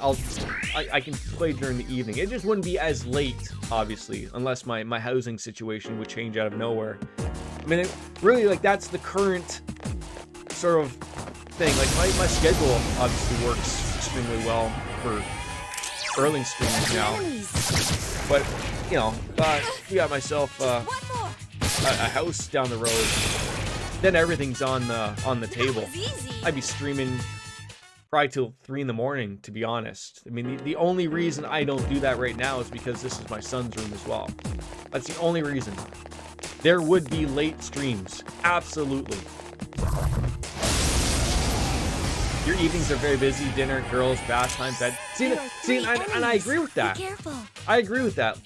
I can play during the evening. It just wouldn't be as late, obviously, unless my housing situation would change out of nowhere. I mean, really, like that's the current sort of thing. Like my schedule obviously works extremely well for early streams now, but you know, we got myself a house down the road. Then everything's on the table. I'd be streaming probably till 3 in the morning, to be honest. I mean, the only reason I don't do that right now is because this is my son's room as well. That's the only reason. There would be late streams, absolutely. Your evenings are very busy. Dinner, girls, bath time, bed. See, and I agree with that. Be careful. I agree with that.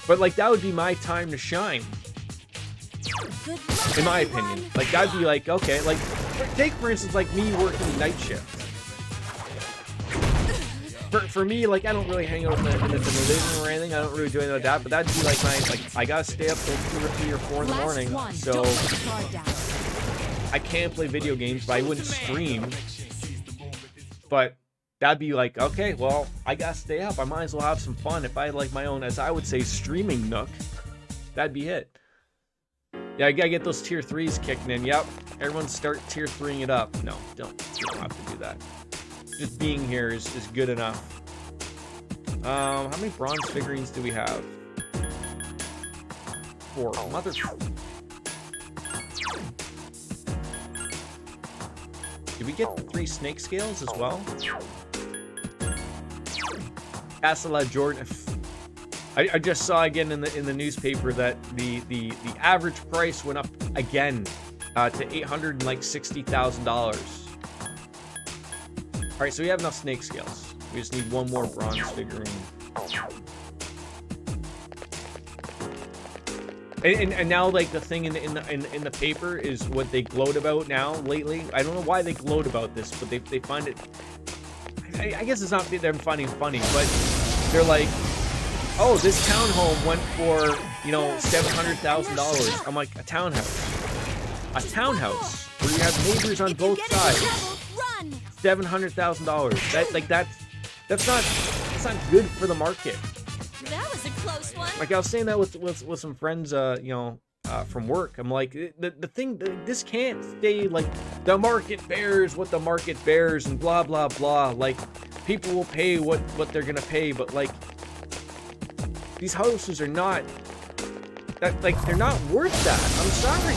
But like that would be my time to shine. Good luck, In my everyone. opinion, like that'd be like, okay, like take for instance like me working the night shift. For me, like I don't really hang out in the living room or anything. I don't really do anything like that. But that'd be like I gotta stay up till 2 or 3 or 4 in the morning. So I can't play video games, but I wouldn't stream. But that'd be like, okay, well, I gotta stay up. I might as well have some fun. If I had like my own, as I would say, streaming nook, that'd be it. Yeah, I gotta get those tier 3s kicking in. Yep, everyone start tier 3ing it up. No, you don't have to do that. Just being here is good enough. How many bronze figurines do we have? 4. Mother. Did we get 3 snake scales as well? Castle Jordan. I just saw again in the newspaper that the average price went up again to $860,000. All right, so we have enough snake scales. We just need one more bronze figurine. And now, like, the thing in the paper is what they gloat about now lately. I don't know why they gloat about this, but they find it. I guess it's not them finding it funny, but they're like, oh, this townhome went for, you know, $700,000. I'm like, a townhouse where you have neighbors on both sides. $700,000. That's not good for the market. That was a close one. Like, I was saying that with some friends, from work. I'm like, the thing, this can't stay like the market bears what the market bears and blah blah blah. Like, people will pay what they're gonna pay, but like, these houses are not that, like, they're not worth that. I'm sorry.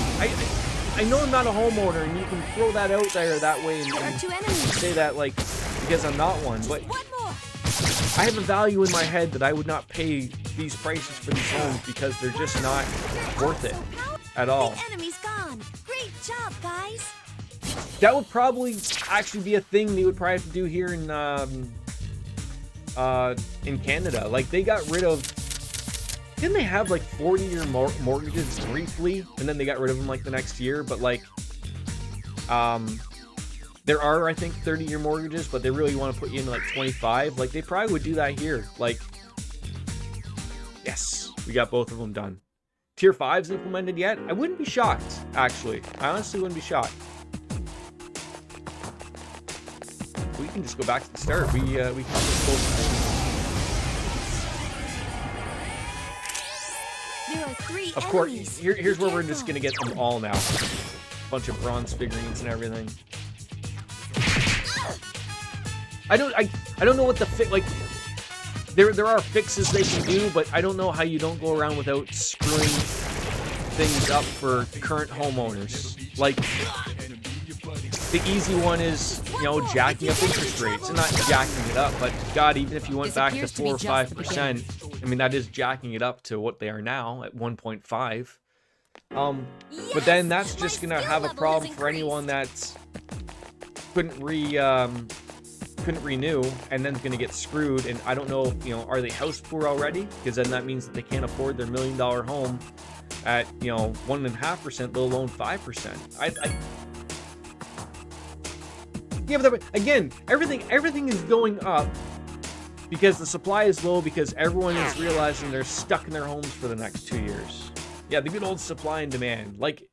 I know I'm not a homeowner, and you can throw that out there that way and say that, like, because I'm not one, but I have a value in my head that I would not pay these prices for these homes because they're just not worth it at all. The enemy's gone. Great job, guys. That would probably actually be a thing they would probably have to do here in Canada. Like, they got rid of, didn't they have like 40-year mortgages briefly, and then they got rid of them like the next year? But like, there are, I think, 30-year mortgages, but they really want to put you into like 25. Like, they probably would do that here. Like, yes, we got both of them done. Tier 5's implemented yet? I wouldn't be shocked, actually. I honestly wouldn't be shocked. We can just go back to the start. We covered both things. There are 3 Of course, enemies. here's where we're just gonna get them all now. Bunch of bronze figurines and everything. I don't know what the like. There are fixes they can do, but I don't know how you don't go around without screwing things up for current homeowners. Like, the easy one is, you know, jacking up interest rates, and not jacking it up, but God, even if you went back to 4 or 5%, I mean, that is jacking it up to what they are now at 1.5. But then that's just gonna have a problem for anyone that's couldn't renew, and then gonna get screwed. And I don't know, you know, are they house poor already? Because then that means that they can't afford their $1 million home at, you know, 1.5%, let alone 5%. Yeah, but again, everything is going up because the supply is low, because everyone is realizing they're stuck in their homes for the next 2 years. Yeah, the good old supply and demand. Like,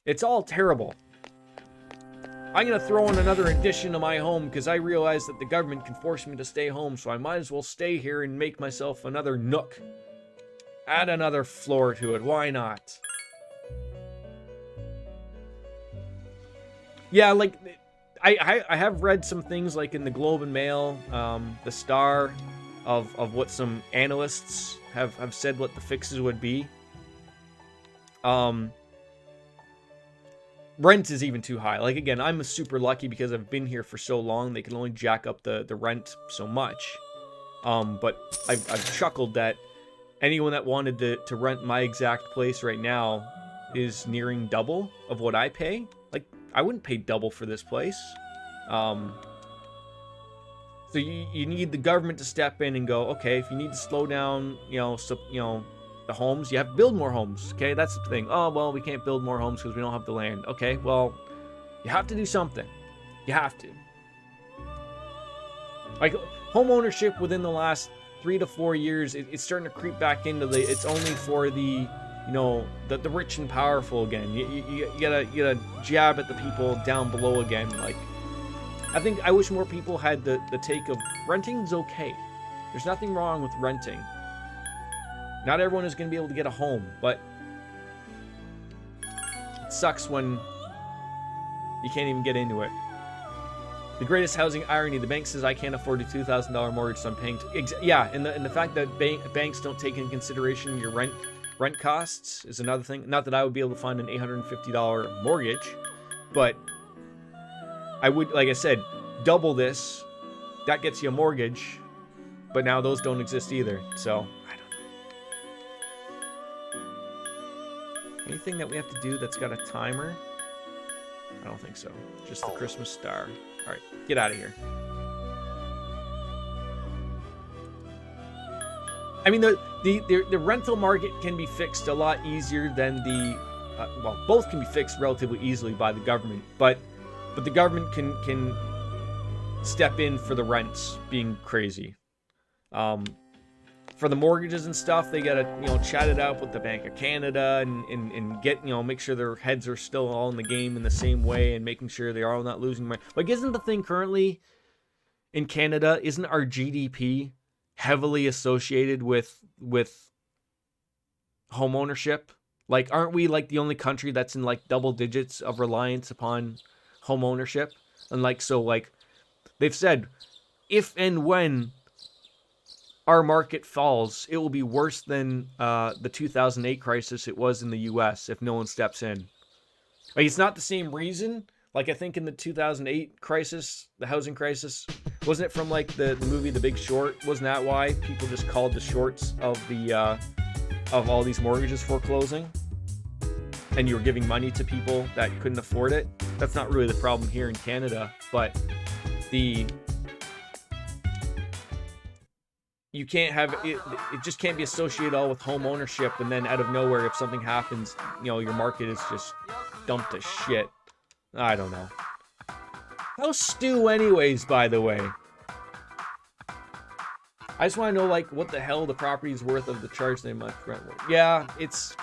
it's all terrible. I'm gonna throw in another addition to my home because I realize that the government can force me to stay home, so I might as well stay here and make myself another nook. Add another floor to it. Why not? Yeah, like, I have read some things like in the Globe and Mail, the Star, of what some analysts have said what the fixes would be. Rent is even too high. Like, again, I'm super lucky because I've been here for so long. They can only jack up the rent so much. But I've chuckled that anyone that wanted to rent my exact place right now is nearing double of what I pay. Like, I wouldn't pay double for this place. So you need the government to step in and go, okay, if you need to slow down, the homes, you have to build more homes. Okay, that's the thing. Oh, well, we can't build more homes because we don't have the land. Okay, well, you have to do something. You have to. Like, home ownership within the last 3 to 4 years, it's starting to creep back into it's only for the rich and powerful again. You gotta jab at the people down below again. Like, I think I wish more people had the take of renting's okay. There's nothing wrong with renting. Not everyone is going to be able to get a home, but it sucks when you can't even get into it. The greatest housing irony, the bank says I can't afford a $2,000 mortgage, so I'm paying... yeah, and the fact that banks don't take into consideration your rent costs is another thing. Not that I would be able to find an $850 mortgage, but I would, like I said, double this. That gets you a mortgage, but now those don't exist either, so I don't know. Anything that we have to do that's got a timer? I don't think so. Just the Christmas star. All right, get out of here. I mean, the rental market can be fixed a lot easier than the... well, both can be fixed relatively easily by the government, but the government can step in for the rents being crazy. For the mortgages and stuff, they gotta, chat it out with the Bank of Canada and get, make sure their heads are still all in the game in the same way and making sure they are all not losing money. Like, isn't the thing currently in Canada, isn't our GDP heavily associated with home ownership? Like, aren't we like the only country that's in like double digits of reliance upon home ownership? And like, so like they've said, if and when our market falls, it will be worse than the 2008 crisis it was in the US if no one steps in. Like, it's not the same reason. Like, I think in the 2008 crisis, the housing crisis, wasn't it from like the movie The Big Short? Wasn't that why people just called the shorts of the of all these mortgages foreclosing? And you were giving money to people that couldn't afford it? That's not really the problem here in Canada, but you can't have it just can't be associated all with home ownership, and then out of nowhere, if something happens, your market is just dumped to shit. I don't know. How's Stu anyways, by the way? I just want to know, like, what the hell the property's worth of the charge they must rent. Yeah, it's...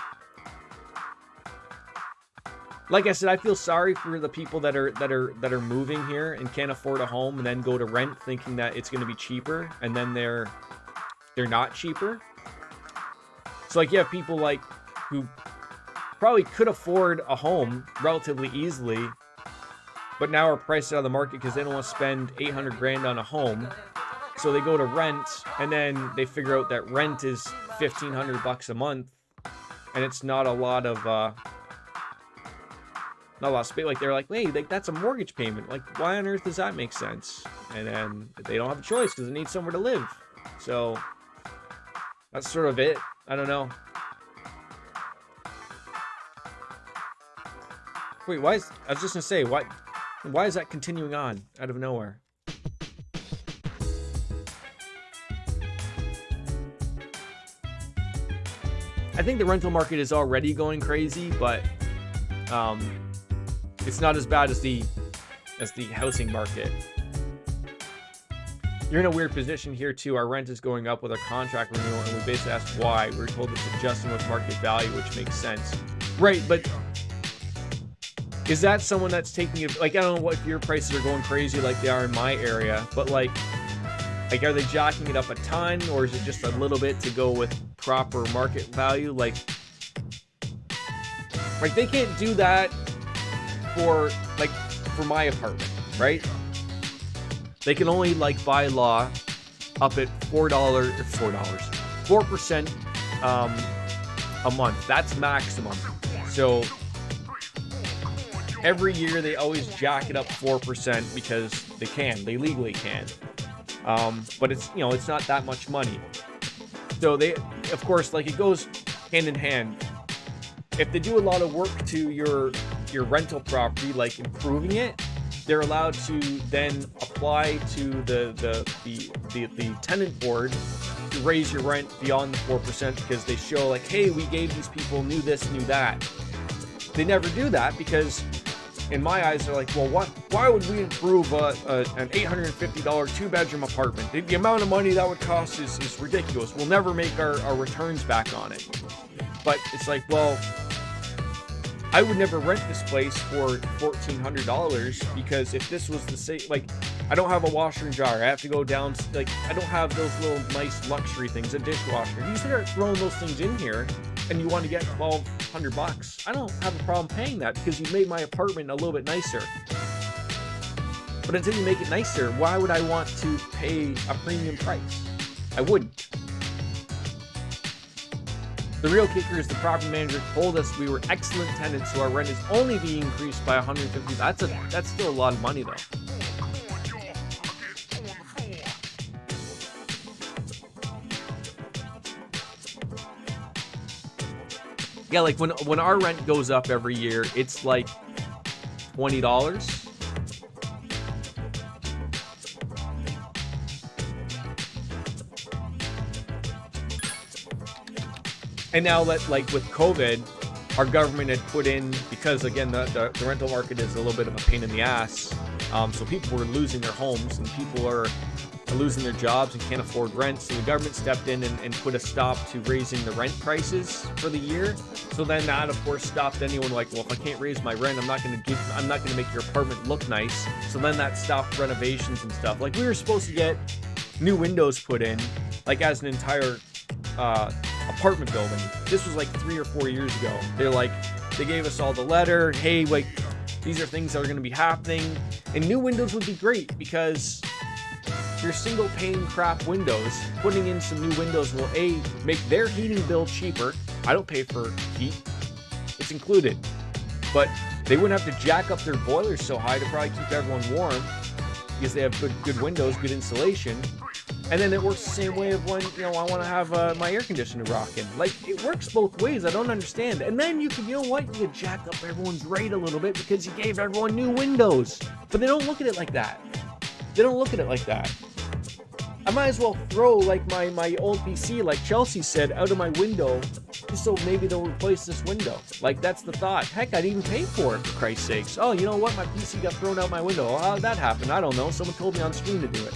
Like I said, I feel sorry for the people that are moving here and can't afford a home and then go to rent thinking that it's going to be cheaper, and then they're not cheaper. So like, you have people like who probably could afford a home relatively easily, but now are priced out of the market because they don't want to spend 800 grand on a home. So they go to rent, and then they figure out that rent is $1,500 a month, and it's not a lot of space. Like, they're like, wait, like, that's a mortgage payment. Like, why on earth does that make sense? And then they don't have a choice because they need somewhere to live. So that's sort of it. I don't know. Wait, I was just gonna say, why is that continuing on out of nowhere? I think the rental market is already going crazy, but it's not as bad as the housing market. You're in a weird position here too. Our rent is going up with our contract renewal, and we basically asked why. We were told it's adjusting with market value, which makes sense. Right, but is that someone that's taking it? Like, I don't know what if your prices are going crazy like they are in my area, but like are they jacking it up a ton, or is it just a little bit to go with proper market value? Like they can't do that for my apartment, right? They can only, like, by law up at $4% a month. That's maximum. So every year they always jack it up 4% because they legally can. But it's, it's not that much money. So they, of course, like, it goes hand in hand. If they do a lot of work to your rental property, like improving it, they're allowed to then apply to the tenant board to raise your rent beyond the 4% because they show, like, hey, we gave these people knew this, knew that. They never do that because, in my eyes, they're like, well, why would we improve an $850 two-bedroom apartment? The amount of money that would cost is ridiculous. We'll never make our returns back on it. But it's like, well, I would never rent this place for $1,400 because if this was the same, like, I don't have a washer and dryer. I have to go down, like, I don't have those little nice luxury things, a dishwasher. You start throwing those things in here and you want to get $1,200. I don't have a problem paying that because you made my apartment a little bit nicer. But until you make it nicer, why would I want to pay a premium price? I wouldn't. The real kicker is the property manager told us we were excellent tenants, so our rent is only being increased by $150. That's still a lot of money though. Yeah, like when our rent goes up every year, it's like $20. And now that, like, with COVID, our government had put in, because again, the rental market is a little bit of a pain in the ass. So people were losing their homes and people are losing their jobs and can't afford rent. So the government stepped in and put a stop to raising the rent prices for the year. So then that, of course, stopped anyone like, well, if I can't raise my rent, I'm not going to make your apartment look nice. So then that stopped renovations and stuff. Like, we were supposed to get new windows put in, like, as an entire apartment building. This was like 3 or 4 years ago. They gave us all the letter, hey, like, these are things that are going to be happening, and new windows would be great because your single pane crap windows, putting in some new windows will make their heating bill cheaper. I don't pay for heat, it's included, but they wouldn't have to jack up their boilers so high to probably keep everyone warm because they have good windows, good insulation. And then it works the same way of when, I want to have my air conditioner rocking. Like, it works both ways. I don't understand. And then you can, you can jack up everyone's rate a little bit because you gave everyone new windows. But they don't look at it like that. They don't look at it like that. I might as well throw, like, my old PC, like Chelsea said, out of my window just so maybe they'll replace this window. Like, that's the thought. Heck, I didn't even pay for it, for Christ's sakes. Oh, you know what? My PC got thrown out my window. How did that happen? I don't know. Someone told me on stream to do it.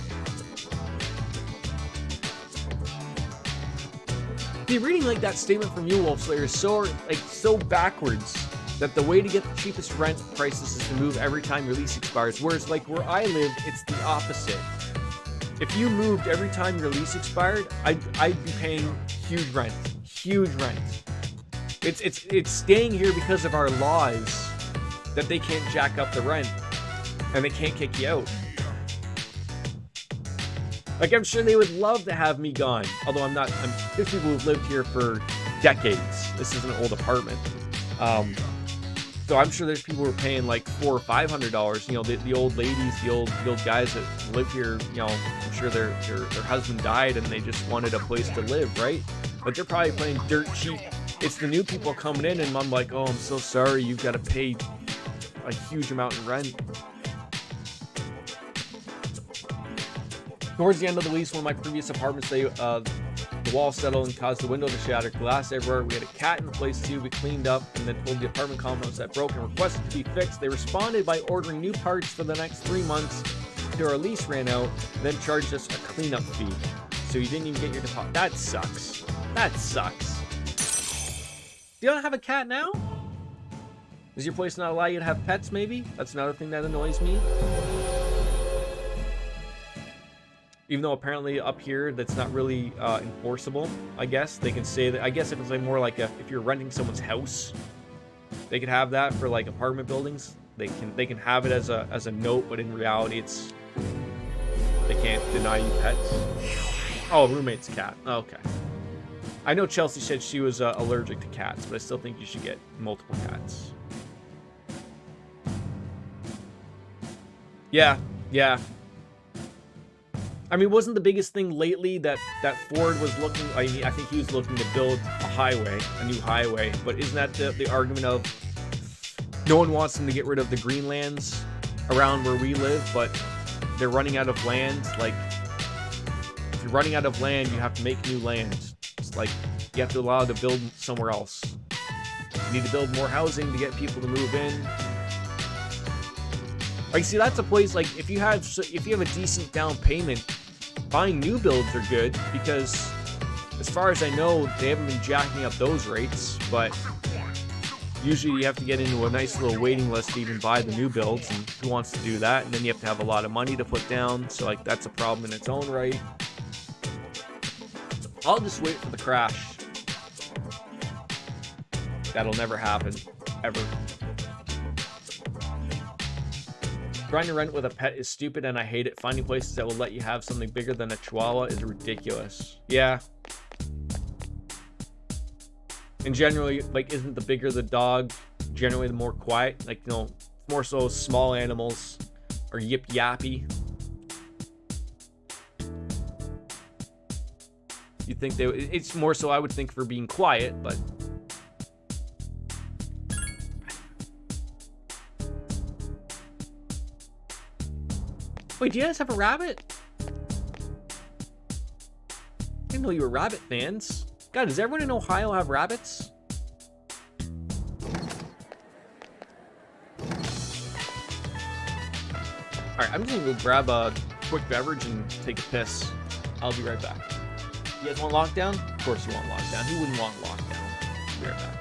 See, reading like that statement from you, Wolf Slayer, is so backwards that the way to get the cheapest rent prices is to move every time your lease expires. Whereas, like, where I live, it's the opposite. If you moved every time your lease expired, I'd be paying huge rent. Huge rent. It's staying here because of our laws that they can't jack up the rent and they can't kick you out. Like, I'm sure they would love to have me gone. Although there's people who've lived here for decades. This is an old apartment. So I'm sure there's people who are paying like $400 or $500. The old ladies, the old guys that live here, I'm sure their husband died and they just wanted a place to live, right? But they're probably paying dirt cheap. It's the new people coming in and I'm like, oh, I'm so sorry, you've got to pay a huge amount in rent. Towards the end of the lease, one of my previous apartments, the wall settled and caused the window to shatter, glass everywhere. We had a cat in the place too. We cleaned up and then told the apartment complex that broke and requested to be fixed. They responded by ordering new parts for the next 3 months until our lease ran out, and then charged us a cleanup fee. So you didn't even get your deposit. That sucks. That sucks. Do you not have a cat now? Does your place not allow you to have pets, maybe? That's another thing that annoys me. Even though apparently up here that's not really enforceable, I guess. They can say that, I guess if it's like more like if you're renting someone's house, they could have that for like apartment buildings. They can have it as a note, but in reality they can't deny you pets. Oh, roommate's cat. Okay. I know Chelsea said she was allergic to cats, but I still think you should get multiple cats. Yeah. I mean, wasn't the biggest thing lately that Ford was looking, I think he was looking to build a new highway, but isn't that the argument of no one wants them to get rid of the green lands around where we live, but they're running out of land? Like, if you're running out of land, you have to make new land. It's like, you have to allow to build somewhere else. You need to build more housing to get people to move in. Like, see, that's a place, like, if you have a decent down payment, buying new builds are good, because as far as I know, they haven't been jacking up those rates, but usually you have to get into a nice little waiting list to even buy the new builds, and who wants to do that? And then you have to have a lot of money to put down, so like that's a problem in its own right. I'll just wait for the crash. That'll never happen, ever. Trying to rent with a pet is stupid and I hate it. Finding places that will let you have something bigger than a chihuahua is ridiculous. Yeah. And generally, like, isn't the bigger the dog generally the more quiet? Like, you know, more so small animals are yip yappy. You think they? It's more so I would think for being quiet, but. Wait, do you guys have a rabbit? I didn't know you were rabbit fans. God, does everyone in Ohio have rabbits? Alright, I'm just gonna go grab a quick beverage and take a piss. I'll be right back. You guys want lockdown? Of course you want lockdown. Who wouldn't want lockdown? Be right back.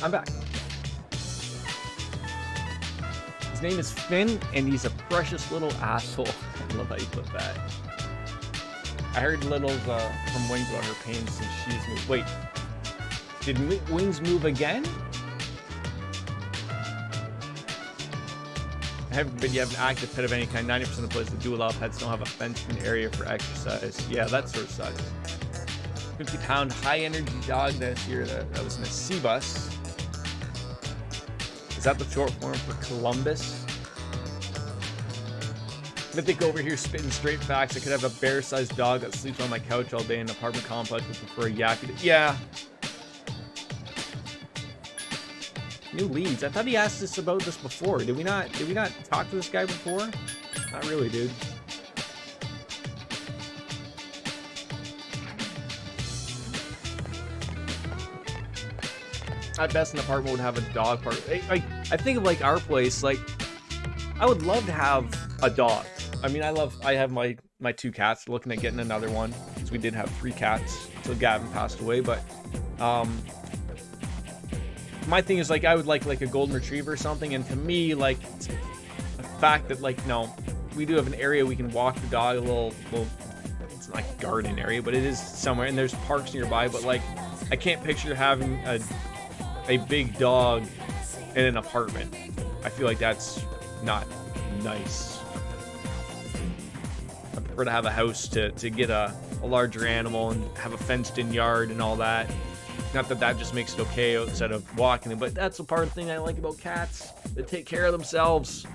I'm back. His name is Finn, and he's a precious little asshole. I love how you put that. I heard Little's from Wings about her pain since she's moved. Wait, did Wings move again? heaven forbid you have an active pet of any kind, 90% of places that do allow pets don't have a fenced-in area for exercise. Yeah, that sort of sucks. 50-pound high-energy dog this year that was in a C-bus. Is that the short form for Columbus? Mythic over here spitting straight facts. I could have a bear-sized dog that sleeps on my couch all day in an apartment complex would prefer a yappy. Yeah. New leads. I thought he asked us about this before. Did we not talk to this guy before? Not really, dude. At best, an apartment would have a dog park. I think of like our place. Like, I would love to have a dog. I mean, I have my 2 cats. Looking at getting another one because we did have 3 cats until Gavin passed away. But my thing is like I would like a golden retriever or something. And to me, like the fact that like no, we do have an area we can walk the dog a little. It's not like a garden area, but it is somewhere, and there's parks nearby. But like, I can't picture having a big dog in an apartment. I feel like that's not nice. I prefer to have a house to get a larger animal and have a fenced-in yard and all that. Not that that just makes it okay instead of walking them, but that's the part of the thing I like about cats. They take care of themselves.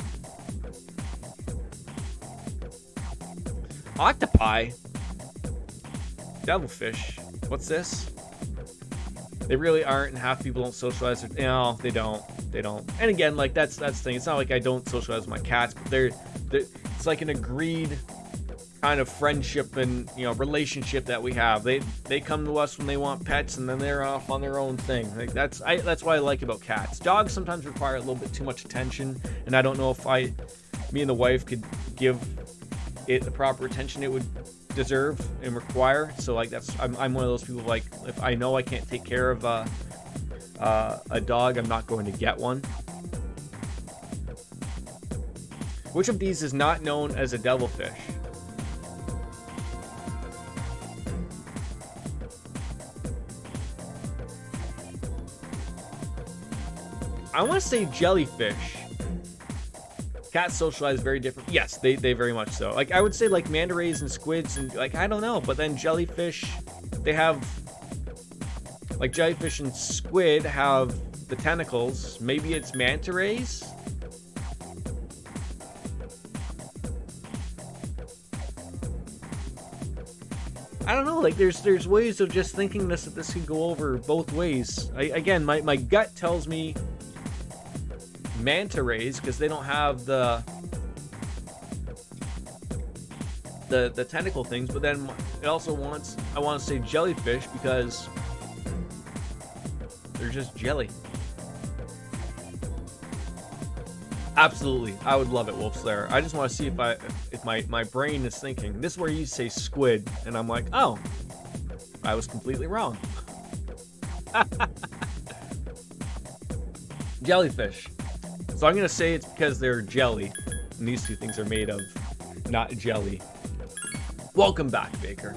Octopi? Devilfish? What's this? They really aren't, and half people don't socialize. No, they don't. They don't. And again, like that's the thing. It's not like I don't socialize with my cats, but they're it's like an agreed kind of friendship and relationship that we have. They come to us when they want pets, and then they're off on their own thing. Like that's what I like about cats. Dogs sometimes require a little bit too much attention, and I don't know if me and the wife could give it the proper attention it would deserve and require. So like I'm one of those people, like if I know I can't take care of a dog, I'm not going to get one. Which of these is not known as a devilfish? I want to say jellyfish. Cats socialize very different. Yes, they very much so. Like I would say like manta rays and squids and like I don't know, but then jellyfish, they have like jellyfish and squid have the tentacles. Maybe it's manta rays. I don't know, like there's ways of just thinking that this could go over both ways. Again, my gut tells me manta rays because they don't have the tentacle things, but then it also I want to say jellyfish because they're just jelly. Absolutely, I would love it, Wolf Slayer. I just want to see if my brain is thinking. This is where you say squid, and I'm like, oh, I was completely wrong. Jellyfish. So I'm gonna say it's because they're jelly, and these two things are made of not jelly. Welcome back, Baker.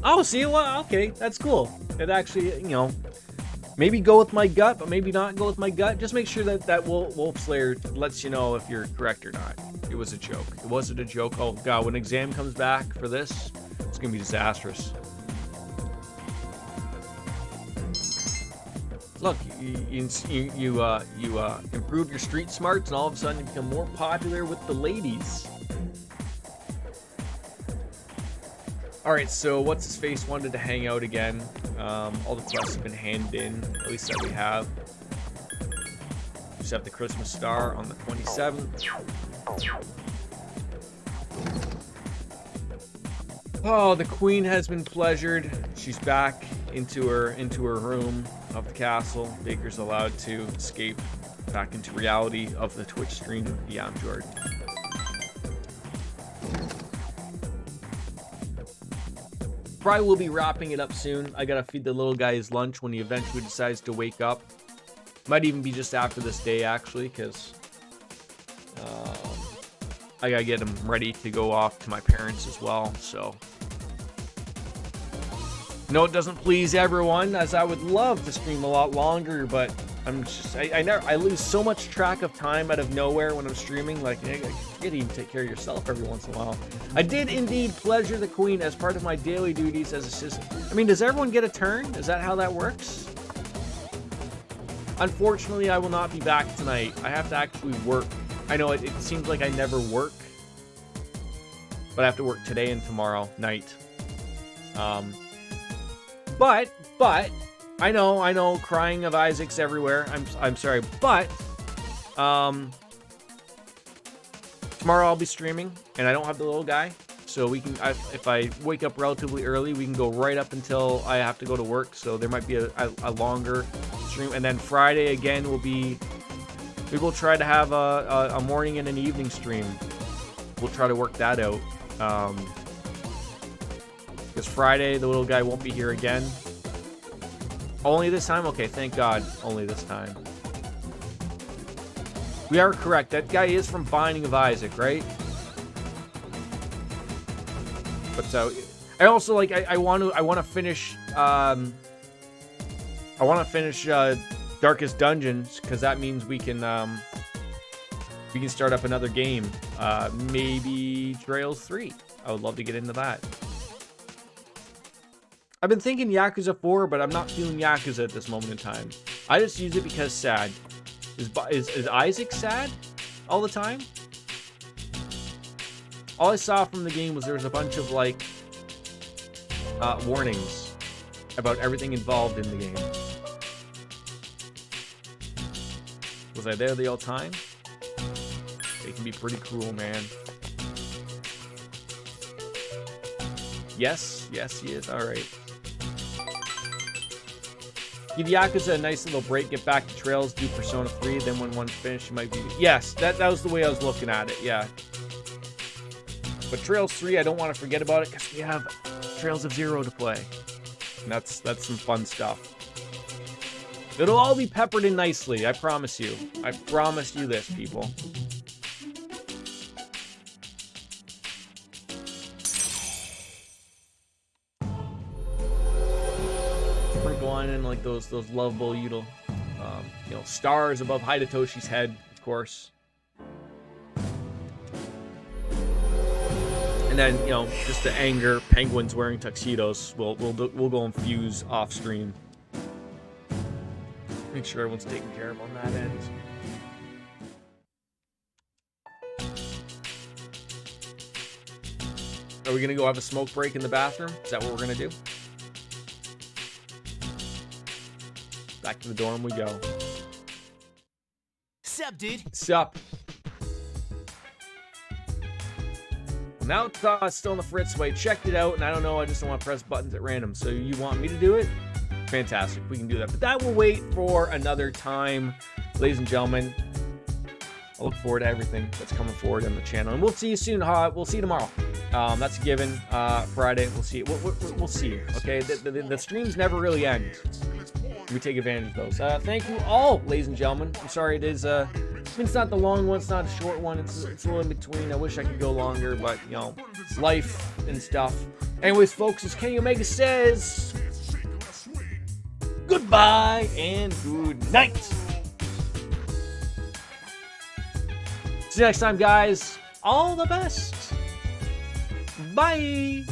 Oh, see, well, okay, that's cool. It actually, maybe go with my gut, but maybe not go with my gut. Just make sure that Wolf Slayer lets you know if you're correct or not. It was a joke. It wasn't a joke. Oh God, when exam comes back for this, it's gonna be disastrous. Look, you improve your street smarts, and all of a sudden you become more popular with the ladies. All right, so what's his face wanted to hang out again. All the quests have been handed in, at least that we have. Just have the Christmas star on the 27th. Oh, the queen has been pleasured. She's back into her room of the castle. Baker's allowed to escape back into reality of the Twitch stream. Yeah, I'm Jordan. Probably will be wrapping it up soon. I gotta feed the little guy his lunch when he eventually decides to wake up. Might even be just after this day, actually, because I gotta get him ready to go off to my parents as well. So, no, it doesn't please everyone, as I would love to stream a lot longer, but I lose so much track of time out of nowhere when I'm streaming. Like, I forget to even take care of yourself every once in a while. I did indeed pleasure the queen as part of my daily duties as assistant. I mean, does everyone get a turn? Is that how that works? Unfortunately, I will not be back tonight. I have to actually work. I know it seems like I never work, but I have to work today and tomorrow night. But I know, crying of Isaac's everywhere. I'm sorry, but tomorrow I'll be streaming, and I don't have the little guy, so we can. If I wake up relatively early, we can go right up until I have to go to work. So there might be a longer stream, and then Friday again will be. We will try to have a morning and an evening stream. We'll try to work that out. Because Friday the little guy won't be here again. Only this time? Okay, thank God. Only this time. We are correct. That guy is from Binding of Isaac, right? But so I also like I want to finish Darkest Dungeons, because that means we can start up another game. Maybe Trails 3. I would love to get into that. I've been thinking Yakuza 4, but I'm not feeling Yakuza at this moment in time. I just use it because sad. Is Isaac sad all the time? All I saw from the game was there was a bunch of, like, warnings about everything involved in the game. Was I there the whole time? It can be pretty cruel, man. Yes, he is. All right. Give Yakuza a nice little break, get back to Trails, do Persona 3, then when one's finished, you might be... Yes, that was the way I was looking at it, yeah. But Trails 3, I don't want to forget about it, because we have Trails of Zero to play. And that's some fun stuff. It'll all be peppered in nicely, I promise you. I promise you this, people. And like those lovable stars above Hidetoshi's head, of course. And then just the anger, penguins wearing tuxedos. We'll go and fuse off stream. Make sure everyone's taken care of on that end. Are we gonna go have a smoke break in the bathroom? Is that what we're gonna do? Back to the dorm we go. Sup, dude? Sup. Well, now it's still in the Fritz way. Checked it out, and I don't know. I just don't want to press buttons at random. So you want me to do it? Fantastic. We can do that. But that will wait for another time, ladies and gentlemen. I look forward to everything that's coming forward on the channel. And we'll see you soon. We'll see you tomorrow. That's a given. Friday, we'll see. We'll see. Okay? The streams never really end. We take advantage of those. Thank you all, ladies and gentlemen. I'm sorry it is it's not the long one, it's not a short one, it's a little in between. I wish I could go longer, but life and stuff. Anyways, folks, as Kenny Omega says, goodbye and good night. See you next time, guys. All the best. Bye.